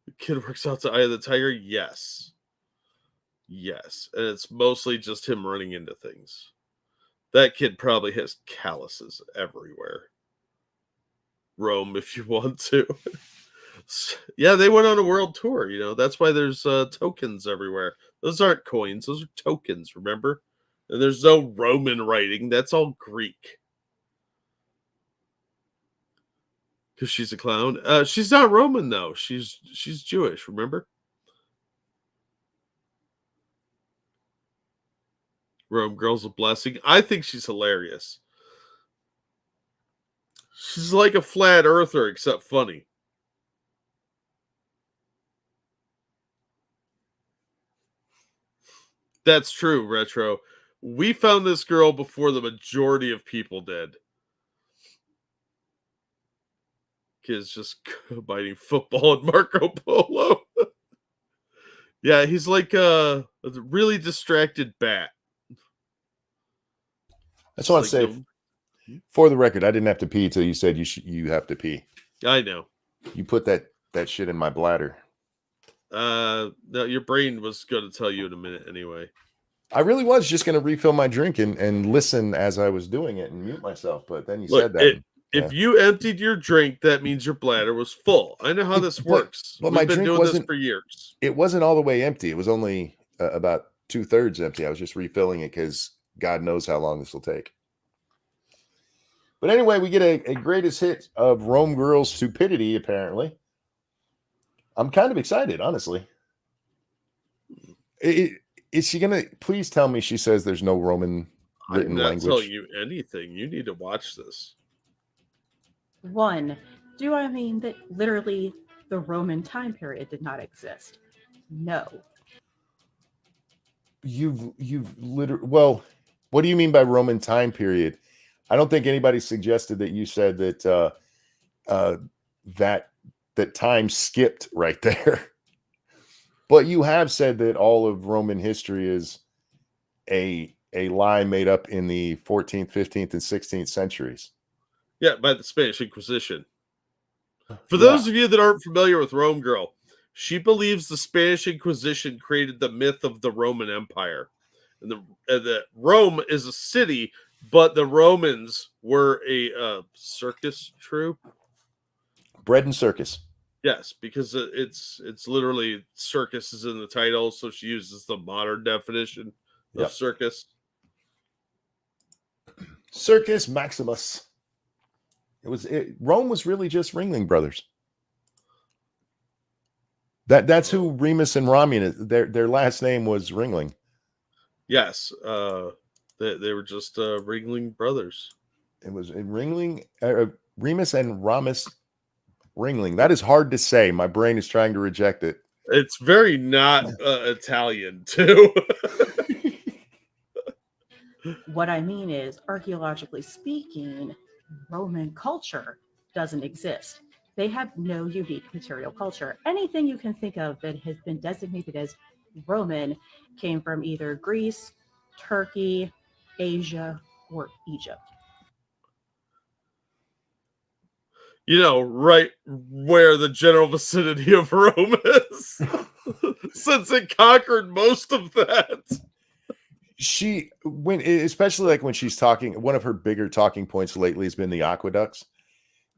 The kid works out to Eye of the Tiger? Yes. Yes. And it's mostly just him running into things. That kid probably has calluses everywhere. Rome, if you want to. Yeah, they went on a world tour, you know. That's why there's tokens everywhere. Those aren't coins, those are tokens, remember? And there's no Roman writing. That's all Greek. Because she's a clown. She's not Roman, though. She's Jewish, remember? Rome Girl's a blessing. I think she's hilarious. She's like a flat earther, except funny. That's true, Retro. We found this girl before the majority of people did. Kids just biting football at Marco Polo. Yeah, he's like a really distracted bat. I just want to say, for the record, I didn't have to pee till you said you have to pee. I know. You put that shit in my bladder. No, your brain was going to tell you in a minute anyway. I really was just going to refill my drink and listen as I was doing it and mute myself, but then you said that. If you emptied your drink, that means your bladder was full. I know how this works. But We've my been drink doing this wasn't for years. It wasn't all the way empty. It was only about 2/3 empty. I was just refilling it because God knows how long this will take. But anyway, we get a greatest hit of Rome Girl's stupidity, apparently. I'm kind of excited, honestly. Is she going to... Please tell me she says there's no Roman written language. I'm not telling you anything. You need to watch this. 1, do I mean that literally the Roman time period did not exist? No. You've literally... Well, what do you mean by Roman time period? I don't think anybody suggested that you said that that time skipped right there. But you have said that all of Roman history is a lie made up in the 14th, 15th, and 16th centuries. Yeah, by the Spanish Inquisition. For Yeah. those of you that aren't familiar with Rome Girl, she believes the Spanish Inquisition created the myth of the Roman Empire. And the Rome is a city, but the Romans were a circus troupe. Bread and circus. Yes, because it's literally circus is in the title, so she uses the modern definition of Yep. circus. Circus Maximus. Rome was really just Ringling Brothers. That's who Remus and Romulus. Their last name was Ringling. Yes, they were just Ringling Brothers. It was Ringling, Remus and Ramus Ringling. That is hard to say. My brain is trying to reject it. It's very not Italian, too. What I mean is, archaeologically speaking, Roman culture doesn't exist. They have no unique material culture. Anything you can think of that has been designated as Roman came from either Greece, Turkey, Asia, or Egypt. You know, right where the general vicinity of Rome is, since it conquered most of that. Especially like when she's talking, one of her bigger talking points lately has been the aqueducts.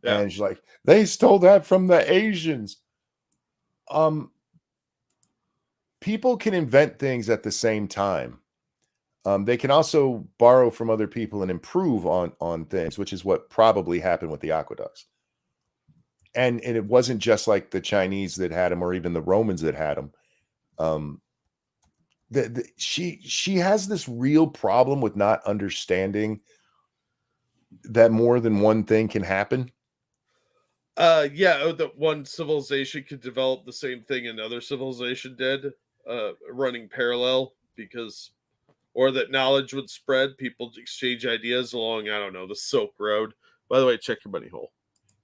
Yeah. And she's like, they stole that from the Asians. People can invent things at the same time. They can also borrow from other people and improve on things, which is what probably happened with the aqueducts. And it wasn't just like the Chinese that had them, or even the Romans that had them. She has this real problem with not understanding that more than one thing can happen. That one civilization could develop the same thing another civilization did, running parallel, or that knowledge would spread. People exchange ideas along, I don't know, the Silk Road. By the way, check your money hole.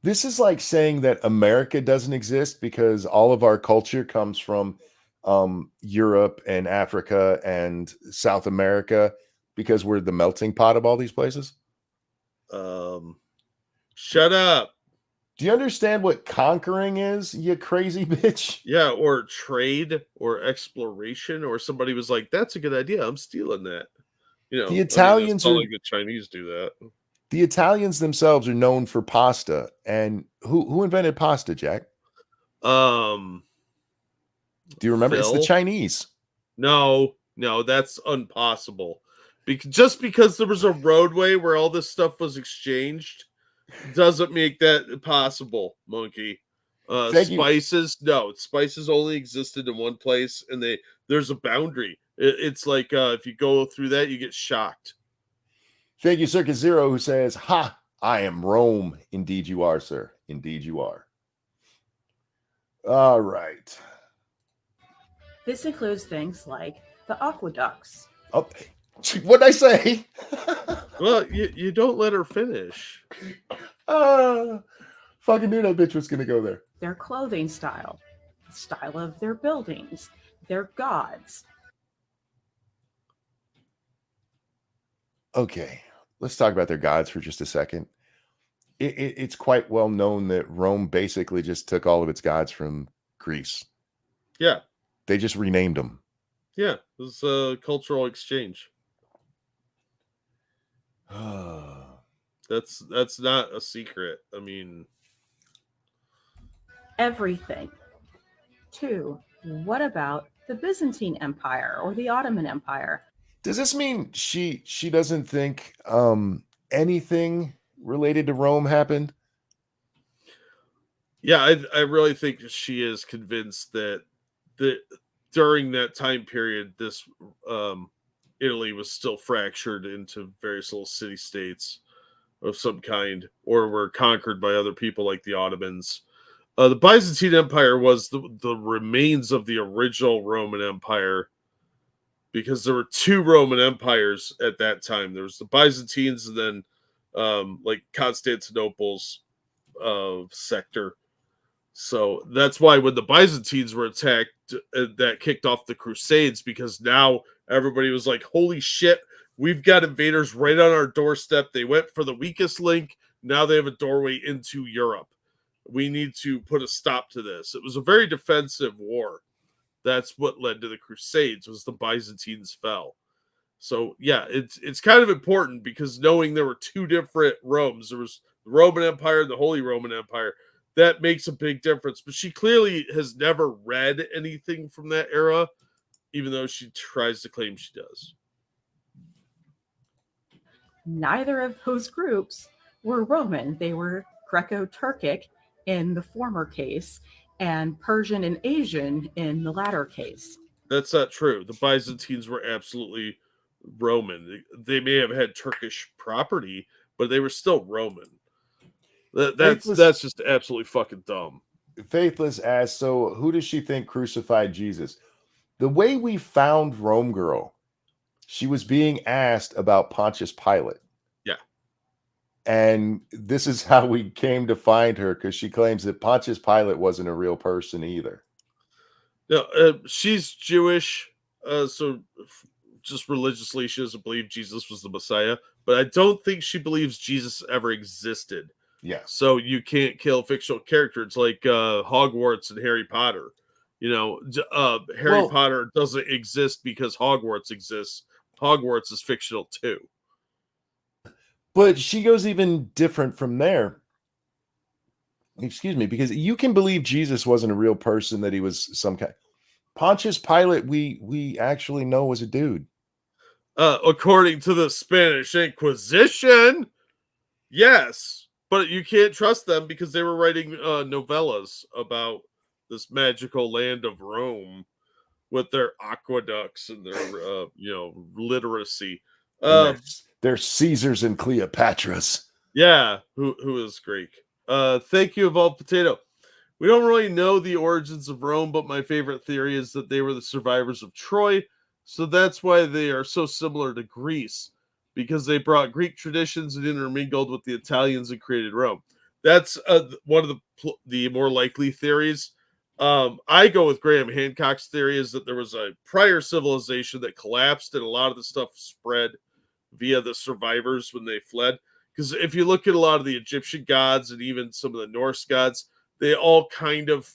This is like saying that America doesn't exist because all of our culture comes from Europe and Africa and South America, because we're the melting pot of all these places. Shut up. Do you understand what conquering is, you crazy bitch? Yeah, or trade or exploration, or somebody was like, that's a good idea, I'm stealing that. You know, the Italians like the Chinese do that. The Italians themselves are known for pasta. And who invented pasta, Jack? Do you remember? Phil? It's the Chinese. No, that's impossible. Just because there was a roadway where all this stuff was exchanged doesn't make that possible, monkey. Spices, no, spices only existed in one place, and there's a boundary. It's like if you go through that, you get shocked. Thank you, Circus Zero, who says, "Ha, I am Rome. Indeed you are, sir. Indeed you are." All right. This includes things like the aqueducts. Oh, what'd I say? Well, you don't let her finish. Fucking knew that bitch was going to go there. Their clothing style, the style of their buildings, their gods. Okay, let's talk about their gods for just a second. It's quite well known that Rome basically just took all of its gods from Greece. Yeah. They just renamed them. Yeah, it was a cultural exchange. That's not a secret. I mean, everything. 2. What about the Byzantine Empire or the Ottoman Empire? Does this mean she doesn't think anything related to Rome happened? Yeah, I really think she is convinced that during that time period, this Italy was still fractured into various little city-states of some kind, or were conquered by other people like the Ottomans. The Byzantine Empire was the remains of the original Roman Empire, because there were 2 Roman empires at that time. There was the Byzantines, and then like Constantinople's sector. So that's why when the Byzantines were attacked, that kicked off the Crusades, because now everybody was like, holy shit, we've got invaders right on our doorstep. They went for the weakest link. Now they have a doorway into Europe. We need to put a stop to this. It was a very defensive war. That's what led to the Crusades, was the Byzantines fell. So yeah, it's kind of important, because knowing there were two different Romes, there was the Roman Empire and the Holy Roman Empire, that makes a big difference. But she clearly has never read anything from that era, even though she tries to claim she does. Neither of those groups were Roman. They were Greco-Turkic in the former case and Persian and Asian in the latter case. That's not true. The Byzantines were absolutely Roman. They may have had Turkish property, but they were still Roman. That's just absolutely fucking dumb. Faithless asks, so who does she think crucified Jesus? The way we found Rome Girl, she was being asked about Pontius Pilate. Yeah. And this is how we came to find her, because she claims that Pontius Pilate wasn't a real person either. No, she's Jewish, so just religiously, she doesn't believe Jesus was the Messiah. But I don't think she believes Jesus ever existed. Yeah. So you can't kill fictional characters like Hogwarts and Harry Potter. You know, Harry Potter doesn't exist because Hogwarts exists. Hogwarts is fictional too. But she goes even different from there. Excuse me, because you can believe Jesus wasn't a real person, that he was some kind. Pontius Pilate, we actually know was a dude. According to the Spanish Inquisition, yes, but you can't trust them because they were writing novellas about this magical land of Rome with their aqueducts and their literacy. They're Caesars and Cleopatras. Yeah, who is Greek. Thank you, Evolved Potato. We don't really know the origins of Rome, but my favorite theory is that they were the survivors of Troy. So that's why they are so similar to Greece, because they brought Greek traditions and intermingled with the Italians and created Rome. That's one of the more likely theories. I go with Graham Hancock's theory, is that there was a prior civilization that collapsed and a lot of the stuff spread via the survivors when they fled. Because if you look at a lot of the Egyptian gods and even some of the Norse gods, they all kind of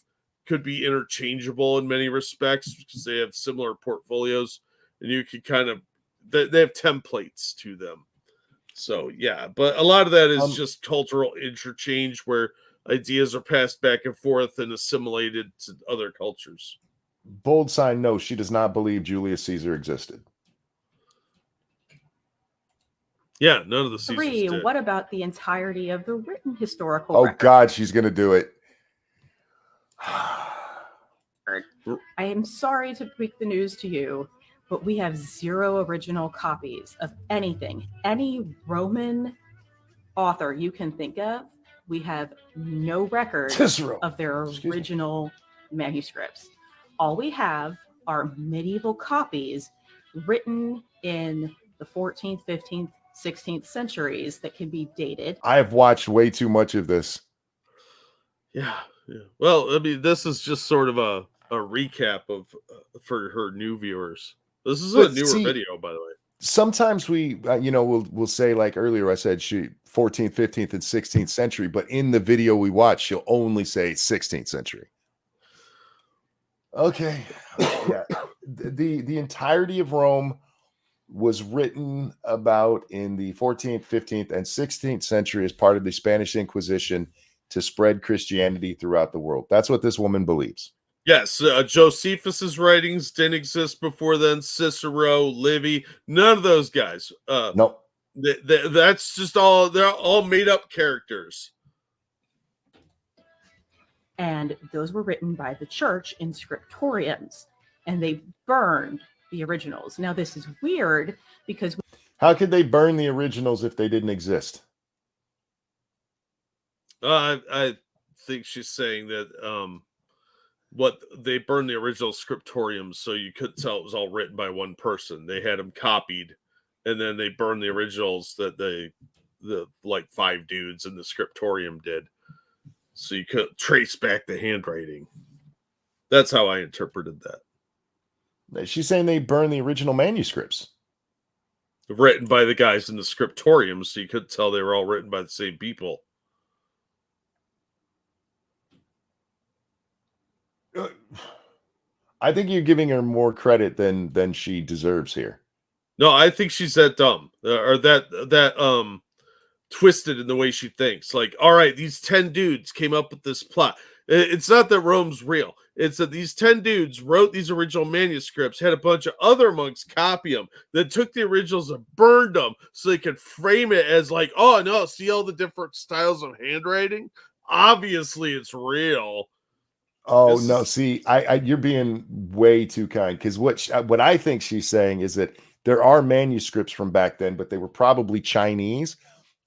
could be interchangeable in many respects because they have similar portfolios, and you can kind of, they have templates to them. So yeah, but a lot of that is just cultural interchange where ideas are passed back and forth and assimilated to other cultures. Bold sign, no, she does not believe Julius Caesar existed. Yeah, none of the Caesars 3, did. what about the entirety of the written historical record? God, she's going to do it. I am sorry to break the news to you, but we have 0 original copies of anything. Any Roman author you can think of, we have no record of their original manuscripts. All we have are medieval copies written in the 14th, 15th, 16th centuries that can be dated. I have watched way too much of this. Yeah. Well, I mean, this is just sort of a recap of for her new viewers. This is a newer video, by the way. Sometimes we, we'll say, like earlier I said, she 14th, 15th, and 16th century, but in the video we watch, she'll only say 16th century. Okay. Yeah. The entirety of Rome was written about in the 14th, 15th, and 16th century as part of the Spanish Inquisition to spread Christianity throughout the world. That's what this woman believes. Yes, Josephus's writings didn't exist before then. Cicero, Livy, none of those guys. Nope. That's just all. They're all made up characters. And those were written by the church in scriptoriums, and they burned the originals. Now, this is weird because how could they burn the originals if they didn't exist? I think she's saying that what they burned the original scriptoriums, so you couldn't tell it was all written by one person. They had them copied, and then they burned the originals that the like 5 dudes in the scriptorium did, so you could trace back the handwriting. That's how I interpreted that. She's saying they burned the original manuscripts. Written by the guys in the scriptorium, so you could tell they were all written by the same people. I think you're giving her more credit than she deserves here. No, I think she's that dumb or that twisted in the way she thinks. Like, all right, these 10 dudes came up with this plot. It's not that Rome's real. It's that these 10 dudes wrote these original manuscripts, had a bunch of other monks copy them, then took the originals and burned them so they could frame it as like, oh no, see all the different styles of handwriting? Obviously, it's real. Oh no! See, you're being way too kind, because what I think she's saying is that there are manuscripts from back then, but they were probably Chinese,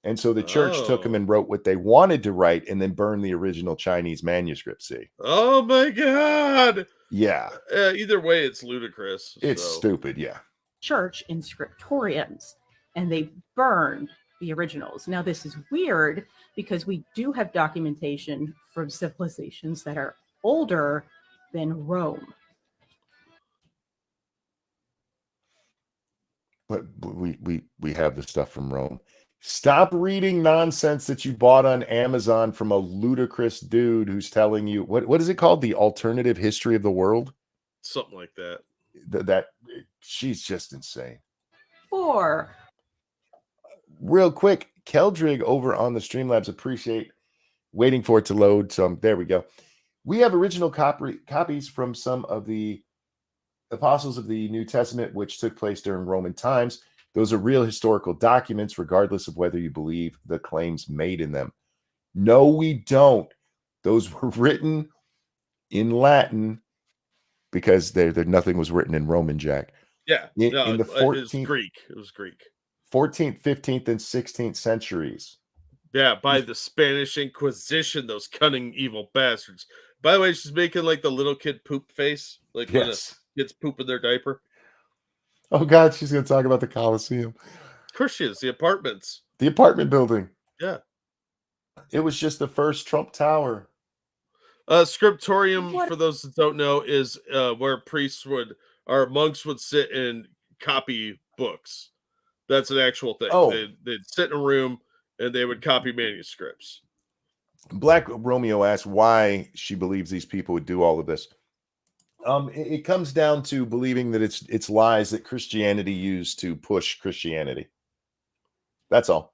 and so the church took them and wrote what they wanted to write, and then burned the original Chinese manuscript. See? Oh my god! Yeah. Either way, it's ludicrous. It's stupid. Yeah. Church in scriptoriums, and they burned the originals. Now, this is weird because we do have documentation from civilizations that are older than Rome. But we have the stuff from Rome. Stop reading nonsense that you bought on Amazon from a ludicrous dude who's telling you what is it called? The alternative history of the world? Something like that. That she's just insane. 4. Real quick, Keldrig over on the Streamlabs, appreciate waiting for it to load. So there we go. We have original copies from some of the apostles of the New Testament, which took place during Roman times. Those are real historical documents, regardless of whether you believe the claims made in them. No, we don't. Those were written in Latin because nothing was written in Roman, Jack. Yeah. In the 14th, it was Greek. It was Greek. 14th, 15th, and 16th centuries. Yeah, by the Spanish Inquisition, those cunning, evil bastards. By the way, she's making like the little kid poop face, like when a kid's pooping their diaper. Oh God, she's going to talk about the Colosseum. Of course she is. The apartments. The apartment building. Yeah. It was just the first Trump Tower. Scriptorium, for those that don't know, is where monks would sit and copy books. That's an actual thing. Oh. They'd sit in a room and they would copy manuscripts. Black Romeo asked why she believes these people would do all of this. It comes down to believing that it's lies that Christianity used to push Christianity. That's all.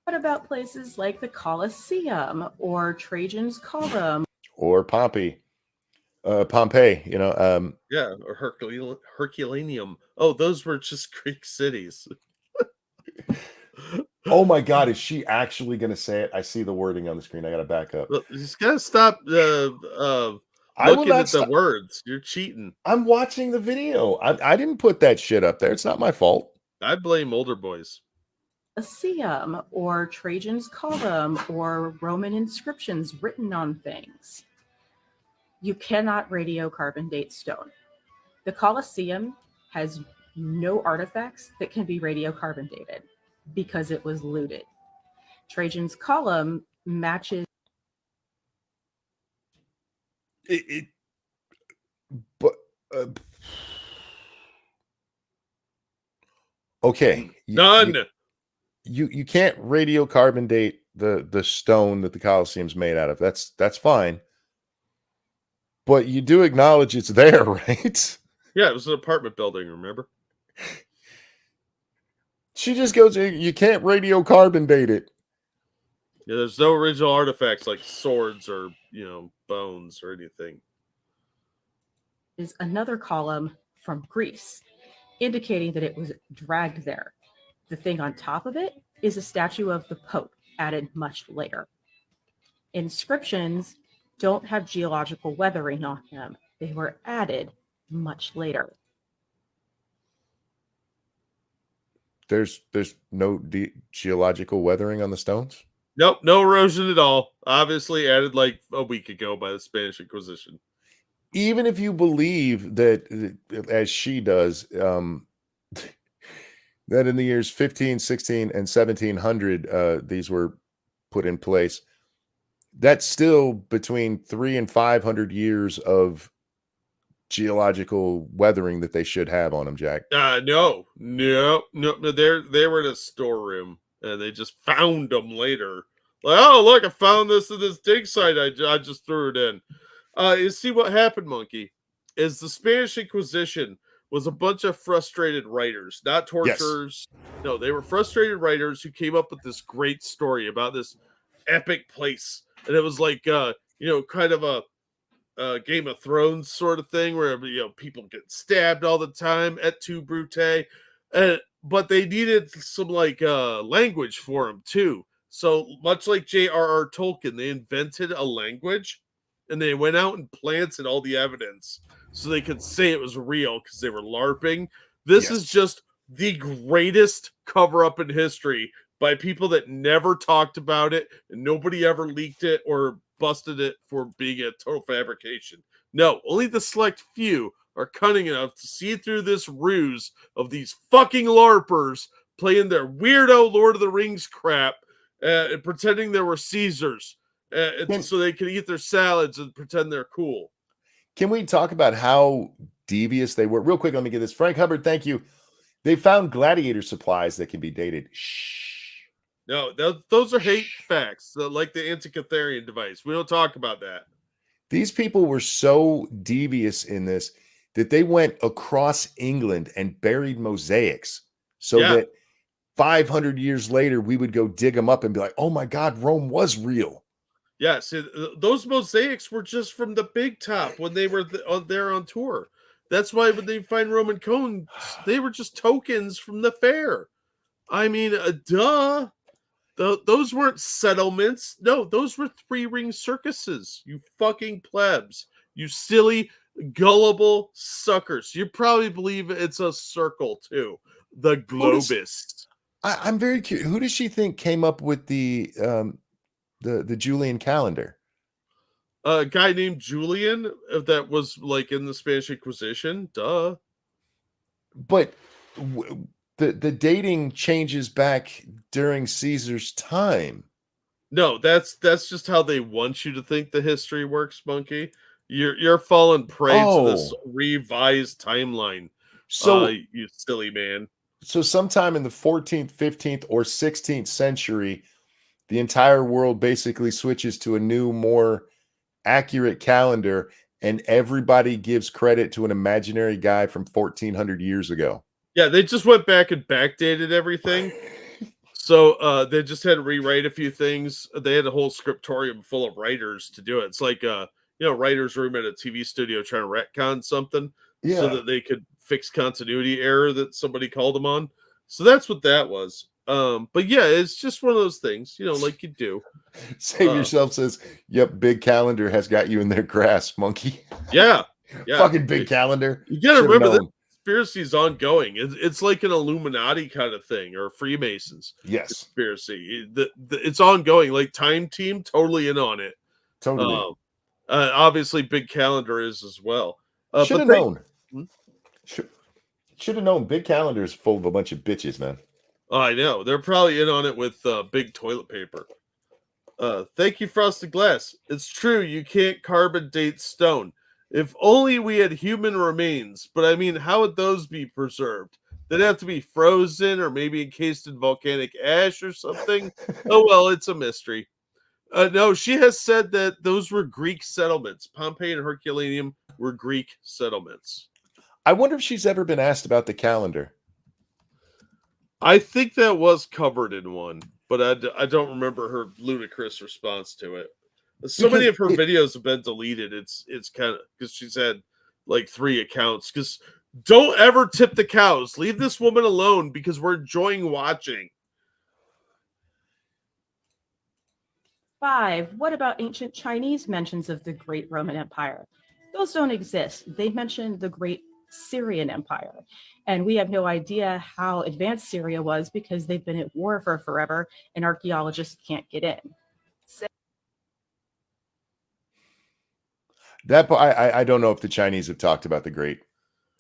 What about places like the Colosseum or Trajan's Column? Or Pompeii, you know. Yeah, or Herculaneum. Oh, those were just Greek cities. Oh my God, is she actually going to say it? I see the wording on the screen. I got to back up. Well, you just got to stop looking at the words. You're cheating. I'm watching the video. I didn't put that shit up there. It's not my fault. I blame older boys. Colosseum or Trajan's Column or Roman inscriptions written on things. You cannot radiocarbon date stone. The Colosseum has no artifacts that can be radiocarbon dated because it was looted. Trajan's Column matches. Okay. None. You can't radiocarbon date the stone that the Colosseum's made out of. That's fine. But you do acknowledge it's there, right? Yeah, it was an apartment building, remember? She just goes, you can't radiocarbon date it. Yeah, there's no original artifacts like swords or, bones or anything. Is another column from Greece, indicating that it was dragged there. The thing on top of it is a statue of the Pope, added much later. Inscriptions don't have geological weathering on them. They were added much later. There's no geological weathering on the stones? Nope, no erosion at all. Obviously added like a week ago by the Spanish Inquisition. Even if you believe that, as she does, that in the years 15, 16, and 1700, these were put in place, that's still between 300 and 500 years of geological weathering that they should have on them, Jack. No. They were in a storeroom and they just found them later. Like, oh look, I found this in this dig site. I just threw it in. You see what happened, Monkey, is the Spanish Inquisition was a bunch of frustrated writers, not torturers. Yes. No, they were frustrated writers who came up with this great story about this epic place, and it was like kind of a Game of Thrones sort of thing where people get stabbed all the time et tu brute, but they needed some language for them too. So much like J.R.R. Tolkien, they invented a language and they went out and planted all the evidence so they could say it was real because they were LARPing. This is just the greatest cover up in history by people that never talked about it and nobody ever leaked it or busted it for being a total fabrication. No, only the select few are cunning enough to see through this ruse of these fucking LARPers playing their weirdo Lord of the Rings crap and pretending there were Caesars so they can eat their salads and pretend they're cool. Can we talk about how devious they were? Real quick, let me get this. Frank Hubbard, thank you. They found gladiator supplies that can be dated. Shh. No, those are hate facts, like the Antikytherian device. We don't talk about that. These people were so devious in this that they went across England and buried mosaics so that 500 years later, we would go dig them up and be like, oh my God, Rome was real. Yes, those mosaics were just from the Big Top when they were there on tour. That's why when they find Roman cones, they were just tokens from the fair. I mean, duh. Those weren't settlements. No, those were three-ring circuses. You fucking plebs. You silly, gullible suckers. You probably believe it's a circle, too. The globus. I'm very curious. Who does she think came up with the Julian calendar? A guy named Julian that was like in the Spanish Inquisition. Duh. But the dating changes back during Caesar's time. No, that's just how they want you to think the history works, Monkey. You're falling prey to this revised timeline. So you silly man. So sometime in the 14th, 15th, or 16th century, the entire world basically switches to a new, more accurate calendar, and everybody gives credit to an imaginary guy from 1400 years ago. Yeah, they just went back and backdated everything. So they just had to rewrite a few things. They had a whole scriptorium full of writers to do it. It's like writer's room at a TV studio trying to retcon something so that they could fix continuity error that somebody called them on. So that's what that was. But yeah, it's just one of those things, like you do. Save Yourself says, yep, big calendar has got you in their grasp, Monkey. Yeah. Fucking big calendar. You gotta remember that conspiracy is ongoing. It's like an Illuminati kind of thing, or Freemasons. Yes. Conspiracy. It's ongoing. Like Time Team, totally in on it. Totally. Obviously, big calendar is as well. Should have known. Should have known. Big calendar is full of a bunch of bitches, man. Oh, I know. They're probably in on it with big toilet paper. Thank you, Frosted Glass. It's true. You can't carbon date stone. If only we had human remains. But I mean, how would those be preserved? They'd have to be frozen or maybe encased in volcanic ash or something. Oh, well, it's a mystery. No, she has said that those were Greek settlements. Pompeii and Herculaneum were Greek settlements. I wonder if she's ever been asked about the calendar. I think that was covered in one, but I don't remember her ludicrous response to it. So many of her videos have been deleted. It's kind of because she's had like 3 accounts. Because don't ever tip the cows. Leave this woman alone because we're enjoying watching. 5, what about ancient Chinese mentions of the Great Roman Empire? Those don't exist. They mention the Great Syrian Empire. And we have no idea how advanced Syria was because they've been at war for forever and archaeologists can't get in. That I don't know if the Chinese have talked about the Great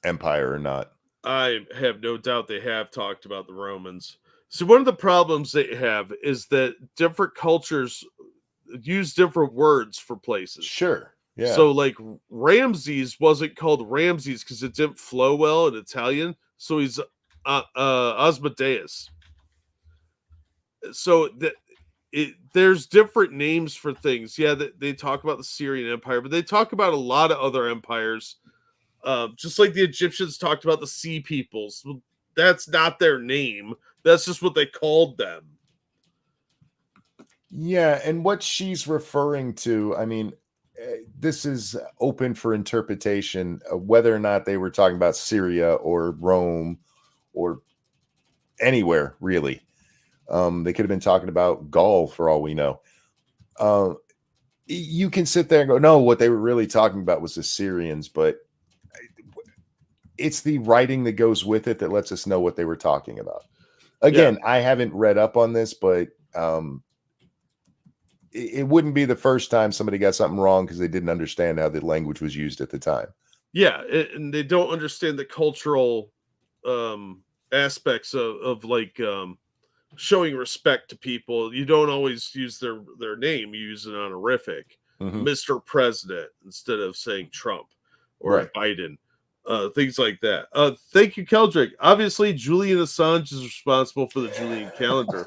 Empire or not. I have no doubt they have talked about the Romans. So one of the problems they have is that different cultures use different words for places. Sure. Yeah. So like Ramses wasn't called Ramses because it didn't flow well in Italian. So he's Asmodeus. So there's different names for things. Yeah, they talk about the Syrian Empire, but they talk about a lot of other empires. Just like the Egyptians talked about the Sea Peoples. Well, that's not their name. That's just what they called them. Yeah, and what she's referring to, I mean, this is open for interpretation, whether or not they were talking about Syria or Rome or anywhere, really. They could have been talking about Gaul for all we know. You can sit there and go, no, what they were really talking about was the Syrians, but it's the writing that goes with it that lets us know what they were talking about. Again, I haven't read up on this, but it wouldn't be the first time somebody got something wrong because they didn't understand how the language was used at the time. Yeah, and they don't understand the cultural aspects of like showing respect to people. You don't always use their name. You use an honorific, Mr. President, instead of saying Trump or Biden. Things like that. Thank you, Keldrick. Obviously, Julian Assange is responsible for the Julian calendar.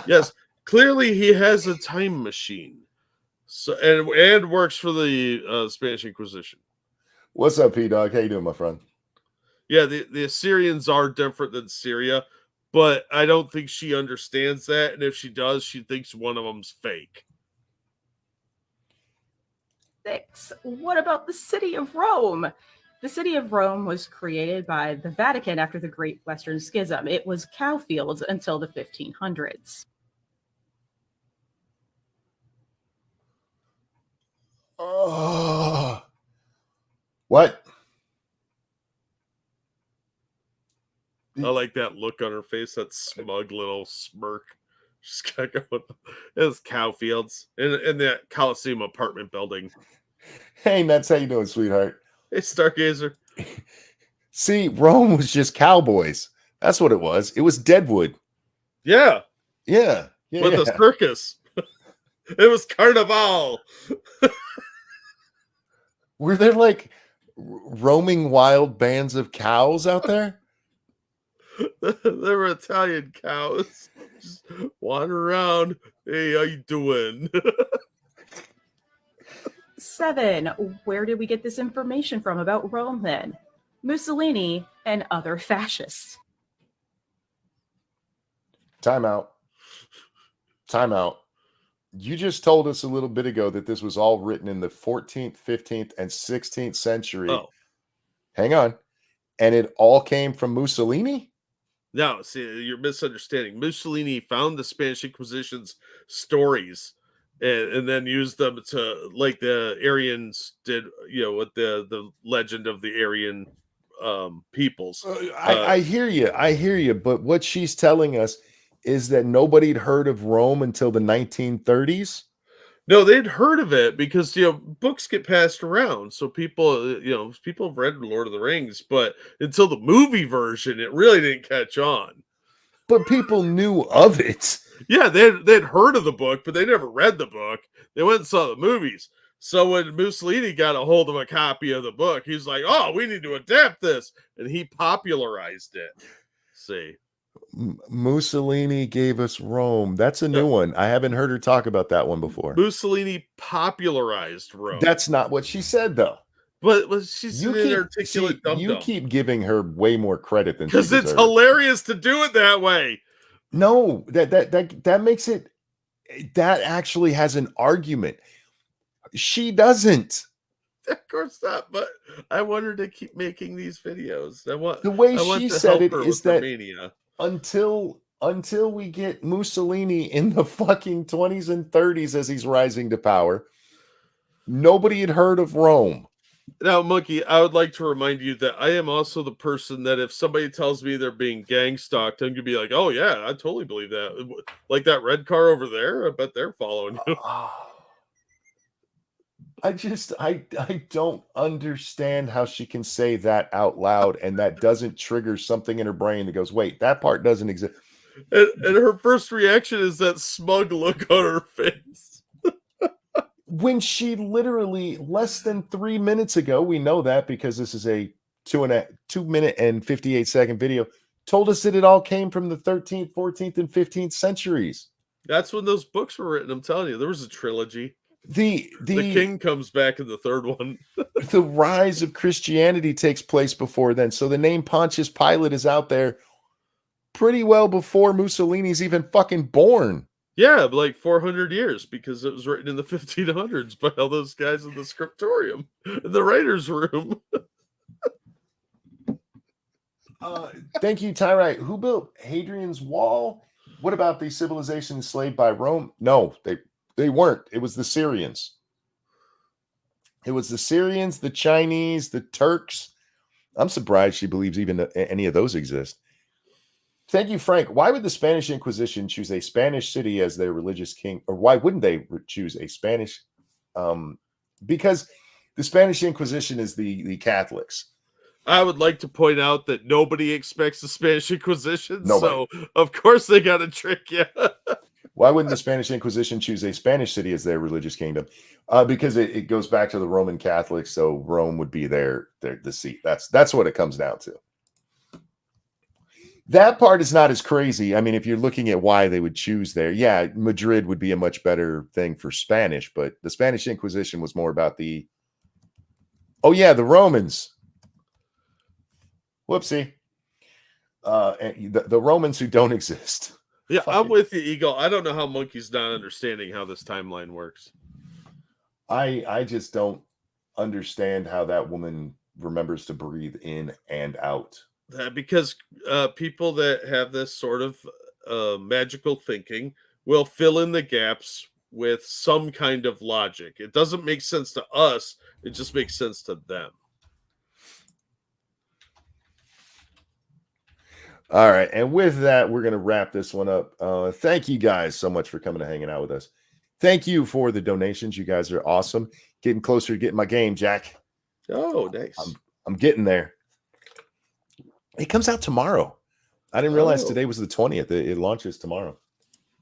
Yes, clearly he has a time machine. So and works for the Spanish Inquisition. What's up, P-Dog? How you doing, my friend? Yeah, the Assyrians are different than Syria, but I don't think she understands that. And if she does, she thinks one of them's fake. 6. What about the city of Rome? The city of Rome was created by the Vatican after the Great Western Schism. It was cow fields until the 1500s. Oh, what? I like that look on her face, that smug little smirk. She's got going. It's cow fields in the Coliseum apartment building. Hey, Nets, how you doing, sweetheart? Hey, Stargazer. See, Rome was just cowboys. That's what it was. It was Deadwood. Yeah. Yeah. With a circus. It was Carnival. Were there like roaming wild bands of cows out there? There were Italian cows just wandering around. Hey, how you doing? 7. Where did we get this information from about Rome then? Mussolini and other fascists. Time out. You just told us a little bit ago that this was all written in the 14th, 15th, and 16th century. Oh. Hang on. And it all came from Mussolini? No, see, you're misunderstanding. Mussolini found the Spanish Inquisition's stories and then used them to, like the Aryans did, with the legend of the Aryan peoples. I hear you. But what she's telling us is that nobody'd heard of Rome until the 1930s. No, they'd heard of it because books get passed around, so people have read Lord of the Rings, but until the movie version, it really didn't catch on. But people knew of it. Yeah, they'd heard of the book, but they never read the book. They went and saw the movies. So when Mussolini got a hold of a copy of the book, he's like, "Oh, we need to adapt this," and he popularized it. See. Mussolini gave us Rome. That's a new one. I haven't heard her talk about that one before. Mussolini popularized Rome. That's not what she said, though. But she's an inarticulate dum-dum. You keep giving her way more credit than because it's hilarious to do it that way. No, that makes it. That actually has an argument. She doesn't. Of course not. But I want her to keep making these videos. The way she said it is that mania. Until we get Mussolini in the fucking 20s and 30s as he's rising to power, nobody had heard of Rome. Now, Monkey, I would like to remind you that I am also the person that if somebody tells me they're being gang stalked, I'm going to be like, oh, yeah, I totally believe that. Like that red car over there, I bet they're following you. I don't understand how she can say that out loud and that doesn't trigger something in her brain that goes, wait, that part doesn't exist. And her first reaction is that smug look on her face. when she literally less than 3 minutes ago, we know that because this is a 2 minute and 58-second video, told us that it all came from the 13th, 14th, and 15th centuries. That's when those books were written. I'm telling you, there was a trilogy. The king comes back in the third one. The rise of Christianity takes place before then. So the name Pontius Pilate is out there pretty well before Mussolini's even fucking born. Yeah, like 400 years, because it was written in the 1500s by all those guys in the scriptorium, in the writer's room. Thank you, Tyrite. Who built Hadrian's Wall? What about the civilization enslaved by Rome? No, they weren't. It was the Syrians. It was the Syrians, the Chinese, the Turks. I'm surprised she believes even any of those exist. Thank you, Frank. Why would the Spanish Inquisition choose a Spanish city as their religious king? Or why wouldn't they choose a Spanish? Because the Spanish Inquisition is the Catholics. I would like to point out that nobody expects the Spanish Inquisition, Nobody. so of course they got to trick you. Why wouldn't the Spanish Inquisition choose a Spanish city as their religious kingdom? Because it goes back to the Roman Catholics, so Rome would be the seat. That's what it comes down to. That part is not as crazy. I mean, if you're looking at why they would choose there, yeah, Madrid would be a much better thing for Spanish, but the Spanish Inquisition was more about the Romans. Whoopsie. The Romans who don't exist. Yeah, I'm with you, Eagle. I don't know how Monkey's not understanding how this timeline works. I just don't understand how that woman remembers to breathe in and out. Because people that have this sort of magical thinking will fill in the gaps with some kind of logic. It doesn't make sense to us. It just makes sense to them. All right. And with that, we're going to wrap this one up. Thank you guys so much for coming and hanging out with us. Thank you for the donations. You guys are awesome. Getting closer to getting my game, Jack. Oh, nice. I'm getting there. It comes out tomorrow. I didn't realize today was the 20th. It launches tomorrow.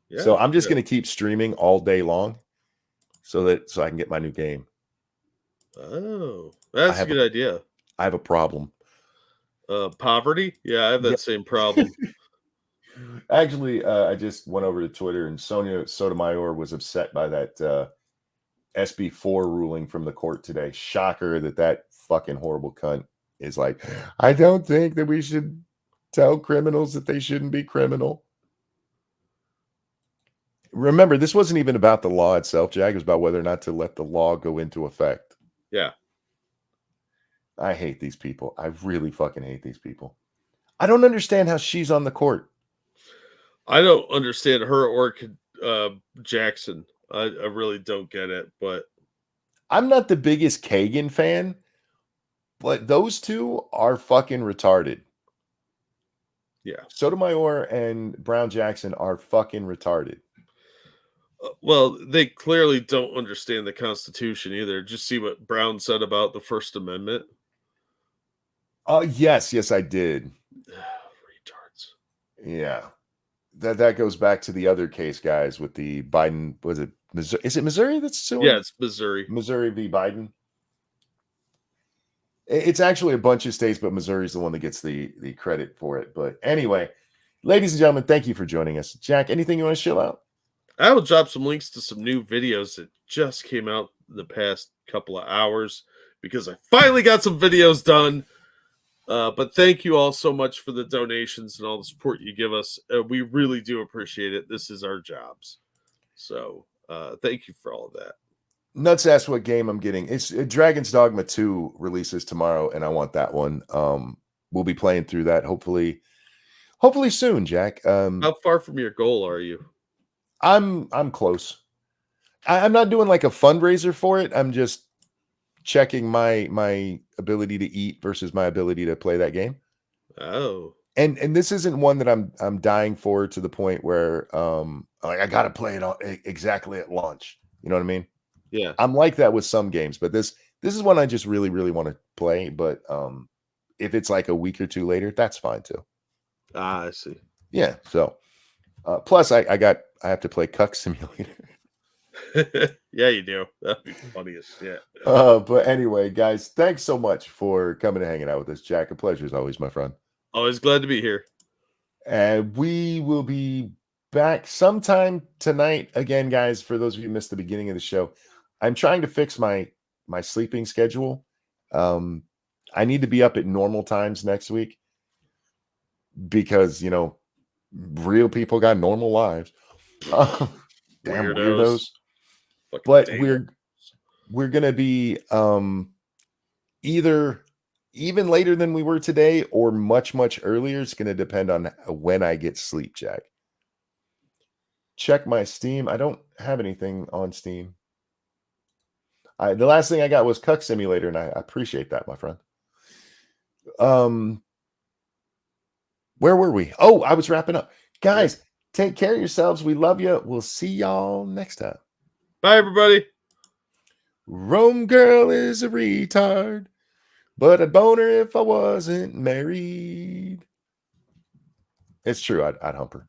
Yeah, so I'm just going to keep streaming all day long so I can get my new game. Oh, that's a good idea. I have a problem. Poverty? Yeah, I have that same problem. Actually, I just went over to Twitter and Sonia Sotomayor was upset by that SB4 ruling from the court today. Shocker that fucking horrible cunt is like, I don't think that we should tell criminals that they shouldn't be criminal. Remember, this wasn't even about the law itself, Jack. It was about whether or not to let the law go into effect. Yeah. I hate these people. I really fucking hate these people. I don't understand how she's on the court. I don't understand her or Jackson. I really don't get it, but I'm not the biggest Kagan fan, but those two are fucking retarded. Yeah. Sotomayor and Brown Jackson are fucking retarded. Well, they clearly don't understand the Constitution either. Just see what Brown said about the First Amendment. Yes, I did. Retards. Yeah. That goes back to the other case, guys, with the Biden. Was it Missouri? Is it Missouri that's suing? Yeah, it's Missouri. Missouri v. Biden. It's actually a bunch of states, but Missouri's the one that gets the credit for it. But anyway, ladies and gentlemen, thank you for joining us. Jack, anything you want to chill out? I will drop some links to some new videos that just came out in the past couple of hours because I finally got some videos done. But thank you all so much for the donations and all the support you give us. We really do appreciate it. This is our jobs. So thank you for all of that. Nuts asked what game I'm getting. It's Dragon's Dogma 2 releases tomorrow, and I want that one. We'll be playing through that hopefully soon, Jack. How far from your goal are you? I'm close. I'm not doing like a fundraiser for it. I'm just checking my ability to eat versus my ability to play that game. Oh. And this isn't one that I'm dying for to the point where like I gotta play it exactly at launch. You know what I mean? Yeah. I'm like that with some games, but this is one I just really, really want to play. But if it's like a week or two later, that's fine too. I see. Yeah. So plus I have to play Cuck Simulator. Yeah, you do. That'd be funny as shit. But anyway, guys, thanks so much for coming and hanging out with us, Jack. A pleasure as always, my friend. Always glad to be here. And we will be back sometime tonight again, guys. For those of you who missed the beginning of the show, I'm trying to fix my sleeping schedule. I need to be up at normal times next week because real people got normal lives. Damn weirdos. But we're gonna be either even later than we were today or much earlier. It's gonna depend on when I get sleep, Jack. Check my Steam. I don't have anything on Steam. The last thing I got was Cuck Simulator, and I appreciate that, my friend. Where were we? Oh, I was wrapping up. Guys, take care of yourselves. We love you. We'll see y'all next time. Bye, everybody. Rome girl is a retard, but I'd bone her if I wasn't married. It's true. I'd hump her.